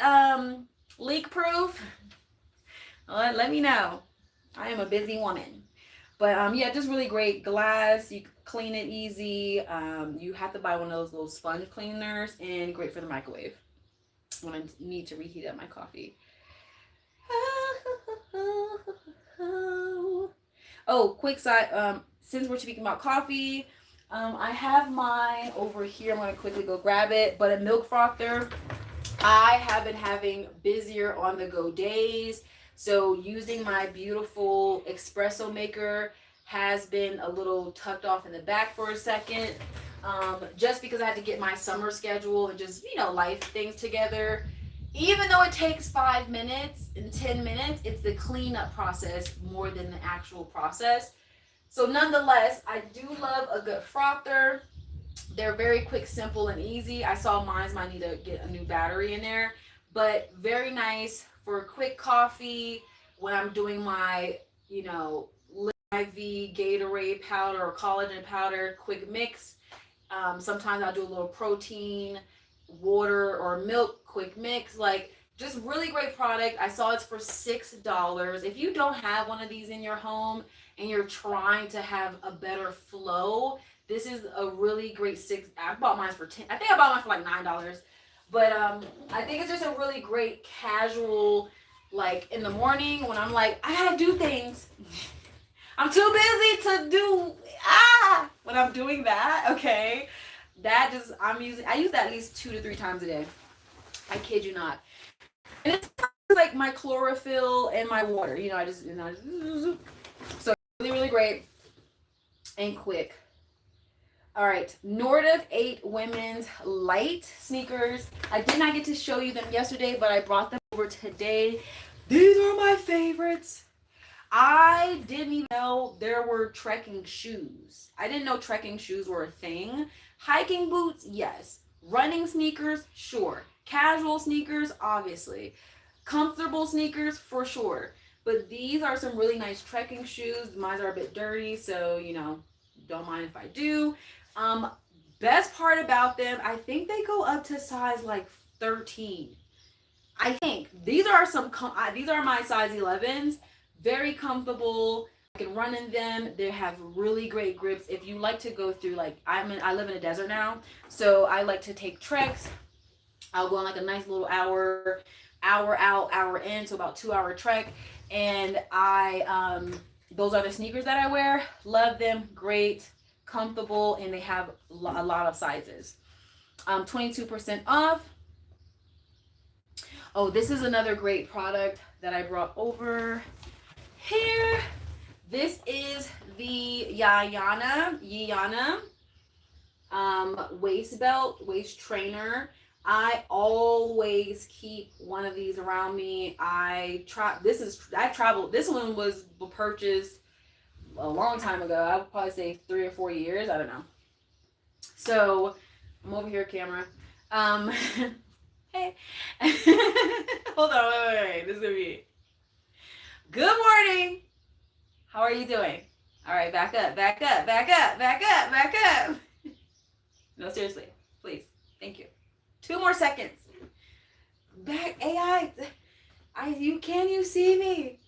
leak proof? Let me know. I am a busy woman. But yeah, just really great glass. You clean it easy. You have to buy one of those little sponge cleaners and great for the microwave when I need to reheat up my coffee. Oh, quick side. Since we're speaking about coffee, I have mine over here. I'm gonna quickly go grab it. But a milk frother. I have been having busier on the go days. So using my beautiful espresso maker has been a little tucked off in the back for a second. Just because I had to get my summer schedule and just, you know, life things together. Even though it takes 5 minutes and 10 minutes, it's the cleanup process more than the actual process. So nonetheless, I do love a good frother. They're very quick, simple, and easy. I saw mine might need to get a new battery in there, but very nice for quick coffee when I'm doing my, you know, IV Gatorade powder or collagen powder, quick mix. Sometimes I'll do a little protein, water, or milk, quick mix. Like, just really great product. I saw it's for $6. If you don't have one of these in your home and you're trying to have a better flow, this is a really great six. I bought mine for 10. I think I bought mine for like $9. But I think it's just a really great casual, like in the morning when I'm like, I gotta do things. I'm too busy to do when I'm doing that, okay. That just I use that at least 2 to 3 times a day. I kid you not. And it's like my chlorophyll and my water. You know, I just so really, really great and quick. All right, Nordic 8 women's light sneakers. I did not get to show you them yesterday, but I brought them over today. These are my favorites. I didn't even know there were trekking shoes. I didn't know trekking shoes were a thing. Hiking boots, yes. Running sneakers, sure. Casual sneakers, obviously. Comfortable sneakers, for sure. But these are some really nice trekking shoes. Mine are a bit dirty, so, you know, don't mind if I do. Best part about them, I think they go up to size like 13. I think these are my size 11s. Very comfortable. I can run in them. They have really great grips. If you like to go through, like, I live in a desert now, so I like to take treks. I'll go on like a nice little hour out, hour in, so about 2 hour trek. And those are the sneakers that I wear. Love them. Great, comfortable, and they have a lot of sizes. 22% off. Oh, this is another great product that I brought over here. This is the Yiana waist belt, waist trainer. I always keep one of these around me. I've traveled. This one was purchased a long time ago. I would probably say 3 or 4 years. I don't know. So I'm over here, camera. Hey. Hold on, wait. This is gonna be. Good morning. How are you doing? All right, back up. No, seriously, please. Thank you. 2 more seconds. Back, AI. Can you see me?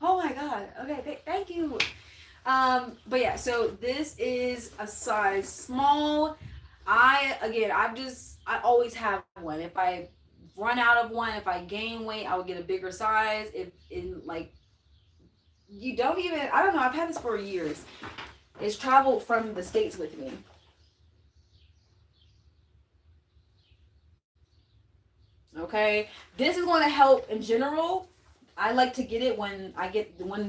Oh my God. Okay, thank you. But yeah, so this is a size small. I always have one. If I run out of one, if I gain weight, I will get a bigger size. I don't know, I've had this for years. It's traveled from the States with me. Okay, this is going to help in general. I like to get it when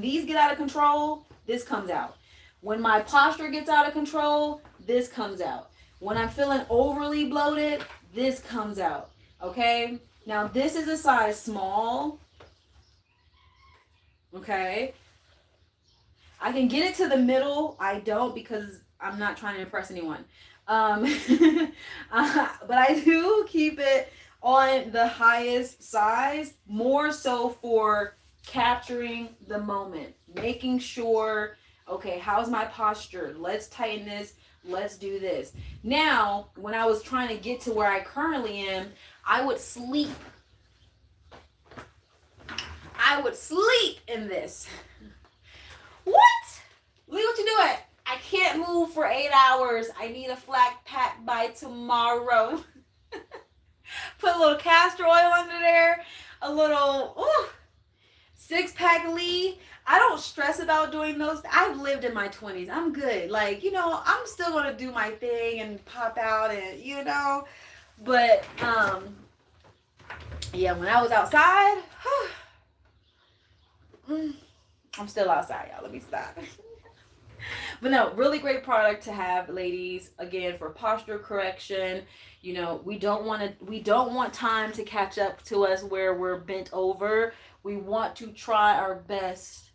these get out of control, this comes out. When my posture gets out of control, this comes out. When I'm feeling overly bloated, this comes out. Okay? Now this is a size small. Okay? I can get it to the middle. I don't because I'm not trying to impress anyone. Um, but I do keep it on the highest size, more so for capturing the moment, making sure, okay, how's my posture? Let's tighten this. Let's do this. Now, when I was trying to get to where I currently am, I would sleep. I would sleep in this. What? Lee, what you doing? I can't move for 8 hours. I need a flat pack by tomorrow. Put a little castor oil under there. A little 6-pack Lee. I don't stress about doing those. I've lived in my 20s. I'm good. Like, I'm still going to do my thing and pop out and, But, yeah, when I was outside, I'm still outside, y'all. Let me stop. But no, really great product to have, ladies. Again, for posture correction. We don't want time to catch up to us where we're bent over. We want to try our best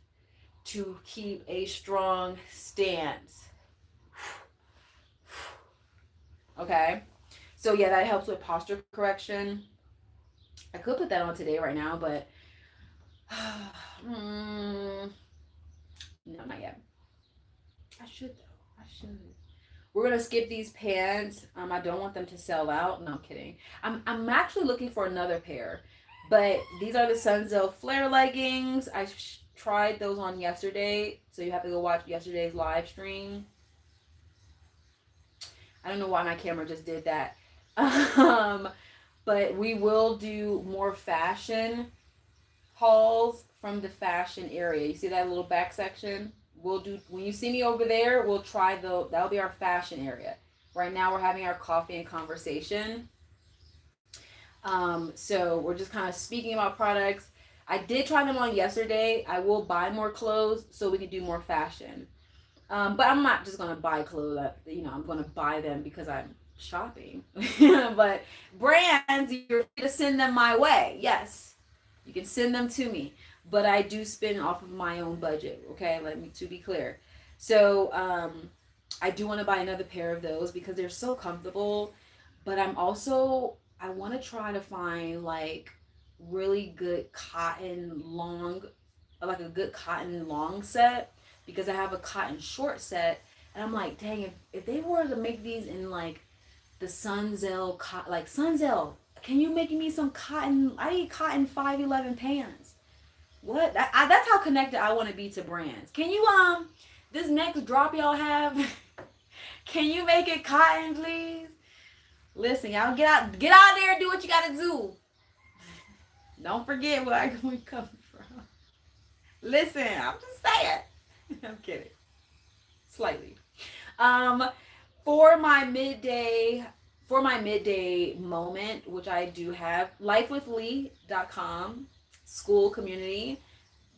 to keep a strong stance. Okay? So yeah, that helps with posture correction. I could put that on today right now, but no, not yet. I should though. I should. We're gonna skip these pants. I don't want them to sell out. No, I'm kidding. I'm actually looking for another pair, but these are the Sunzel flare leggings. I tried those on yesterday, so you have to go watch yesterday's live stream. I don't know why my camera just did that. But we will do more fashion hauls from the fashion area. You see that little back section? We'll do, when you see me over there, we'll try that'll be our fashion area. Right now we're having our coffee and conversation. So we're just kind of speaking about products. I did try them on yesterday. I will buy more clothes so we can do more fashion. But I'm not just gonna buy clothes. I'm gonna buy them because I'm shopping. But brands, you're free to send them my way. Yes, you can send them to me. But I do spend off of my own budget. Okay, to be clear. So I do want to buy another pair of those because they're so comfortable. But I want to try to find like really good cotton long, like a good cotton long set, because I have a cotton short set, and I'm like, dang, if they were to make these in like the Sunzel, like Sunzel, can you make me some cotton? I need cotton 511 pants. What? That's how connected I want to be to brands. Can you this next drop y'all have? Can you make it cotton, please? Listen, y'all get out there and do what you gotta do. Don't forget where we come from. Listen, I'm just saying. I'm kidding. Slightly. For my midday moment, which I do have, lifewithlee.com, school community.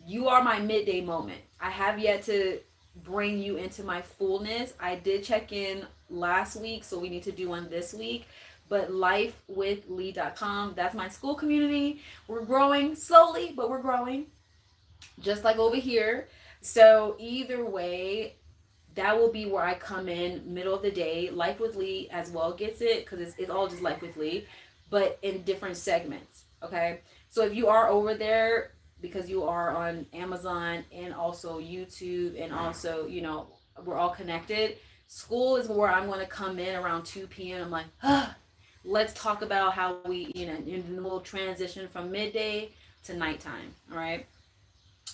You are my midday moment. I have yet to bring you into my fullness. I did check in last week, so we need to do one this week. But lifewithlee.com, that's my school community. We're growing slowly, but we're growing. Just like over here. So either way, that will be where I come in middle of the day. Life with Lee as well gets it, because it's all just Life with Lee, but in different segments. Okay. So if you are over there, because you are on Amazon and also YouTube, and also, we're all connected. School is where I'm going to come in around 2 p.m. I'm like, let's talk about how we, we'll transition from midday to nighttime. All right.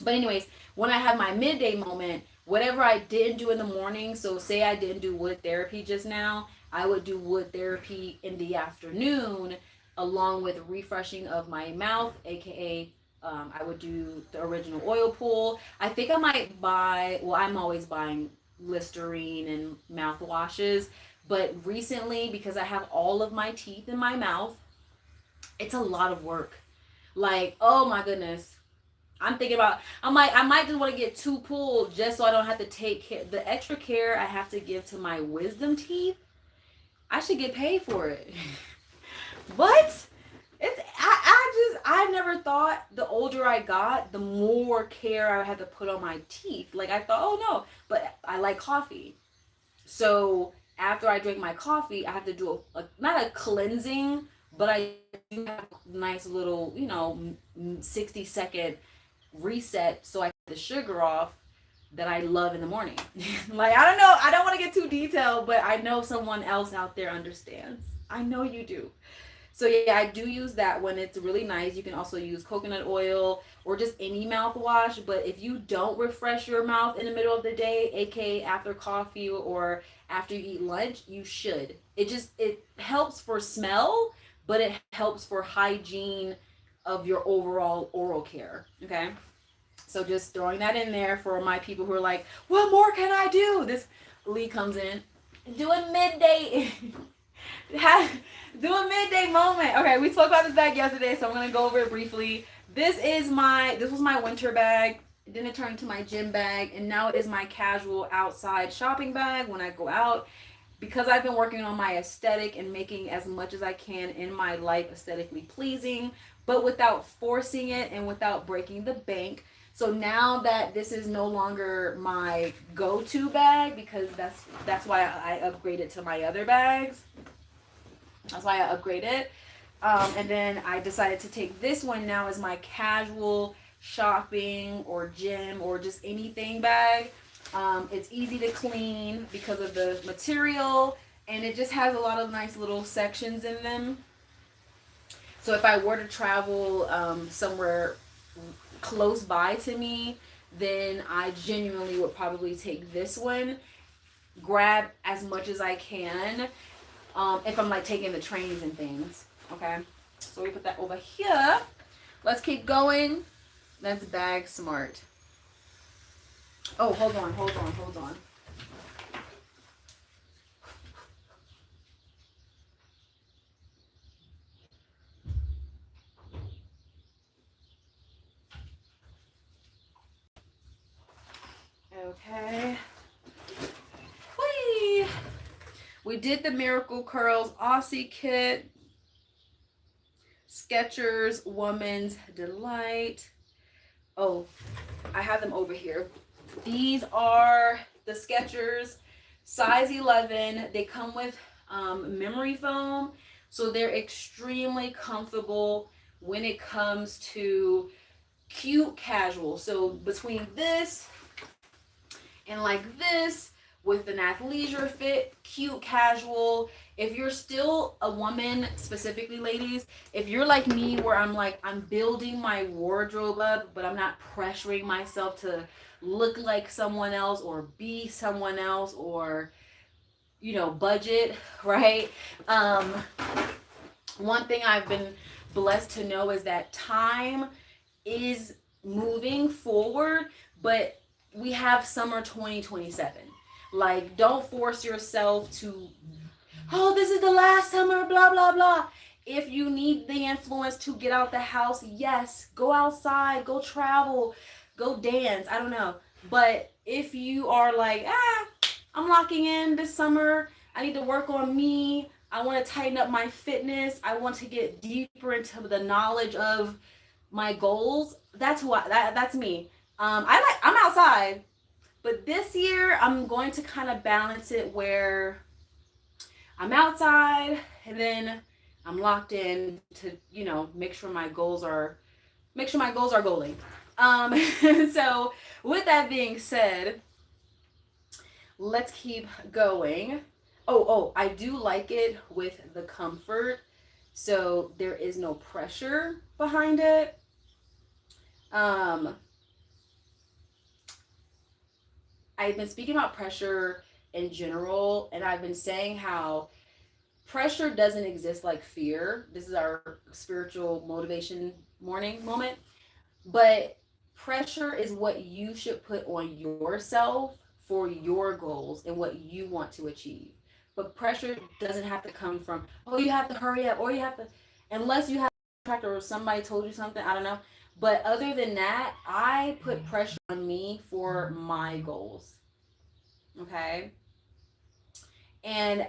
But anyways, when I have my midday moment, whatever I didn't do in the morning, so say I didn't do wood therapy just now, I would do wood therapy in the afternoon, along with refreshing of my mouth, aka I would do the original oil pool. I think I might buy, I'm always buying Listerine and mouthwashes, but recently, because I have all of my teeth in my mouth, It's a lot of work. Like, oh my goodness. I'm thinking about, I'm like, I might just want to get two pulled just so I don't have to take care. The extra care I have to give to my wisdom teeth, I should get paid for it. What? I never thought the older I got, the more care I had to put on my teeth. Like I thought, oh no, but I like coffee. So after I drink my coffee, I have to do not a cleansing, but I do have a nice little, 60-second reset so I get the sugar off that I love in the morning. Like I don't know, I don't want to get too detailed, but I know someone else out there understands. I know you do. So yeah, I do use that when it's really nice. You can also use coconut oil or just any mouthwash. But if you don't refresh your mouth in the middle of the day, aka after coffee or after you eat lunch, you should. It helps for smell, but it helps for hygiene of your overall oral care. Okay. So just throwing that in there for my people who are like, what more can I do? This Lee comes in doing midday. Do a midday moment. Okay, we spoke about this bag yesterday, so I'm gonna go over it briefly. This was my winter bag. Then it turned into my gym bag, and now it is my casual outside shopping bag when I go out. Because I've been working on my aesthetic and making as much as I can in my life aesthetically pleasing, but without forcing it and without breaking the bank. So now that this is no longer my go-to bag, because that's why I upgraded to my other bags. That's why I upgraded. And then I decided to take this one now as my casual shopping or gym or just anything bag. It's easy to clean because of the material, and it just has a lot of nice little sections in them. So if I were to travel somewhere close by to me, then I genuinely would probably take this one, grab as much as I can, if I'm like taking the trains and things. Okay, so we put that over here. Let's keep going. That's bag smart. Oh, hold on. Okay. Whee! We did the Miracle Curls Aussie kit. Skechers Woman's Delight. Oh, I have them over here. These are the Skechers size 11. They come with memory foam, so they're extremely comfortable when it comes to cute casual. So between this and like this with an athleisure fit, cute casual. If you're still a woman, specifically ladies, if you're like me where I'm building my wardrobe up, but I'm not pressuring myself to look like someone else or be someone else or budget, right? One thing I've been blessed to know is that time is moving forward, but we have summer 2027. Like, don't force yourself to, oh, this is the last summer, blah, blah, blah. If you need the influence to get out the house, yes, go outside, go travel, go dance. I don't know. But if you are like, I'm locking in this summer, I need to work on me, I want to tighten up my fitness, I want to get deeper into the knowledge of my goals, that's me. I'm outside, but this year I'm going to kind of balance it where I'm outside and then I'm locked in to, make sure my goals are goaling. So with that being said, let's keep going. Oh, I do like it with the comfort. So there is no pressure behind it. I've been speaking about pressure in general, and I've been saying how pressure doesn't exist like fear. This is our spiritual motivation morning moment. But pressure is what you should put on yourself for your goals and what you want to achieve. But pressure doesn't have to come from, oh, you have to hurry up, or you have to, unless you have or somebody told you something, I don't know. But other than that, I put pressure on me for my goals. Okay. And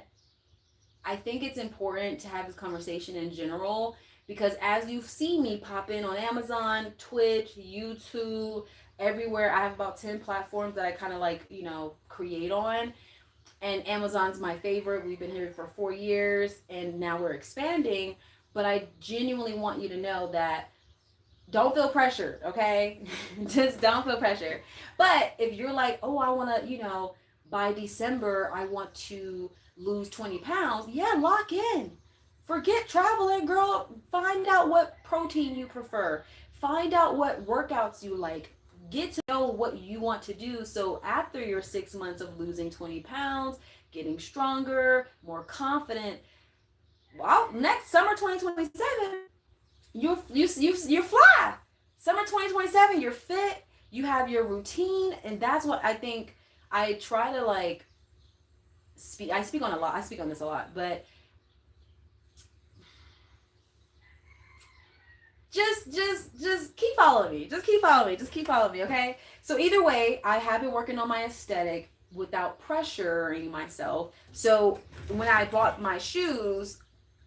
I think it's important to have this conversation in general because as you see me pop in on Amazon, Twitch, YouTube, everywhere, I have about 10 platforms that I kind of like, create on. And Amazon's my favorite. We've been here for 4 years and now we're expanding. But I genuinely want you to know that don't feel pressured, okay? Just don't feel pressured. But if you're like, oh, I want to, by December, I want to lose 20 pounds, yeah, lock in. Forget traveling, girl. Find out what protein you prefer. Find out what workouts you like. Get to know what you want to do. So after your 6 months of losing 20 pounds, getting stronger, more confident, well, next summer 2027, you fly. Summer 2027, you're fit, you have your routine, and that's what I think I try to like speak. I speak on a lot. I speak on this a lot, but just keep following me. Just keep following me. Just keep following me, okay? So either way, I have been working on my aesthetic without pressuring myself. So when I bought my shoes,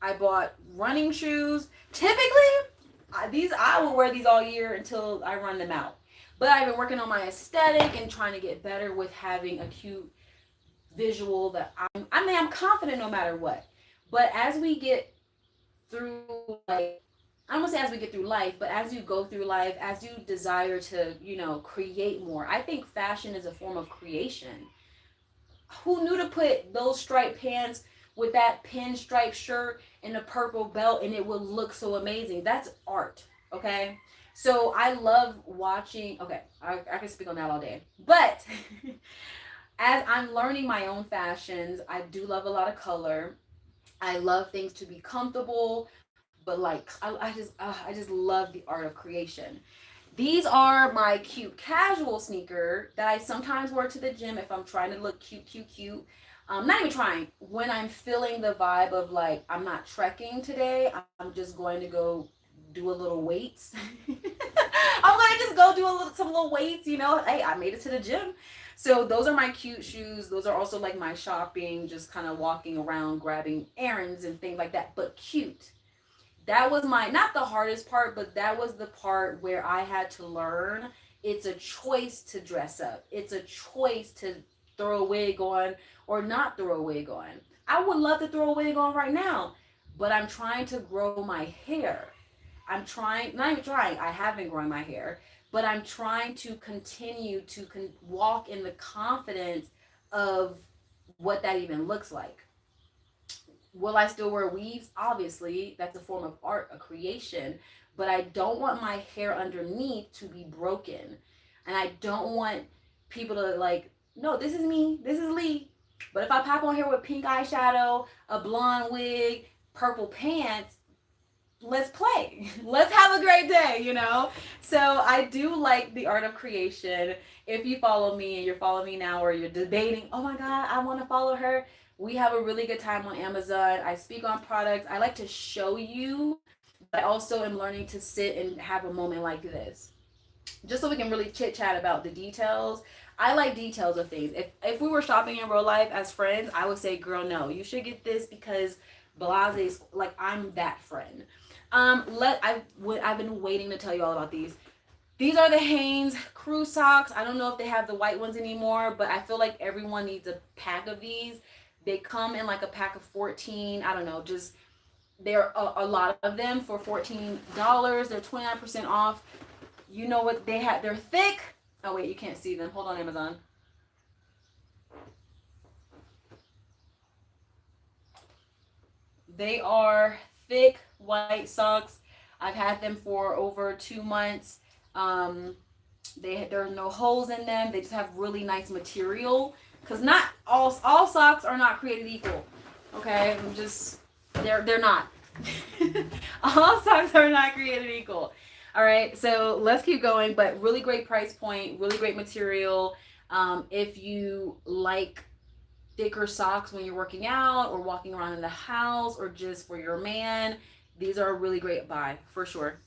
I bought running shoes. Typically, I will wear these all year until I run them out. But I've been working on my aesthetic and trying to get better with having a cute visual that I'm confident no matter what. But as we get through, like, I don't want to say as we get through life, but as you go through life, as you desire to, create more, I think fashion is a form of creation. Who knew to put those striped pants with that pinstripe shirt and a purple belt and it would look so amazing? That's art, okay? So I love watching, okay, I can speak on that all day. But as I'm learning my own fashions, I do love a lot of color. I love things to be comfortable, but like I just love the art of creation. These are my cute casual sneaker that I sometimes wear to the gym if I'm trying to look cute, cute, cute. Not even trying. When I'm feeling the vibe of like I'm not trekking today, I'm just going to go do a little weights. I'm gonna just go do some little weights. Hey, I made it to the gym. So those are my cute shoes. Those are also like my shopping, just kind of walking around, grabbing errands and things like that. But cute. That was my, not the hardest part, but that was the part where I had to learn it's a choice to dress up. It's a choice to throw a wig on or not throw a wig on. I would love to throw a wig on right now, but I'm trying to grow my hair. I'm trying, not even trying, I have been growing my hair, but I'm trying to continue to walk in the confidence of what that even looks like. Will I still wear weaves? Obviously, that's a form of art, a creation. But I don't want my hair underneath to be broken. And I don't want people to like, no, this is me, this is Lee. But if I pop on here with pink eyeshadow, a blonde wig, purple pants, let's play. Let's have a great day. So I do like the art of creation. If you follow me and you're following me now or you're debating, oh my God, I want to follow her. We have a really good time on Amazon. I speak on products. I like to show you, but I also am learning to sit and have a moment like this. Just so we can really chit chat about the details. I like details of things. If we were shopping in real life as friends, I would say, girl, no, you should get this because Blase's like I'm that friend. I've been waiting to tell you all about these. These are the Hanes crew socks. I don't know if they have the white ones anymore, but I feel like everyone needs a pack of these. They come in like a pack of 14. I don't know, just there are a lot of them for $14. They're 29% off. You know what they have? They're thick. Oh wait, you can't see them. Hold on, Amazon. They are thick white socks. I've had them for over 2 months. There are no holes in them. They just have really nice material. Cause not all socks are not created equal. Okay, they're not. All socks are not created equal. All right, so let's keep going. But really great price point, really great material. If you like thicker socks when you're working out or walking around in the house or just for your man, These are a really great buy for sure.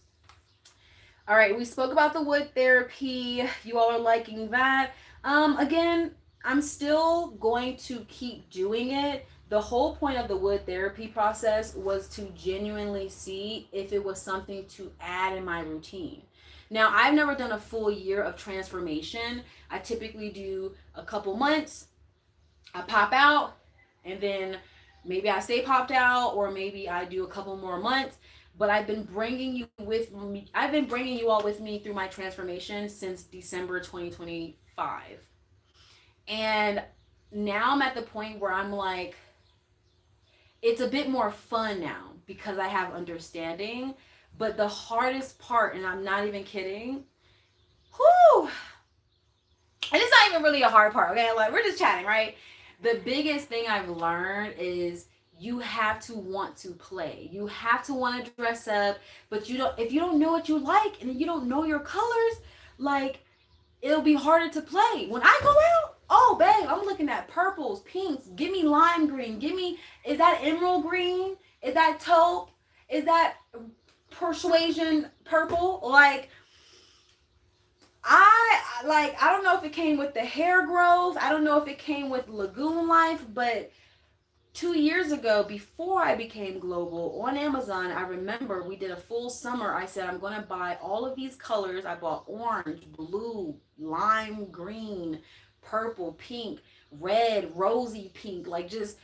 All right, we spoke about the wood therapy. You all are liking that. Again, I'm still going to keep doing it. The whole point of the wood therapy process was to genuinely see if it was something to add in my routine. Now, I've never done a full year of transformation. I typically do a couple months, I pop out, and then maybe I stay popped out, or maybe I do a couple more months. But I've been bringing you with me. I've been bringing you all with me through my transformation since December 2025, and now I'm at the point where I'm like, it's a bit more fun now because I have understanding. But the hardest part, and I'm not even kidding, whoo, and it's not even really a hard part, okay? Like, we're just chatting, right? The biggest thing I've learned is you have to want to play. You have to want to dress up, but you don't, if you don't know what you like and you don't know your colors, like, it'll be harder to play. When I go out, oh babe, I'm looking at purples, pinks, give me lime green, give me, is that emerald green? Is that taupe? Is that persuasion purple? Like, I don't know if it came with the hair growth. I don't know if it came with Lagoon Life, but 2 years ago, before I became global on Amazon, I remember we did a full summer. I said, I'm going to buy all of these colors. I bought orange, blue, lime green, purple, pink, red, rosy pink, like just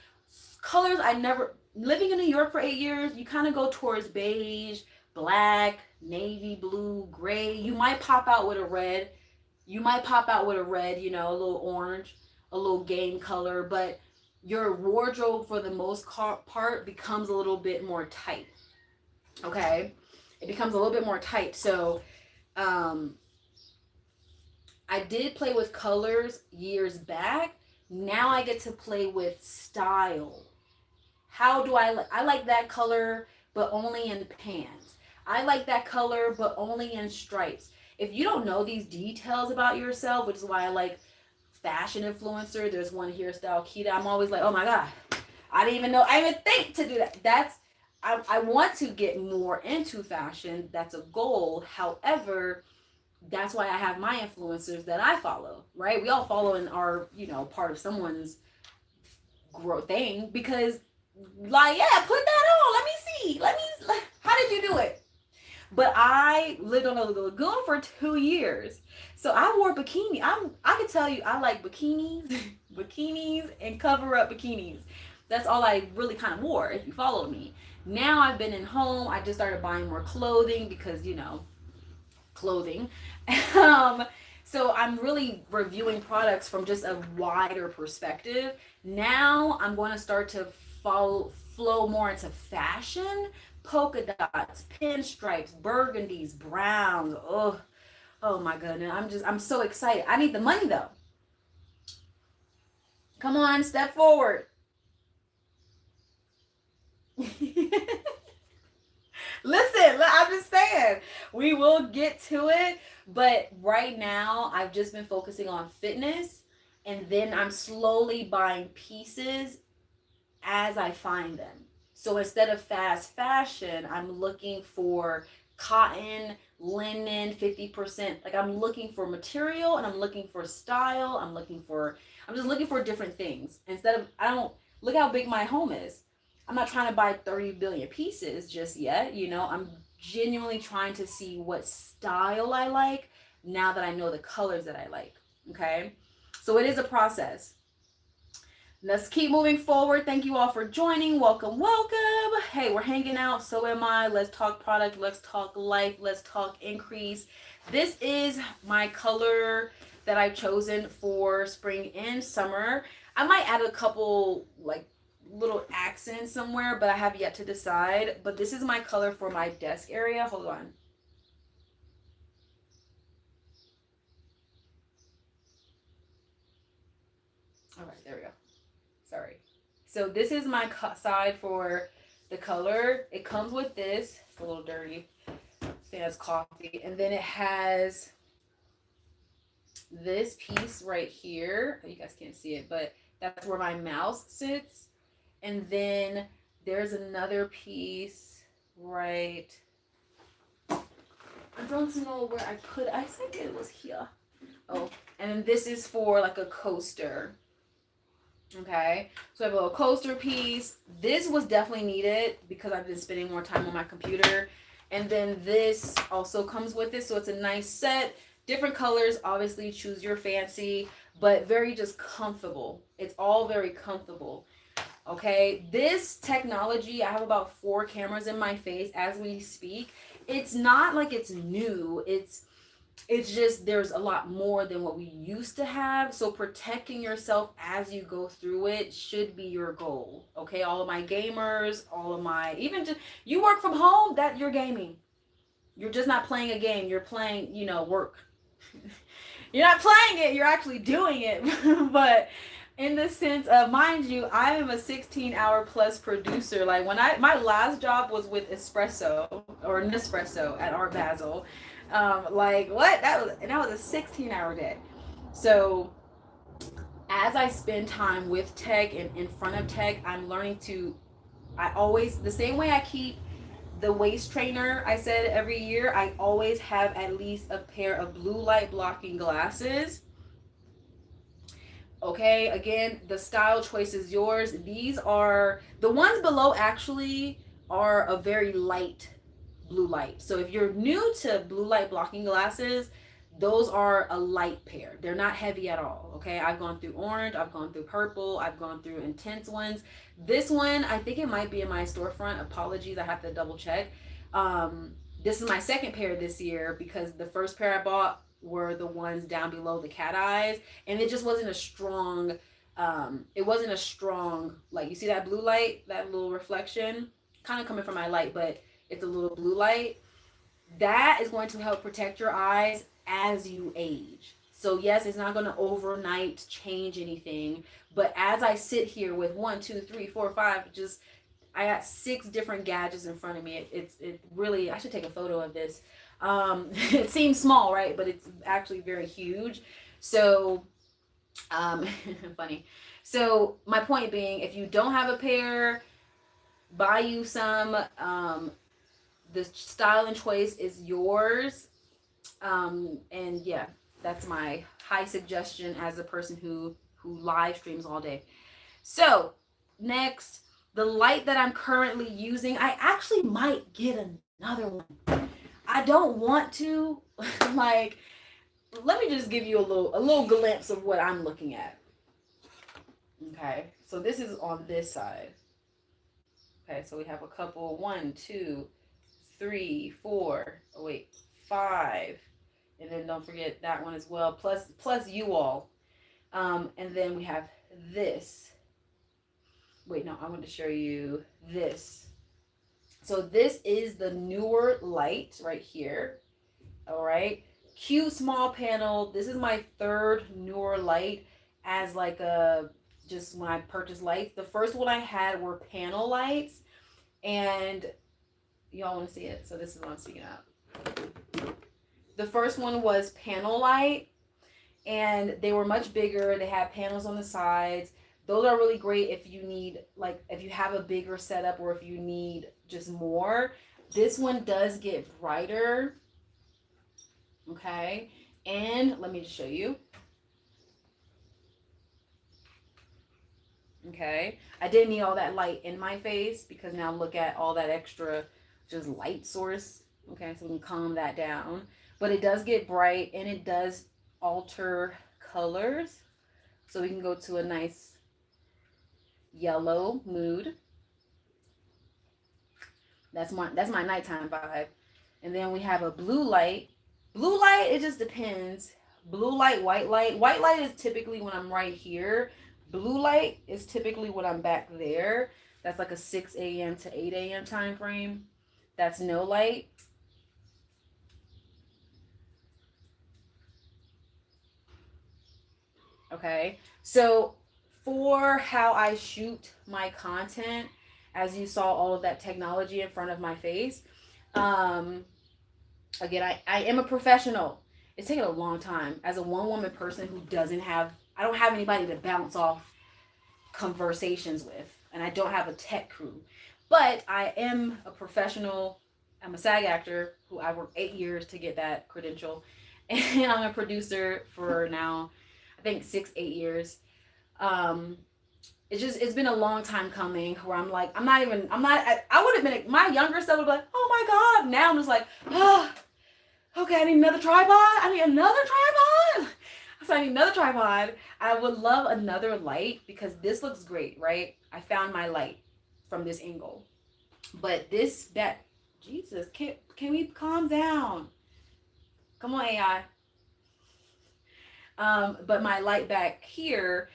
colors I never, living in New York for 8 years, you kind of go towards beige, black, navy blue, gray. You might pop out with a red. You might pop out with a red, you know, a little orange, a little game color, but your wardrobe for the most part becomes a little bit more tight. Okay? It becomes a little bit more tight. So, I did play with colors years back. Now I get to play with style. How do I like that color, but only in pants. I like that color, but only in stripes. If you don't know these details about yourself, which is why I like fashion influencer, there's one hairstyle, Kita. I'm always like, oh my God, I didn't even know, I didn't even think to do that. I want to get more into fashion. That's a goal. However, that's why I have my influencers that I follow, right? We all follow and are, part of someone's growth thing because, like, yeah, put that on. Let me see. How did you do it? But I lived on a lagoon for 2 years. So I wore bikini. I can tell you I like bikinis, bikinis and cover up bikinis. That's all I really kind of wore if you followed me. Now I've been in home. I just started buying more clothing because, clothing. So I'm really reviewing products from just a wider perspective. Now I'm going to start to flow more into fashion, polka dots, pinstripes, burgundies, browns. Oh my goodness. I'm so excited. I need the money though. Come on, step forward. Listen, I'm just saying, we will get to it. But right now, I've just been focusing on fitness. And then I'm slowly buying pieces as I find them. So instead of fast fashion, I'm looking for cotton, linen, 50%. Like, I'm looking for material and I'm looking for style. I'm just looking for different things. Look how big my home is. I'm not trying to buy 30 billion pieces just yet. I'm genuinely trying to see what style I like now that I know the colors that I like. Okay. So it is a process. Let's keep moving forward. Thank you all for joining. Welcome, welcome. Hey, we're hanging out. So am I. Let's talk product. Let's talk life. Let's talk increase. This is my color that I've chosen for spring and summer. I might add a couple little accents somewhere, but I have yet to decide. But this is my color for my desk area. Hold on. All right, there we go. Sorry. So this is my side for the color. It comes with this. It's a little dirty. It has coffee. And then it has this piece right here. You guys can't see it, but that's where my mouse sits. And then there's another piece right. I don't know where I put. I think it was here. Oh, and then this is for like a coaster. Okay, so I have a little coaster piece. This was definitely needed because I've been spending more time on my computer. And then this also comes with it. So it's a nice set. Different colors, obviously, choose your fancy, but very just comfortable. It's all very comfortable. Okay, this technology, I have about 4 cameras in my face as we speak. It's not like it's new. It's just there's a lot more than what we used to have. So protecting yourself as you go through it should be your goal. Okay, all of my gamers, all of my, even just you work from home, that you're gaming. You're just not playing a game, you're playing, work. You're not playing it, you're actually doing it. But in the sense of, mind you, I am a 16-hour plus producer. Like when my last job was with Espresso or Nespresso at Art Basel. Like what? That was a 16-hour day. So as I spend time with tech and in front of tech, I'm learning to, I always, the same way I keep the waist trainer I said every year, I always have at least a pair of blue light blocking glasses. Okay, again, the style choice is yours. These are the ones below, actually are a very light blue light. So if you're new to blue light blocking glasses, those are a light pair. They're not heavy at all. Okay, I've gone through orange, I've gone through purple, I've gone through intense ones. This one, I think it might be in my storefront. Apologies, I have to double check. This is my second pair this year because the first pair I bought were the ones down below the cat eyes, and it just wasn't a strong. It wasn't a strong, like, you see that blue light, that little reflection, kind of coming from my light, but it's a little blue light. That is going to help protect your eyes as you age. So yes, it's not going to overnight change anything, but as I sit here with 1, 2, 3, 4, 5, just I got 6 different gadgets in front of me. It really, I should take a photo of this. It seems small, right? But it's actually very huge. So, funny. So my point being, if you don't have a pair, buy you some. The style and choice is yours. And yeah, that's my high suggestion as a person who live streams all day. So next, the light that I'm currently using, I actually might get another one. I don't want to. Like, let me just give you a little glimpse of what I'm looking at. Okay, so this is on this side. Okay, so we have a couple, 1, 2, 3, 4. Oh wait, 5, and then don't forget that one as well. Plus you all, and then we have this. Wait, no, I want to show you this. So this is the newer light right here. All right, cute small panel. This is my third newer light as like a, just when I purchased lights. The first one I had were panel lights, and y'all want to see it. So this is what I'm speaking of. The first one was panel light, and they were much bigger. They had panels on the sides. Those are really great if you need, like, if you have a bigger setup or if you need just more. This one does get brighter. Okay, and let me just show you. Okay, I didn't need all that light in my face because now look at all that extra just light source. Okay, so we can calm that down. But it does get bright and it does alter colors. So we can go to a nice yellow mood. That's my nighttime vibe. And then we have a blue light. Blue light, it just depends. Blue light, white light. White light is typically when I'm right here. Blue light is typically when I'm back there. That's like a 6 a.m. to 8 a.m. time frame. That's no light. Okay, so for how I shoot my content, as you saw all of that technology in front of my face, again, I am a professional. It's taken a long time as a one-woman person who doesn't have, I don't have anybody to bounce off conversations with, and I don't have a tech crew. But I am a professional. I'm a SAG actor who I worked 8 years to get that credential. And I'm a producer for now, I think 6, 8 years. Um, it's been a long time coming where I'm like, I would have been, my younger self would be like, oh my God. Now I'm just like, oh, okay, I need another tripod. I need another tripod. So I need another tripod. I would love another light because this looks great, right? I found my light from this angle. But this that Jesus, can we calm down? Come on, AI. But my light back here,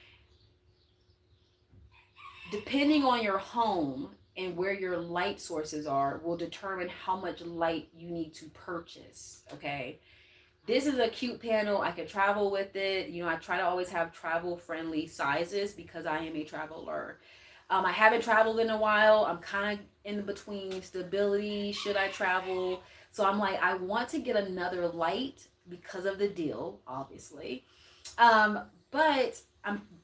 depending on your home and where your light sources are, will determine how much light you need to purchase. Okay. This is a cute panel. I can travel with it. You know, I try to always have travel friendly sizes because I am a traveler. I haven't traveled in a while. I'm kind of in between stability. Should I travel? So I'm like, I want to get another light because of the deal, obviously. But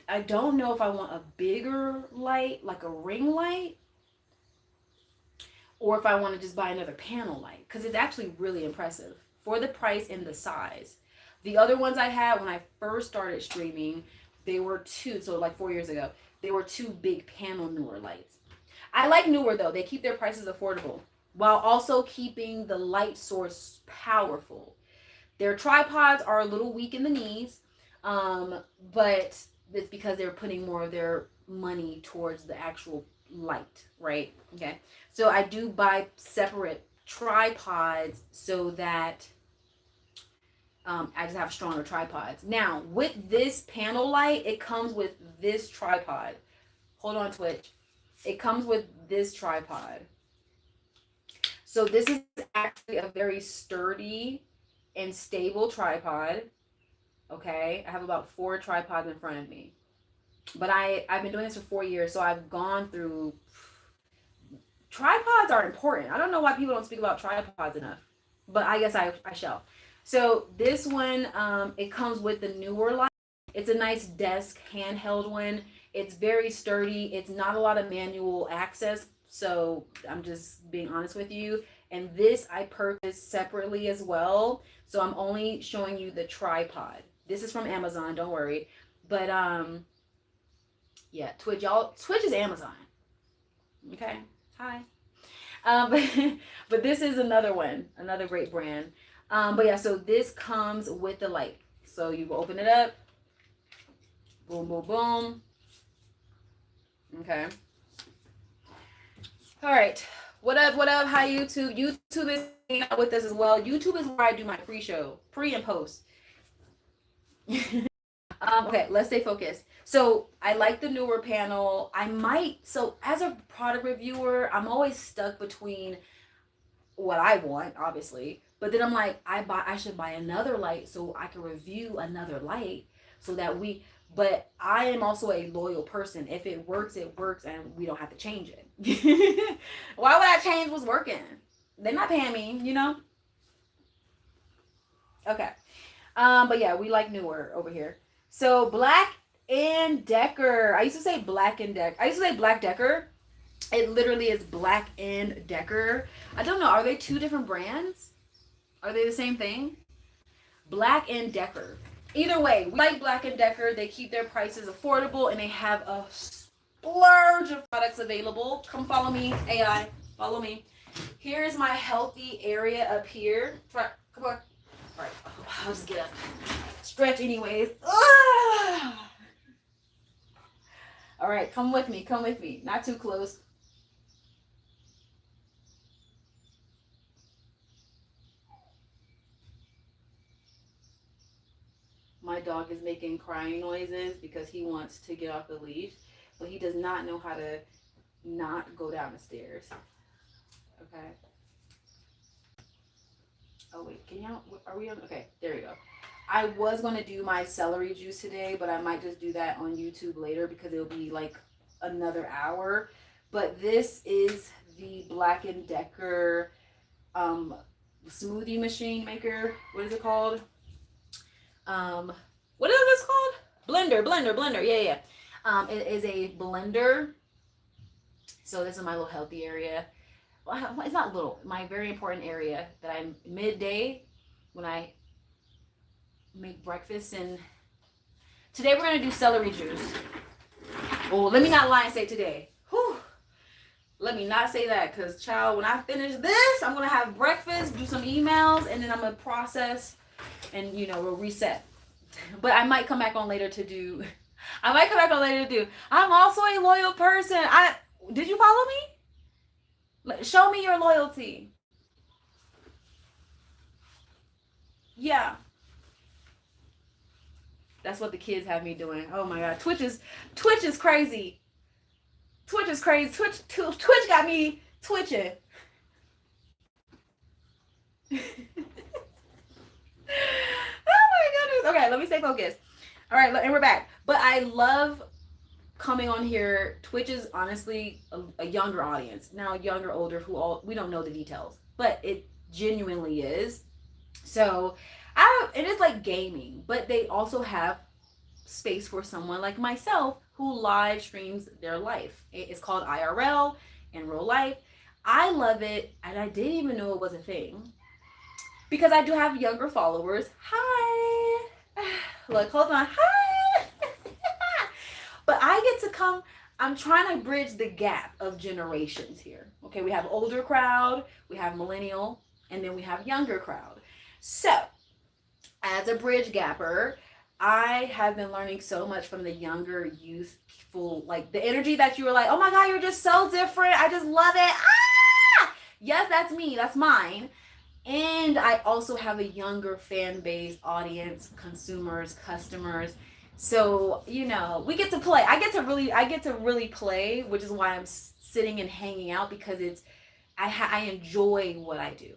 I don't know if I want a bigger light, like a ring light, or if I want to just buy another panel light because it's actually really impressive for the price and the size. The other ones I had when I first started streaming, they were two, so like 4 years ago, they were two big panel Newer lights. I like Newer though, they keep their prices affordable while also keeping the light source powerful. Their tripods are a little weak in the knees, but it's because they're putting more of their money towards the actual light, right? Okay. So I do buy separate tripods so that I just have stronger tripods. Now, with this panel light, it comes with this tripod. Hold on, Twitch. It comes with this tripod. So this is actually a very sturdy and stable tripod. Okay, I have about 4 tripods in front of me. But I've been doing this for 4 years, so I've gone through. Tripods are important. I don't know why people don't speak about tripods enough, but I guess I shall. So this one, it comes with the Newer light. It's a nice desk handheld one. It's very sturdy. It's not a lot of manual access, so I'm just being honest with you. And this I purchased separately as well, so I'm only showing you the tripod. This is from Amazon, don't worry. But yeah, Twitch, y'all. Twitch is Amazon. Okay, hi. But, but this is another one, another great brand. But yeah, so this comes with the light. So you open it up. Boom, boom, boom. Okay. All right. What up? What up? Hi, YouTube. YouTube is hanging out with us as well. YouTube is where I do my pre-show, pre and post. Okay, let's stay focused. So I like the Newer panel. So as a product reviewer, I'm always stuck between what I want, obviously, but then I'm like, I should buy another light so I can review another light so that but I am also a loyal person. If it works, and we don't have to change it. Why would I change what's working? They're not paying me, you know? Okay. But yeah, we like Newer over here. So Black and Decker. I used to say Black and Decker. I used to say Black Decker. It literally is Black and Decker. I don't know. Are they two different brands? Are they the same thing? Black and Decker. Either way, we like Black and Decker. They keep their prices affordable and they have a splurge of products available. Come follow me, AI. Follow me. Here's my healthy area up here. Come on. All right. I'll just get up. Stretch anyways. Ah! All right. Come with me. Come with me. Not too close. My dog is making crying noises because he wants to get off the leash, but he does not know how to not go down the stairs. Okay. Oh wait, can y'all, are we on? Okay, there we go. I was going to do my celery juice today, but I might just do that on YouTube later because it'll be like another hour. But this is the Black & Decker smoothie machine maker. What is it called? What is this called? Blender. Yeah. It is a blender. So this is my little healthy area. Well, it's not little, my very important area that I'm midday when I make breakfast. And today we're gonna do celery juice. Oh, let me not lie and say today. Whew. Let me not say that, because child, when I finish this, I'm gonna have breakfast, do some emails, and then I'm gonna process, and we'll reset. But I might come back on later to do. I might come back on later to do. I'm also a loyal person. Did you follow me? Show me your loyalty. Yeah. That's what the kids have me doing. Oh my god, Twitch is crazy. Twitch is crazy. Twitch got me twitching. Oh my goodness. Okay, let me stay focused. All right, and we're back. But I love coming on here. Twitch is honestly a younger audience. Now younger, older, we don't know the details, but it genuinely is. So it is like gaming, but they also have space for someone like myself who live streams their life. It's called IRL, in real life. I love it, and I didn't even know it was a thing because I do have younger followers. Hi. Look, hold on. Hi. But I get to come. I'm trying to bridge the gap of generations here. Okay, we have older crowd, we have millennial, and then we have younger crowd. So, as a bridge gapper, I have been learning so much from the younger youthful, like the energy that you were like, oh my god, you're just so different. I just love it. Ah! Yes, that's me. That's mine. And I also have a younger fan base, audience, consumers, customers. So, we get to play. I get to really play, which is why I'm sitting and hanging out, because I enjoy what I do.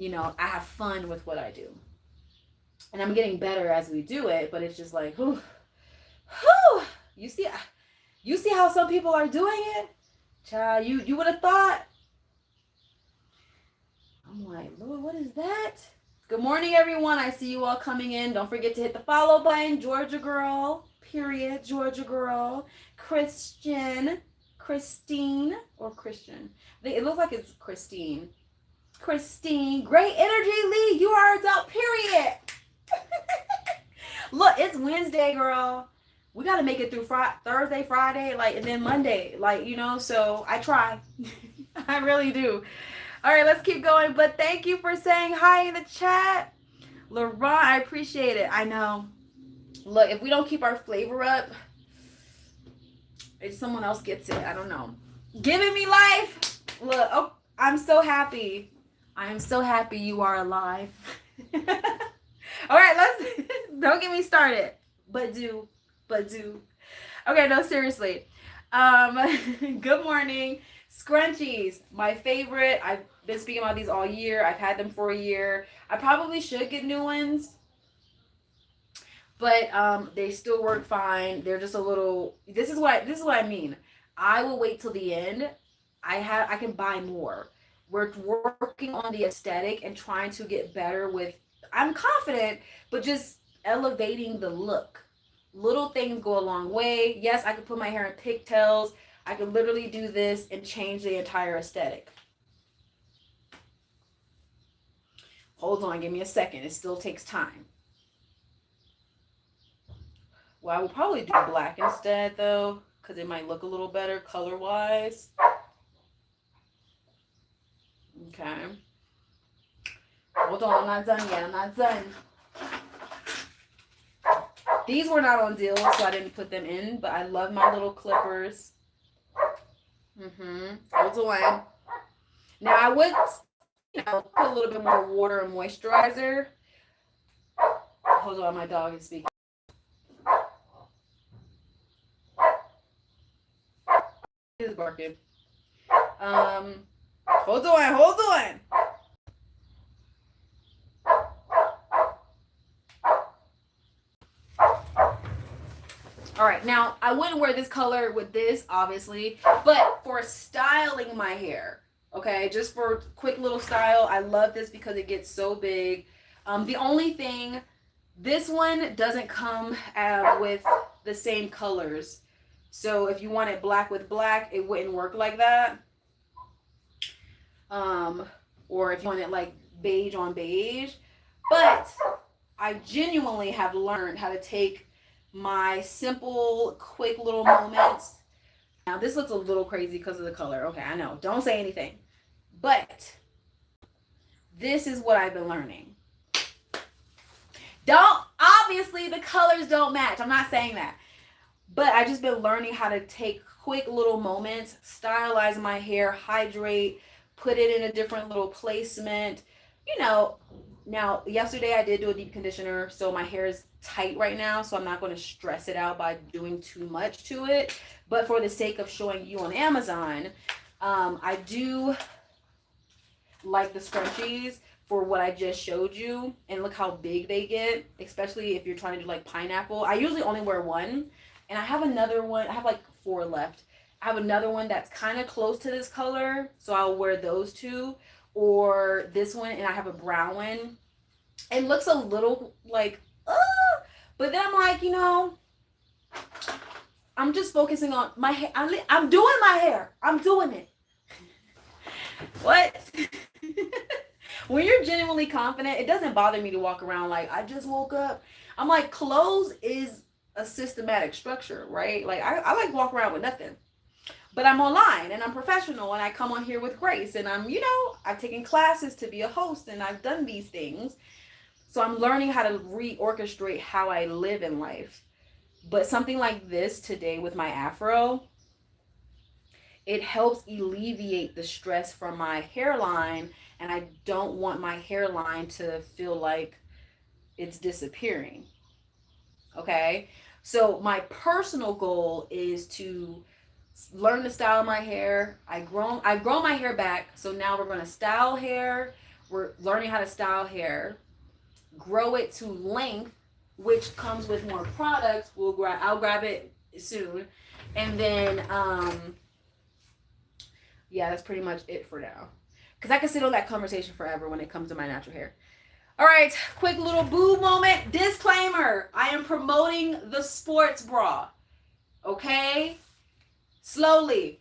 I have fun with what I do. And I'm getting better as we do it, but it's just like, whew. You see how some people are doing it? Child, you would have thought. I'm like, Lord, what is that? Good morning, everyone. I see you all coming in. Don't forget to hit the follow button. Georgia girl, period. Georgia girl. Christine, or Christian. It looks like it's Christine. Christine, great energy, Lee. You are adult, period. Look, it's Wednesday, girl. We got to make it through Thursday, Friday, and then Monday, so I try. I really do. All right, let's keep going. But thank you for saying hi in the chat. Laurent, I appreciate it. I know. Look, if we don't keep our flavor up, if someone else gets it, I don't know. Giving me life. Look, oh, I'm so happy. I am so happy you are alive. All right, don't get me started. But do. Okay, no, seriously. Good morning. Scrunchies, my favorite. I've been speaking about these all year. I've had them for a year. I probably should get new ones, but they still work fine. They're just a little. This is what I mean. I will wait till the end. I can buy more. We're working on the aesthetic and trying to get better with. I'm confident, but just elevating the look. Little things go a long way. Yes, I could put my hair in pigtails. I could literally do this and change the entire aesthetic. Hold on, give me a second. It still takes time. Well, I will probably do black instead, though, because it might look a little better color-wise. Okay. Hold on, I'm not done yet. I'm not done. These were not on deal, so I didn't put them in, but I love my little clippers. Hold on. Now, I would, put a little bit more water and moisturizer. Hold on, my dog is speaking. He's barking. Hold on. All right, now I wouldn't wear this color with this, obviously, but for styling my hair, okay, just for quick little style, I love this because it gets so big. The only thing, this one doesn't come with the same colors. So if you want it black with black, it wouldn't work like that. Or if you want it like beige on beige. But I genuinely have learned how to take my simple, quick little moments. Now, this looks a little crazy because of the color. Okay, I know. Don't say anything. But this is what I've been learning. Obviously, the colors don't match. I'm not saying that. But I've just been learning how to take quick little moments, stylize my hair, hydrate, put it in a different little placement. You know, now yesterday I did do a deep conditioner, so my hair is tight right now, so I'm not going to stress it out by doing too much to it. But for the sake of showing you on Amazon, I do like the scrunchies for what I just showed you, and look how big they get, especially if you're trying to do like pineapple. I usually only wear one, and I have another one. I have like 4 left. I have another one that's kind of close to this color, so I'll wear those 2, or this one, and I have a brown one. It looks a little like, but then I'm like, you know, I'm just focusing on my hair. I'm doing my hair. I'm doing it. What? When you're genuinely confident, it doesn't bother me to walk around like I just woke up. I'm like, clothes is a systematic structure, right? Like I like walk around with nothing. But I'm online and I'm professional and I come on here with grace and I'm, you know, I've taken classes to be a host and I've done these things. So I'm learning how to reorchestrate how I live in life. But something like this today with my afro, it helps alleviate the stress from my hairline, and I don't want my hairline to feel like it's disappearing. Okay? So my personal goal is to learn to style my hair. I've grown my hair back, so now we're going to style hair. We're learning how to style hair, grow it to length, which comes with more products. I'll grab it soon, and then yeah, that's pretty much it for now. Because I can sit on that conversation forever when it comes to my natural hair. All right, quick little boo moment. Disclaimer: I am promoting the sports bra. Okay, slowly.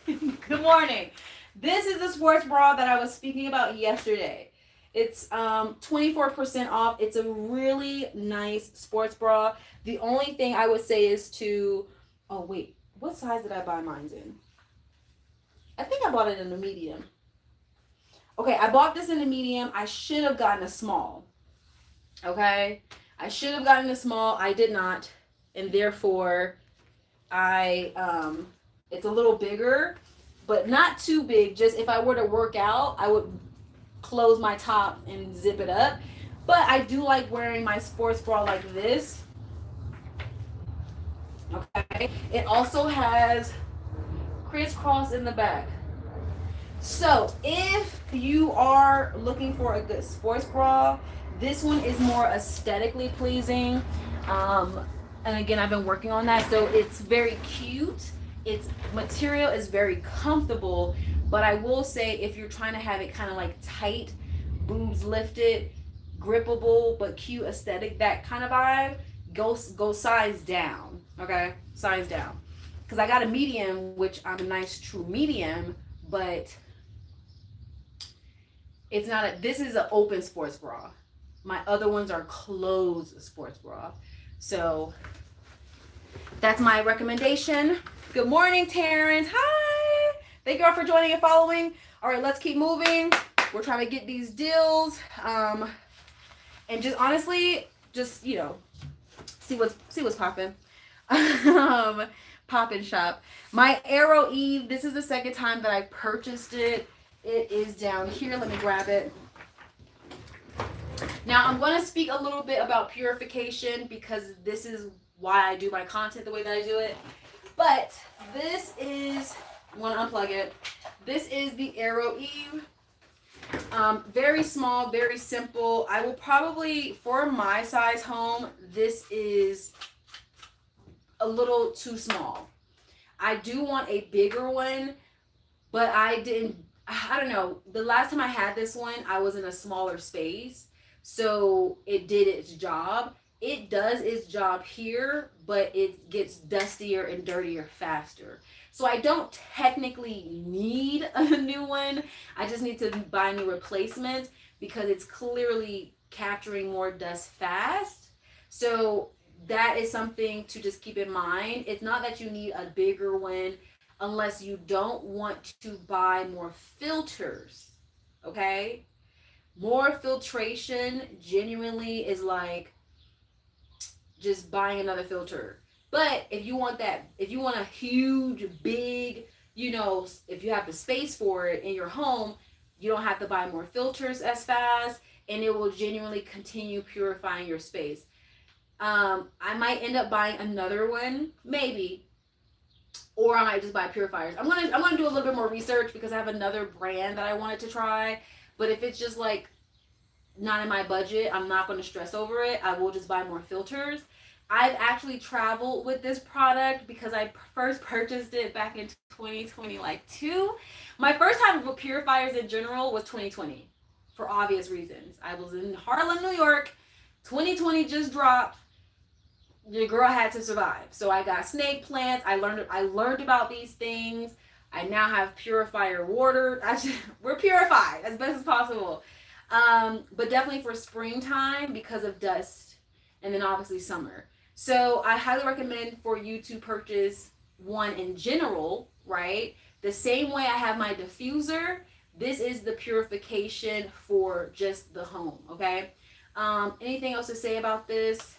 Good morning. This is the sports bra that I was speaking about yesterday. It's 24% off. It's a really nice sports bra. The only thing I would say is to, oh wait, what size did I buy mine in? I think I bought it in a medium. Okay, I bought this in a medium. I should have gotten a small. Okay, I should have gotten a small. I did not, and therefore, it's a little bigger, but not too big. Just if I were to work out, I would close my top and zip it up. But I do like wearing my sports bra like this. Okay, it also has crisscross in the back. So if you are looking for a good sports bra, this one is more aesthetically pleasing. And again, I've been working on that. So it's very cute. Its material is very comfortable. But I will say, if you're trying to have it kind of like tight, boobs lifted, grippable, but cute aesthetic, that kind of vibe, go size down. Okay, size down. Because I got a medium, which I'm a nice true medium, but it's not this is an open sports bra. My other ones are closed sports bra. So that's my recommendation. Good morning, Terrence. Hi. Thank you all for joining and following. All right, let's keep moving. We're trying to get these deals. And just honestly, just, you know, see what's popping. Pop and shop. My Arrow Eve, this is the second time that I purchased it. It is down here. Let me grab it. Now, I'm going to speak a little bit about purification because this is why I do my content the way that I do it. But this is, I'm going to unplug it. This is the Arrow Eve. Very small, very simple. I will probably, for my size home, this is a little too small. I do want a bigger one, but I don't know. The last time I had this one, I was in a smaller space. So it did its job. it does its job here, but it gets dustier and dirtier faster. So I don't technically need a new one. I just need to buy new replacements because it's clearly capturing more dust fast. So that is something to just keep in mind. It's not that you need a bigger one unless you don't want to buy more filters. Okay? More filtration genuinely is like just buying another filter. But if you want a huge, big, if you have the space for it in your home, you don't have to buy more filters as fast, and it will genuinely continue purifying your space. I might end up buying another one, maybe, or I might just buy purifiers. I'm gonna do a little bit more research because I have another brand that I wanted to try. But if it's just like not in my budget, I'm not going to stress over it. I will just buy more filters. I've actually traveled with this product because I first purchased it back in 2020, like two. My first time with purifiers in general was 2020 for obvious reasons. I was in Harlem, New York. 2020 just dropped. Your girl had to survive. So I got snake plants. I learned about these things. I now have purifier water. We're purified as best as possible. But definitely for springtime because of dust, and then obviously summer. So I highly recommend for you to purchase one in general, right? The same way I have my diffuser, this is the purification for just the home, okay? Anything else to say about this?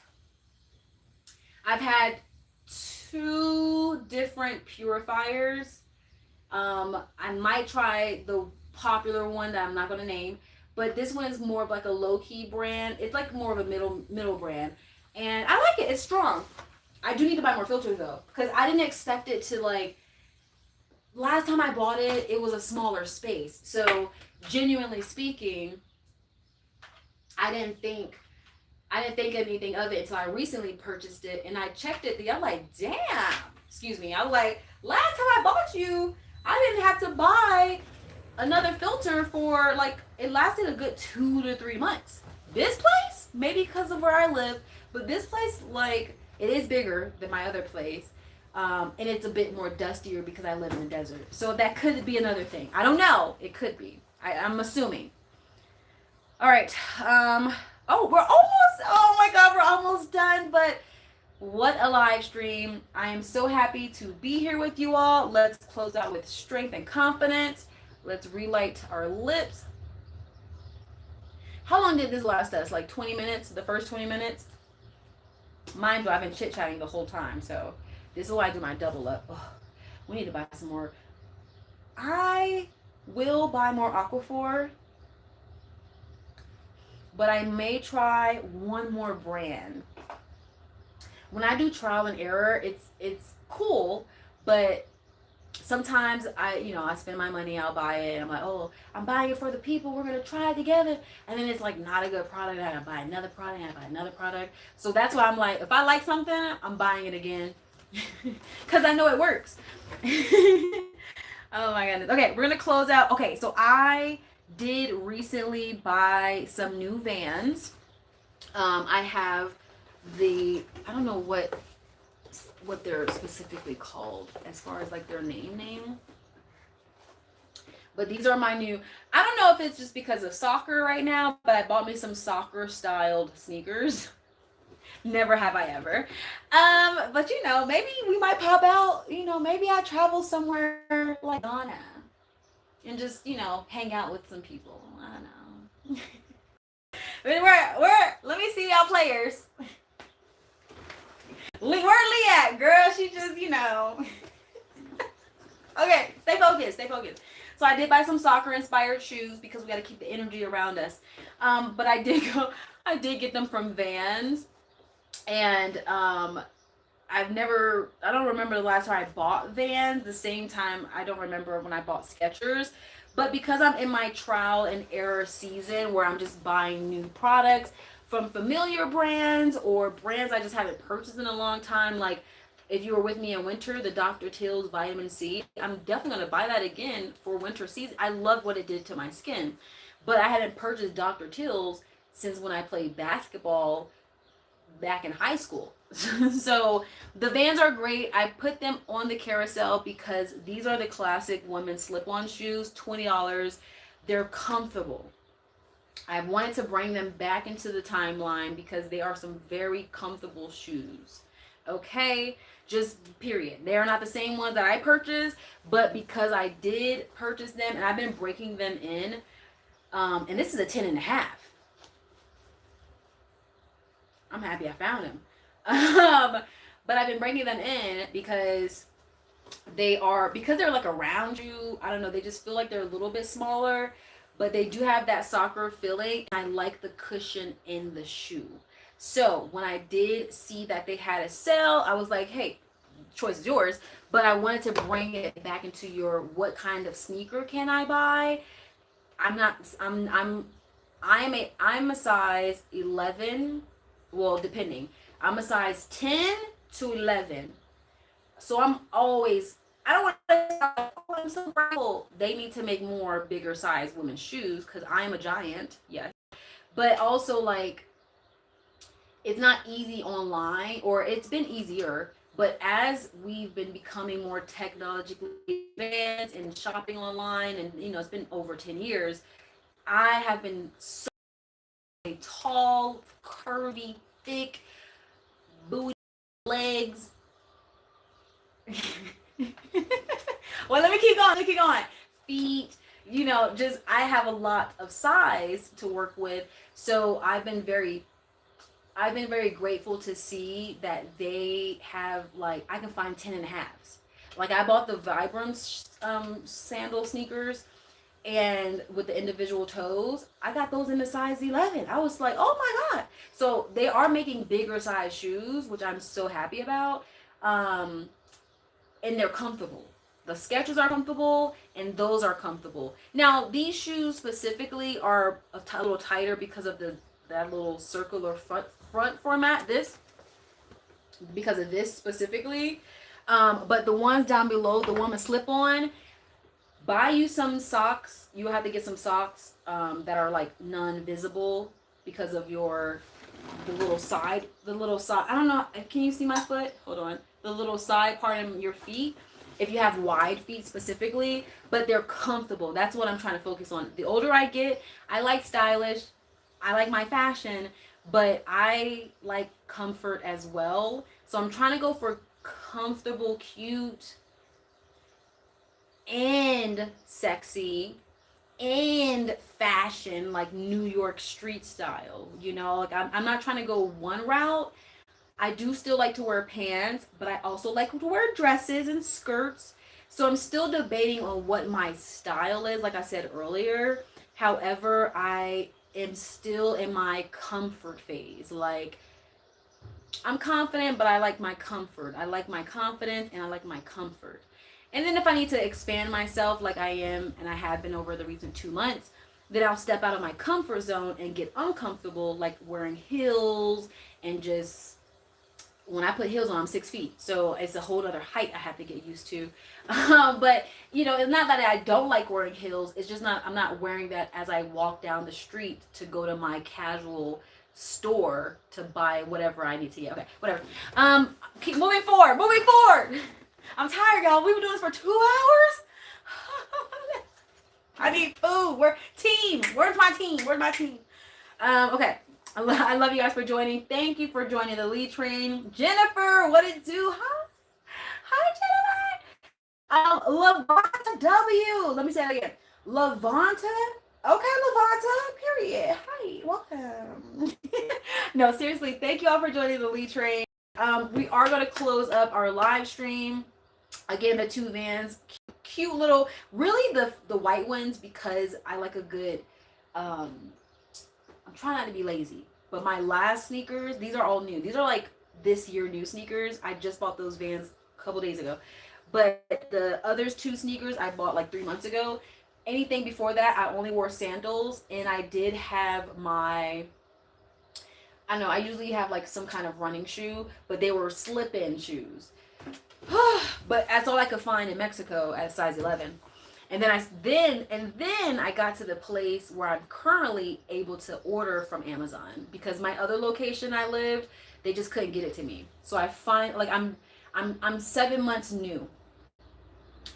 I've had two different purifiers. I might try the popular one that I'm not going to name, but this one is more of like a low-key brand. It's like more of a middle brand, and I like it. It's strong. I do need to buy more filters though, because I didn't expect it to like. Last time I bought it, it was a smaller space. So genuinely speaking, I didn't think anything of it until I recently purchased it, and I checked it. I'm like, damn. Excuse me. I was like, last time I bought you, I didn't have to buy another filter for like, it lasted a good 2 to 3 months. This place, maybe because of where I live, but this place, like, it is bigger than my other place, and it's a bit more dustier because I live in the desert. So that could be another thing. I don't know. It could be. I'm assuming. All right. Oh, oh my God, we're almost done, but what a live stream. I am so happy to be here with you all. Let's close out with strength and confidence. Let's relight our lips. How long did this last us? Like 20 minutes? The first 20 minutes? Mind you, I've been chit-chatting the whole time, so this is why I do my double up. Oh, we need to buy some more. I will buy more Aquaphor, but I may try one more brand. When I do trial and error, it's cool, but sometimes I spend my money, I'll buy it, and I'm like, oh, I'm buying it for the people, we're gonna try it together, and then it's like not a good product, I gotta buy another product, I gotta buy another product. So that's why I'm like, if I like something, I'm buying it again. Because I know it works. Oh my goodness. Okay, we're gonna close out. Okay, so I did recently buy some new Vans. I have I don't know what they're specifically called as far as like their name. But these are my new, I don't know if it's just because of soccer right now, but I bought me some soccer styled sneakers. Never have I ever. But maybe we might pop out, maybe I travel somewhere like Ghana and just, hang out with some people. I don't know. Let me see y'all players. Where Lee at, girl? She just, Okay, stay focused. So I did buy some soccer inspired shoes because we got to keep the energy around us. But I did get them from Vans, and I don't remember the last time I bought Vans. The same time I don't remember when I bought Skechers. But because I'm in my trial and error season where I'm just buying new products from familiar brands or brands I just haven't purchased in a long time, like if you were with me in winter, the Dr. Teal's vitamin C, I'm definitely going to buy that again for winter season. I love what it did to my skin. But I hadn't purchased Dr. Teal's since when I played basketball back in high school. So the Vans are great. I put them on the carousel because these are the classic women's slip-on shoes, $20. They're comfortable. I wanted to bring them back into the timeline because they are some very comfortable shoes. Okay, just period. They are not the same ones that I purchased, but because I did purchase them and I've been breaking them in, and this is a 10 and a half. I'm happy I found them. But I've been breaking them in because they're like a round shoe. I don't know. They just feel like they're a little bit smaller, but they do have that soccer feeling. I like the cushion in the shoe. So when I did see that they had a sale, I was like, hey, choice is yours. But I wanted to bring it back into your what kind of sneaker can I buy? I'm a size 11. Well, depending. I'm a size 10 to 11. So I don't want to, oh, I'm so grateful. They need to make more bigger size women's shoes because I am a giant, yes. But also, like, it's not easy online, or it's been easier. But as we've been becoming more technologically advanced and shopping online, and it's been over 10 years, I have been so tall, curvy, thick, booty, legs. Well, let me keep going. Feet, just I have a lot of size to work with. So I've been very grateful to see that they have, like, I can find 10 and a halves. Like, I bought the Vibrams sandal sneakers, and with the individual toes, I got those in the size 11. I was like, oh my God. So they are making bigger size shoes, which I'm so happy about. And they're comfortable. The Skechers are comfortable, and those are comfortable. Now, these shoes specifically are a little tighter because of that little circular front format. Because of this specifically. But the ones down below, the one with slip on, buy you some socks. You have to get some socks that are like non-visible because of the little side. I don't know. Can you see my foot? Hold on. The little side part of your feet. If you have wide feet specifically, but they're comfortable. That's what I'm trying to focus on. The older I get, I like stylish. I like my fashion, but I like comfort as well. So I'm trying to go for comfortable, cute, and sexy, and fashion, like New York street style. Like I'm not trying to go one route. I do still like to wear pants, but I also like to wear dresses and skirts. So I'm still debating on what my style is, like I said earlier. However, I am still in my comfort phase. Like, I'm confident, but I like my comfort. I like my confidence, and I like my comfort. And then if I need to expand myself like I am, and I have been over the recent 2 months, then I'll step out of my comfort zone and get uncomfortable, like wearing heels and just, when I put heels on, I'm 6 feet. So it's a whole other height I have to get used to. But, it's not that I don't like wearing heels. It's just I'm not wearing that as I walk down the street to go to my casual store to buy whatever I need to get. Okay, whatever. Keep moving forward. I'm tired, y'all. We've been doing this for 2 hours. I need food. Team. Where's my team? Okay. I love you guys for joining. Thank you for joining the lead train. Jennifer, what it do? Hi, Jennifer. Lavonta W. Let me say that again. Lavonta. Okay, Lavonta. Period. Hi, welcome. No, seriously, thank you all for joining the lead train. We are going to close up our live stream. Again, the 2 Vans, cute little, really the white ones, because I like a good, I'm trying not to be lazy, but my last sneakers, these are all new. These are like this year new sneakers. I just bought those Vans a couple days ago. But the others 2 sneakers I bought like 3 months ago. Anything before that, I only wore sandals, and I did have I know, I usually have like some kind of running shoe, but they were slip-in shoes. But that's all I could find in Mexico at size 11. And then I got to the place where I'm currently able to order from Amazon because my other location I lived, they just couldn't get it to me. So I find like I'm 7 months new.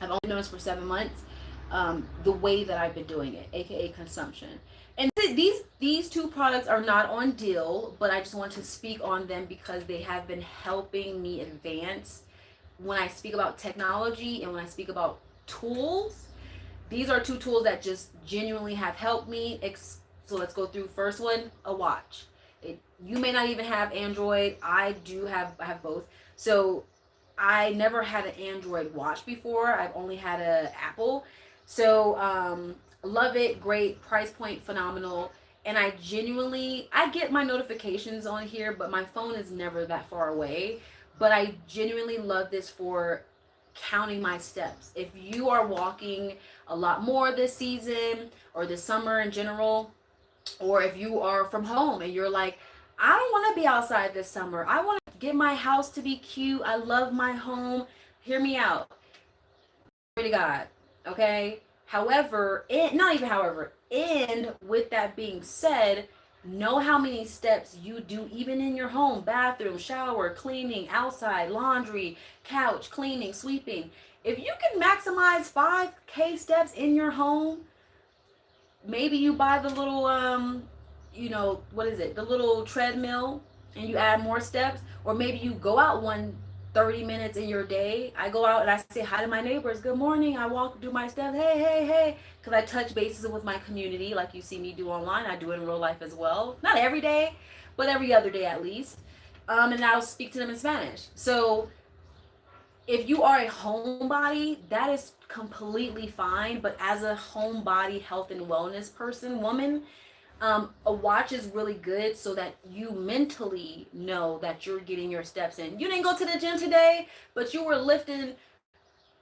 I've only been doing this for 7 months. The way that I've been doing it, aka consumption. And these two products are not on deal, but I just want to speak on them because they have been helping me advance when I speak about technology and when I speak about tools. These are two tools that just genuinely have helped me. So let's go through. First one, a watch. You may not even have Android. I have both. So I never had an Android watch before. I've only had a Apple. So love it. Great price point, phenomenal. And I get my notifications on here, but my phone is never that far away. But I genuinely love this for counting my steps. If you are walking a lot more this season or this summer in general, or if you are from home and you're like, I don't want to be outside this summer. I want to get my house to be cute. I love my home. Hear me out. Pray to God. Okay? However, not even however, and with that being said, know how many steps you do even in your home, bathroom, shower, cleaning, outside, laundry, couch, cleaning, sweeping. If you can maximize 5K steps in your home, maybe you buy the little what is it, the little treadmill, and you add more steps. Or maybe you go out 30 minutes in your day. I go out and I say hi to my neighbors, good morning, I walk, do my steps, hey, hey, hey, because I touch bases with my community like you see me do online. I do it in real life as well, not every day, but every other day at least. And I'll speak to them in Spanish. So if you are a homebody, that is completely fine. But as a homebody health and wellness woman, a watch is really good so that you mentally know that you're getting your steps in. You didn't go to the gym today, but you were lifting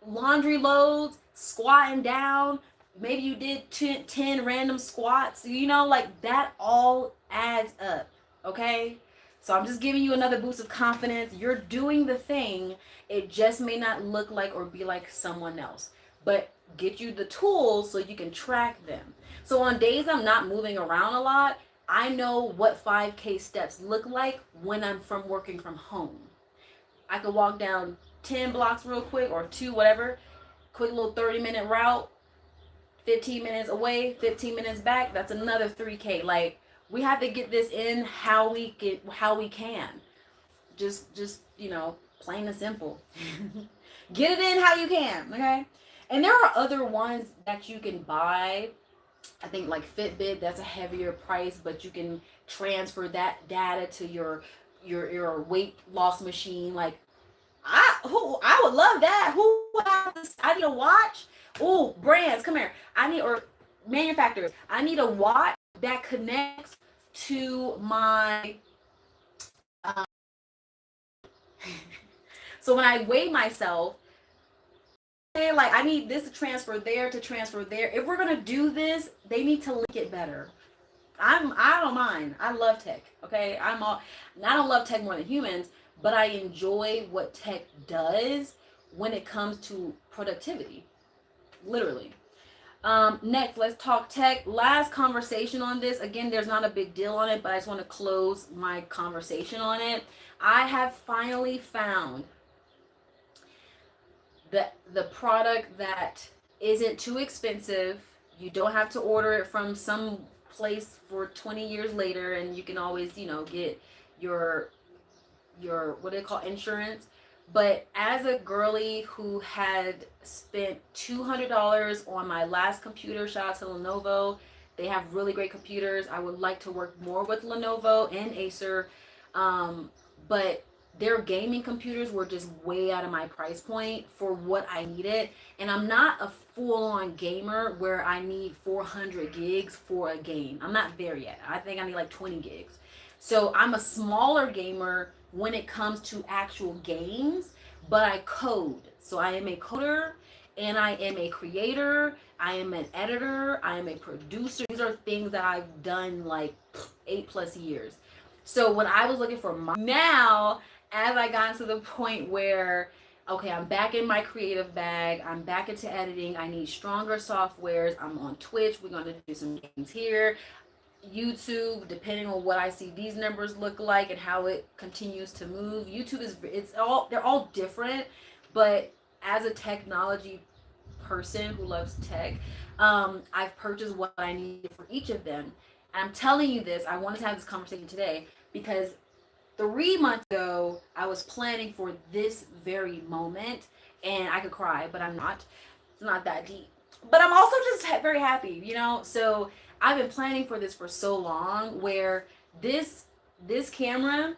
laundry loads, squatting down. Maybe you did 10 random squats. Like that all adds up. Okay? So I'm just giving you another boost of confidence. You're doing the thing. It just may not look like or be like someone else. But get you the tools so you can track them. So on days I'm not moving around a lot, I know what 5K steps look like when I'm working from home. I could walk down 10 blocks real quick, or 2, whatever. Quick little 30-minute route, 15 minutes away, 15 minutes back. That's another 3K. Like, we have to get this in how we can. Just plain and simple. Get it in how you can, okay? And there are other ones that you can buy. I think like Fitbit, that's a heavier price, but you can transfer that data to your weight loss machine. Like, I would love that. Who has this? I need a watch. Ooh, brands, come here. Or manufacturers. I need a watch that connects to my so when I weigh myself, like, I need this to transfer there, to transfer there. If we're gonna do this, they need to link it better. I don't mind. I love tech. Okay, I don't love tech more than humans, but I enjoy what tech does when it comes to productivity. Literally. Next, let's talk tech. Last conversation on this. Again, there's not a big deal on it, but I just want to close my conversation on it. I have finally found the product that isn't too expensive. You don't have to order it from some place for 20 years later, and you can always get your what do they call, insurance. But as a girly who had spent $200 on my last computer, shout out to Lenovo. They have really great computers. I would like to work more with Lenovo and Acer, but their gaming computers were just way out of my price point for what I needed. And I'm not a full-on gamer where I need 400 gigs for a game. I'm not there yet. I think I need like 20 gigs. So I'm a smaller gamer when it comes to actual games, but I code. So I am a coder, and I am a creator. I am an editor. I am a producer. These are things that I've done like 8+ years. So when I was looking for now, as I got to the point where okay, I'm back in my creative bag. I'm back into editing. I need stronger softwares. I'm on Twitch. We're going to do some games here. YouTube, depending on what I see these numbers look like and how it continues to move. YouTube is, it's all, they're all different, but as a technology person who loves tech, I've purchased what I needed for each of them. And I'm telling you this, I wanted to have this conversation today because 3 months ago, I was planning for this very moment, and I could cry, but I'm not. It's not that deep. But I'm also just very happy, you know? So I've been planning for this for so long where this this camera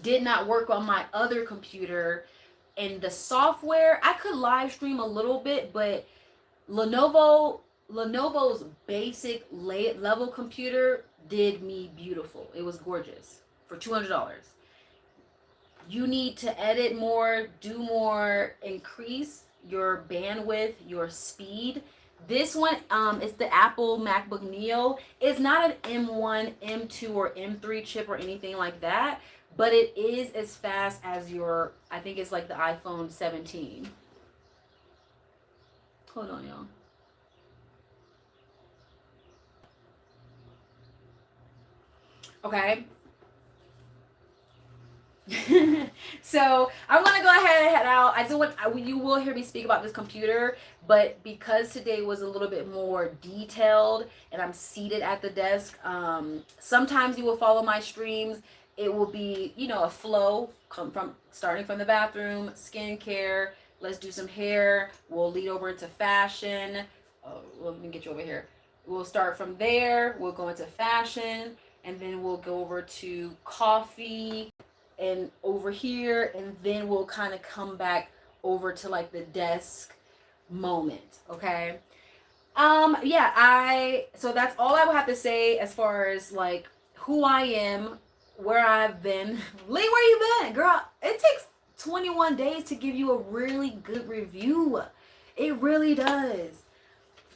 did not work on my other computer, and the software I could live stream a little bit, but Lenovo's basic level computer did me beautiful. It was gorgeous for $200. You need to edit more, do more, increase your bandwidth, your speed. This one, it's the Apple MacBook Neo. It's not an M1, M2, or M3 chip or anything like that, but it is as fast as your, I think it's like the iPhone 17. Hold on, y'all. Okay. So I'm gonna go ahead and head out. I just want you will hear me speak about this computer, but because today was a little bit more detailed and I'm seated at the desk, sometimes you will follow my streams. It will be, you know, a flow come from starting from the bathroom, skincare. Let's do some hair. We'll lead over into fashion. Oh, let me get you over here. We'll start from there. We'll go into fashion, and then we'll go over to coffee and over here, and then we'll kind of come back over to like the desk moment. Okay. Yeah, so that's all I would have to say as far as like who I am, where I've been. Lee, where you been? Girl, it takes 21 days to give you a really good review. It really does.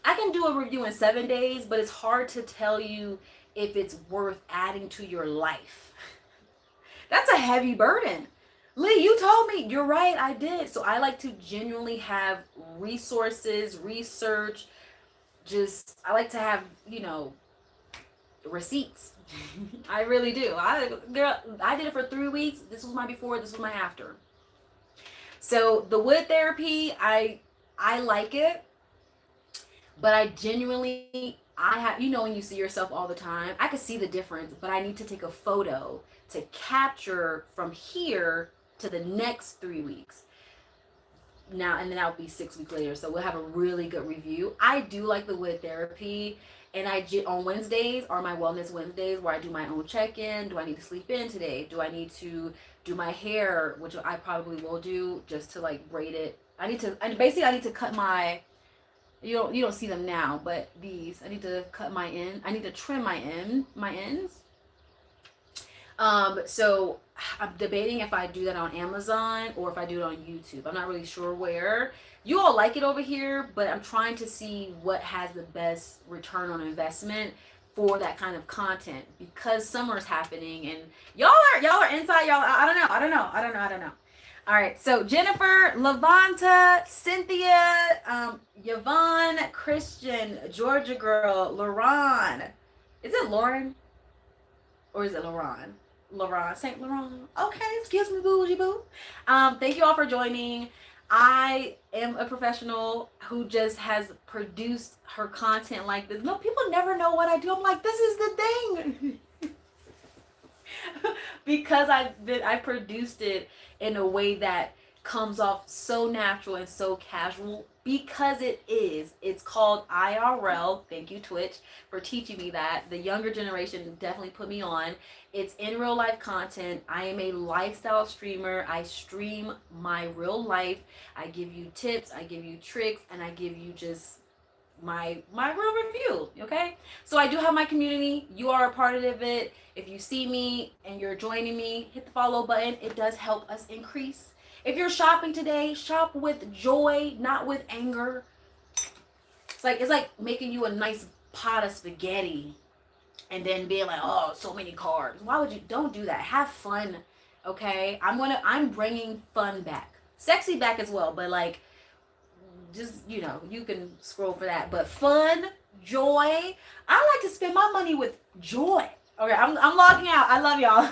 I can do a review in 7 days, but it's hard to tell you if it's worth adding to your life. That's a heavy burden. Lee, you told me. You're right, I did. So I like to genuinely have resources, research. I like to have, you know, receipts. I really do. I did it for 3 weeks. This was my before, this was my after. So the wood therapy, I like it, but I genuinely, I have, you know, when you see yourself all the time, I can see the difference, but I need to take a photo to capture from here to the next 3 weeks. Now, and then that'll be 6 weeks later. So we'll have a really good review. I do like the wood therapy. And on Wednesdays are my wellness Wednesdays where I do my own check-in. Do I need to sleep in today? Do I need to do my hair, which I probably will do just to like braid it. I need to cut my, you don't see them now, but these, I need to cut my end. I need to trim my ends. So I'm debating if I do that on Amazon or if I do it on YouTube. I'm not really sure where. You all like it over here, but I'm trying to see what has the best return on investment for that kind of content because summer's happening and y'all are inside. Y'all, I don't know. All right, so Jennifer, Lavanta, Cynthia, Yvonne, Christian, Georgia girl, Lauren. Is it Lauren? Or is it Lauren? Laurent, St. Laurent. Okay, excuse me, bougie boo. Thank you all for joining. I am a professional who just has produced her content like this. No, people never know what I do. I'm like, this is the thing. Because I produced it in a way that comes off so natural and so casual because it's called IRL. Thank you, Twitch, for teaching me that. The younger generation definitely put me on. It's in real life content. I am a lifestyle streamer. I stream my real life. I give you tips, I give you tricks, and I give you just my real review. Okay, so I do have my community. You are a part of it. If you see me and you're joining me, hit the follow button. It does help us increase. If you're shopping today, shop with joy, not with anger. It's like making you a nice pot of spaghetti and then being like, oh, so many carbs. Why would you? Don't do that. Have fun. Okay, I'm bringing fun back. Sexy back as well, but like, just, you know, you can scroll for that. But fun, joy. I like to spend my money with joy. Okay, I'm logging out. I love y'all.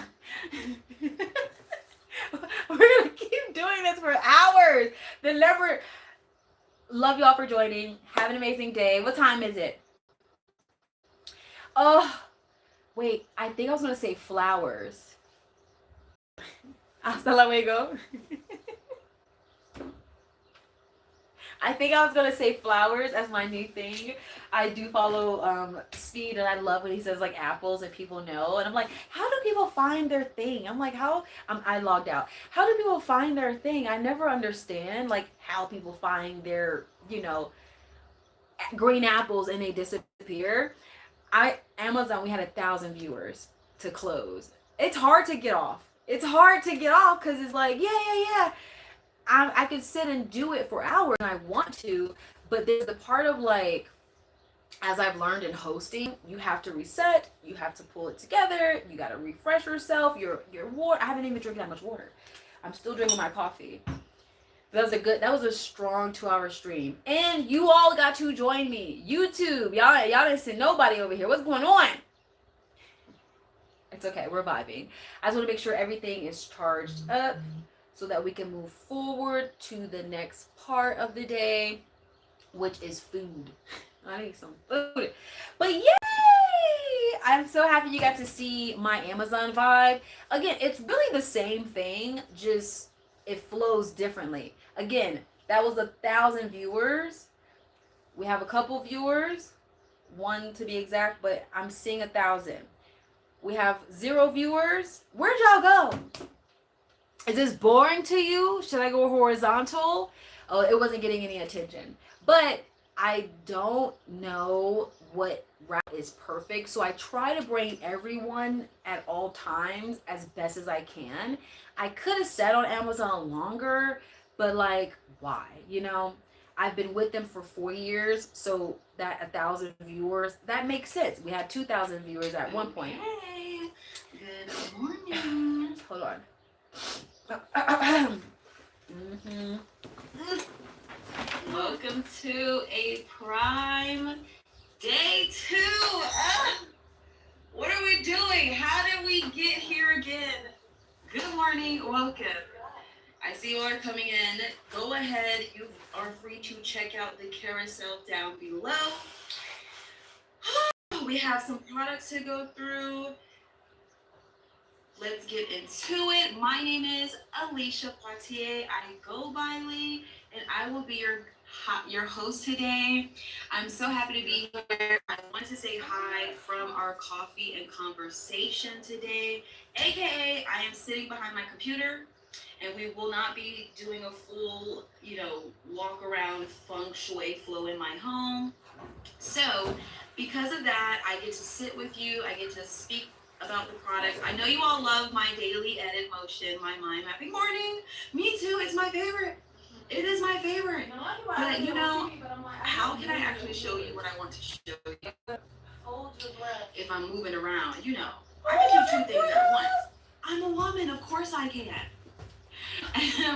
We're gonna keep doing this for hours. The never. Love y'all for joining. Have an amazing day. What time is it? Oh, wait. I think I was gonna say flowers. Hasta luego. I think I was gonna say flowers as my new thing. I do follow Speed, and I love when he says like apples and people know. And I'm like, how do people find their thing? I'm like, how? I logged out. How do people find their thing? I never understand like how people find their, you know, green apples and they disappear. Amazon, we had 1,000 viewers to close. It's hard to get off. It's hard to get off because it's like, yeah. I could sit and do it for hours and I want to, but there's the part of like, as I've learned in hosting, you have to reset, you have to pull it together, you got to refresh yourself, your water. I haven't even drank that much water. I'm still drinking my coffee. That was a strong 2-hour stream. And you all got to join me. YouTube, y'all didn't send nobody over here. What's going on? It's okay, we're vibing. I just want to make sure everything is charged up so that we can move forward to the next part of the day, which is food. I need some food. But yay! I'm so happy you got to see my Amazon vibe. Again, it's really the same thing, just it flows differently. Again, that was 1,000 viewers. We have a couple viewers, 1 to be exact, but I'm seeing 1,000. We have 0 viewers. Where'd y'all go? Is this boring to you? Should I go horizontal? Oh, it wasn't getting any attention. But I don't know what route is perfect. So I try to bring everyone at all times as best as I can. I could have sat on Amazon longer, but like, why? You know, I've been with them for 4 years. So that 1,000 viewers, that makes sense. We had 2,000 viewers at one point. Hey, good morning. Hold on. Welcome to a prime day 2. What are we doing? How did we get here again? Good morning. Welcome. I see you are coming in. Go ahead. You are free to check out the carousel down below. We have some products to go through. Let's get into it. My name is Alicia Poitier. I go by Lee, and I will be your host today. I'm so happy to be here. I want to say hi from our coffee and conversation today, aka I am sitting behind my computer, and we will not be doing a full, walk around feng shui flow in my home. So, because of that, I get to sit with you. I get to speak about the products. I know you all love my daily edit motion, my mind mapping morning. Me too. It's my favorite. It is my favorite. But how can I actually show you what I want to show you? If I'm moving around, I can do 2 things at once. I'm a woman. Of course I can.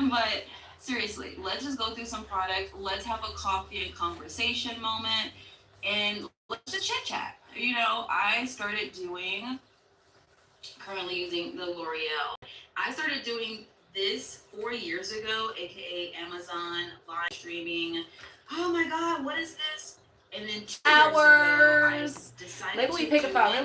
But seriously, let's just go through some products. Let's have a coffee and conversation moment, and let's just chit chat. I started currently using the L'Oreal. I started doing this 4 years ago, aka Amazon live streaming. Oh my God, what is this? And then 2 years ago, I decided Maybe we to pick do a file. it.